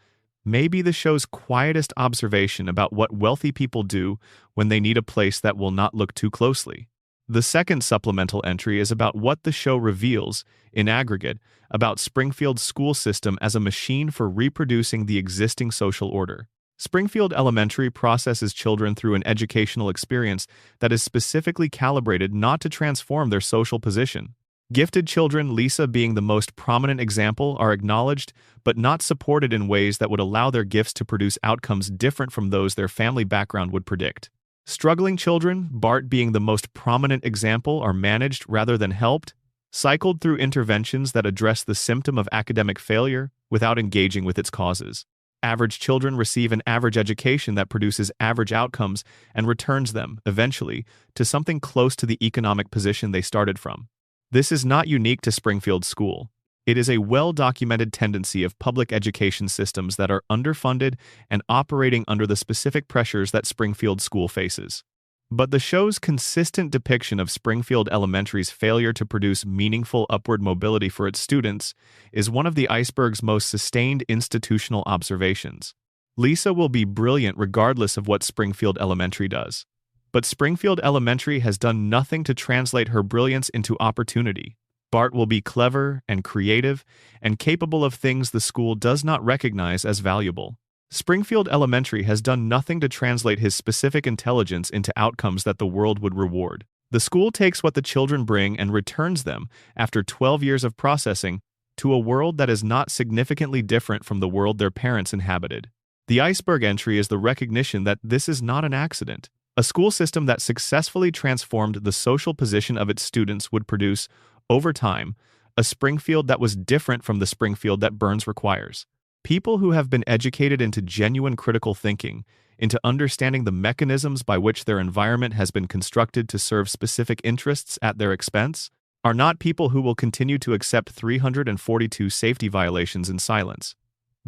may be the show's quietest observation about what wealthy people do when they need a place that will not look too closely. The second supplemental entry is about what the show reveals, in aggregate, about Springfield's school system as a machine for reproducing the existing social order. Springfield Elementary processes children through an educational experience that is specifically calibrated not to transform their social position. Gifted children, Lisa being the most prominent example, are acknowledged but not supported in ways that would allow their gifts to produce outcomes different from those their family background would predict. Struggling children, Bart being the most prominent example, are managed rather than helped, cycled through interventions that address the symptom of academic failure without engaging with its causes. Average children receive an average education that produces average outcomes and returns them, eventually, to something close to the economic position they started from. This is not unique to Springfield School. It is a well-documented tendency of public education systems that are underfunded and operating under the specific pressures that Springfield School faces. But the show's consistent depiction of Springfield Elementary's failure to produce meaningful upward mobility for its students is one of the iceberg's most sustained institutional observations. Lisa will be brilliant regardless of what Springfield Elementary does. But Springfield Elementary has done nothing to translate her brilliance into opportunity. Bart will be clever and creative and capable of things the school does not recognize as valuable. Springfield Elementary has done nothing to translate his specific intelligence into outcomes that the world would reward. The school takes what the children bring and returns them, after 12 years of processing, to a world that is not significantly different from the world their parents inhabited. The iceberg entry is the recognition that this is not an accident. A school system that successfully transformed the social position of its students would produce, over time, a Springfield that was different from the Springfield that Burns requires. People who have been educated into genuine critical thinking, into understanding the mechanisms by which their environment has been constructed to serve specific interests at their expense, are not people who will continue to accept 342 safety violations in silence.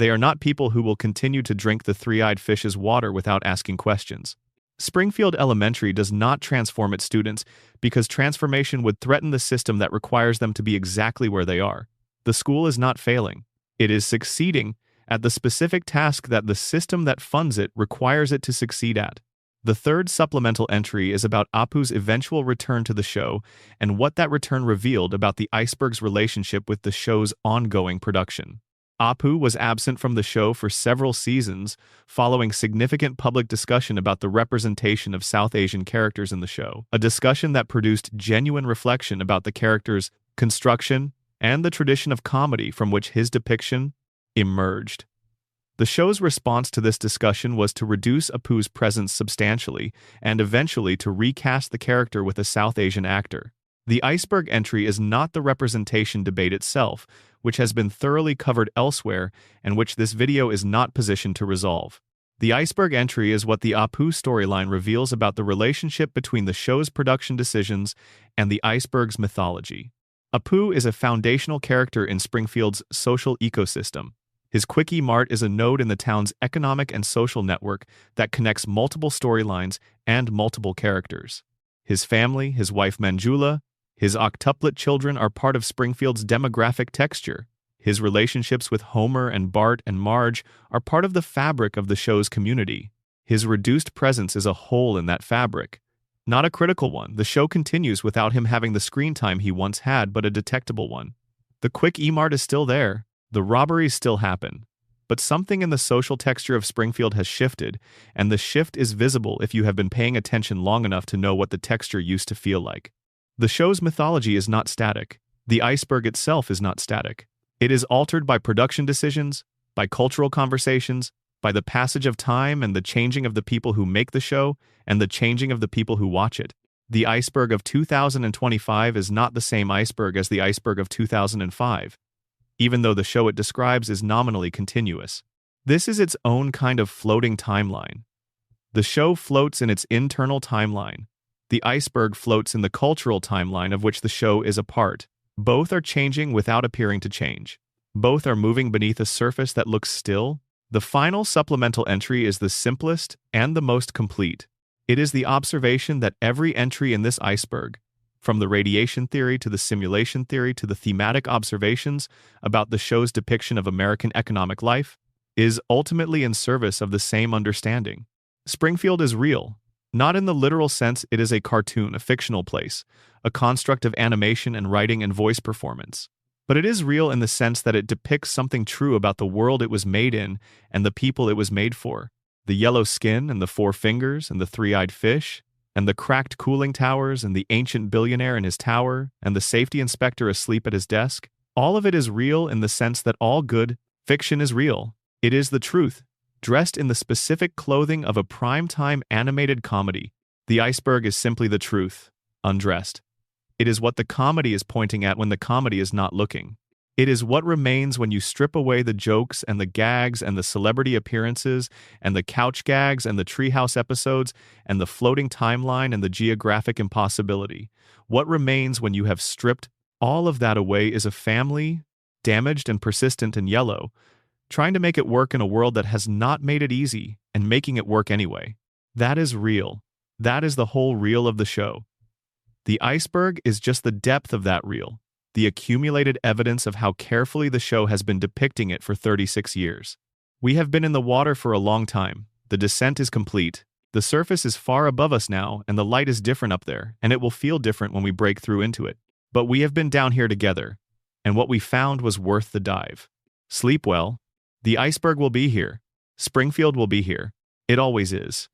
They are not people who will continue to drink the three-eyed fish's water without asking questions. Springfield Elementary does not transform its students because transformation would threaten the system that requires them to be exactly where they are. The school is not failing. It is succeeding at the specific task that the system that funds it requires it to succeed at. The third supplemental entry is about Apu's eventual return to the show and what that return revealed about the iceberg's relationship with the show's ongoing production. Apu was absent from the show for several seasons, following significant public discussion about the representation of South Asian characters in the show, a discussion that produced genuine reflection about the characters' construction and the tradition of comedy from which his depiction emerged. The show's response to this discussion was to reduce Apu's presence substantially and eventually to recast the character with a South Asian actor. The iceberg entry is not the representation debate itself, which has been thoroughly covered elsewhere and which this video is not positioned to resolve. The iceberg entry is what the Apu storyline reveals about the relationship between the show's production decisions and the iceberg's mythology. Apu is a foundational character in Springfield's social ecosystem. His Quickie Mart is a node in the town's economic and social network that connects multiple storylines and multiple characters. His family, his wife Manjula, his octuplet children are part of Springfield's demographic texture. His relationships with Homer and Bart and Marge are part of the fabric of the show's community. His reduced presence is a hole in that fabric. Not a critical one, the show continues without him having the screen time he once had, but a detectable one. The Quickie Mart is still there, the robberies still happen. But something in the social texture of Springfield has shifted, and the shift is visible if you have been paying attention long enough to know what the texture used to feel like. The show's mythology is not static. The iceberg itself is not static. It is altered by production decisions, by cultural conversations, by the passage of time and the changing of the people who make the show and the changing of the people who watch it. The iceberg of 2025 is not the same iceberg as the iceberg of 2005, even though the show it describes is nominally continuous. This is its own kind of floating timeline. The show floats in its internal timeline. The iceberg floats in the cultural timeline of which the show is a part. Both are changing without appearing to change. Both are moving beneath a surface that looks still. The final supplemental entry is the simplest and the most complete. It is the observation that every entry in this iceberg, from the radiation theory to the simulation theory to the thematic observations about the show's depiction of American economic life, is ultimately in service of the same understanding. Springfield is real. Not in the literal sense it is a cartoon, a fictional place, a construct of animation and writing and voice performance. But it is real in the sense that it depicts something true about the world it was made in and the people it was made for. The yellow skin and the four fingers and the three-eyed fish, and the cracked cooling towers and the ancient billionaire in his tower and the safety inspector asleep at his desk, all of it is real in the sense that all good fiction is real. It is the truth, dressed in the specific clothing of a prime-time animated comedy. The iceberg is simply the truth, undressed. It is what the comedy is pointing at when the comedy is not looking. It is what remains when you strip away the jokes and the gags and the celebrity appearances and the couch gags and the treehouse episodes and the floating timeline and the geographic impossibility. What remains when you have stripped all of that away is a family, damaged and persistent and yellow, trying to make it work in a world that has not made it easy and making it work anyway. That is real. That is the whole reel of the show. The iceberg is just the depth of that reel, the accumulated evidence of how carefully the show has been depicting it for 36 years. We have been in the water for a long time. The descent is complete. The surface is far above us now, and the light is different up there, and it will feel different when we break through into it. But we have been down here together, and what we found was worth the dive. Sleep well. The iceberg will be here. Springfield will be here. It always is.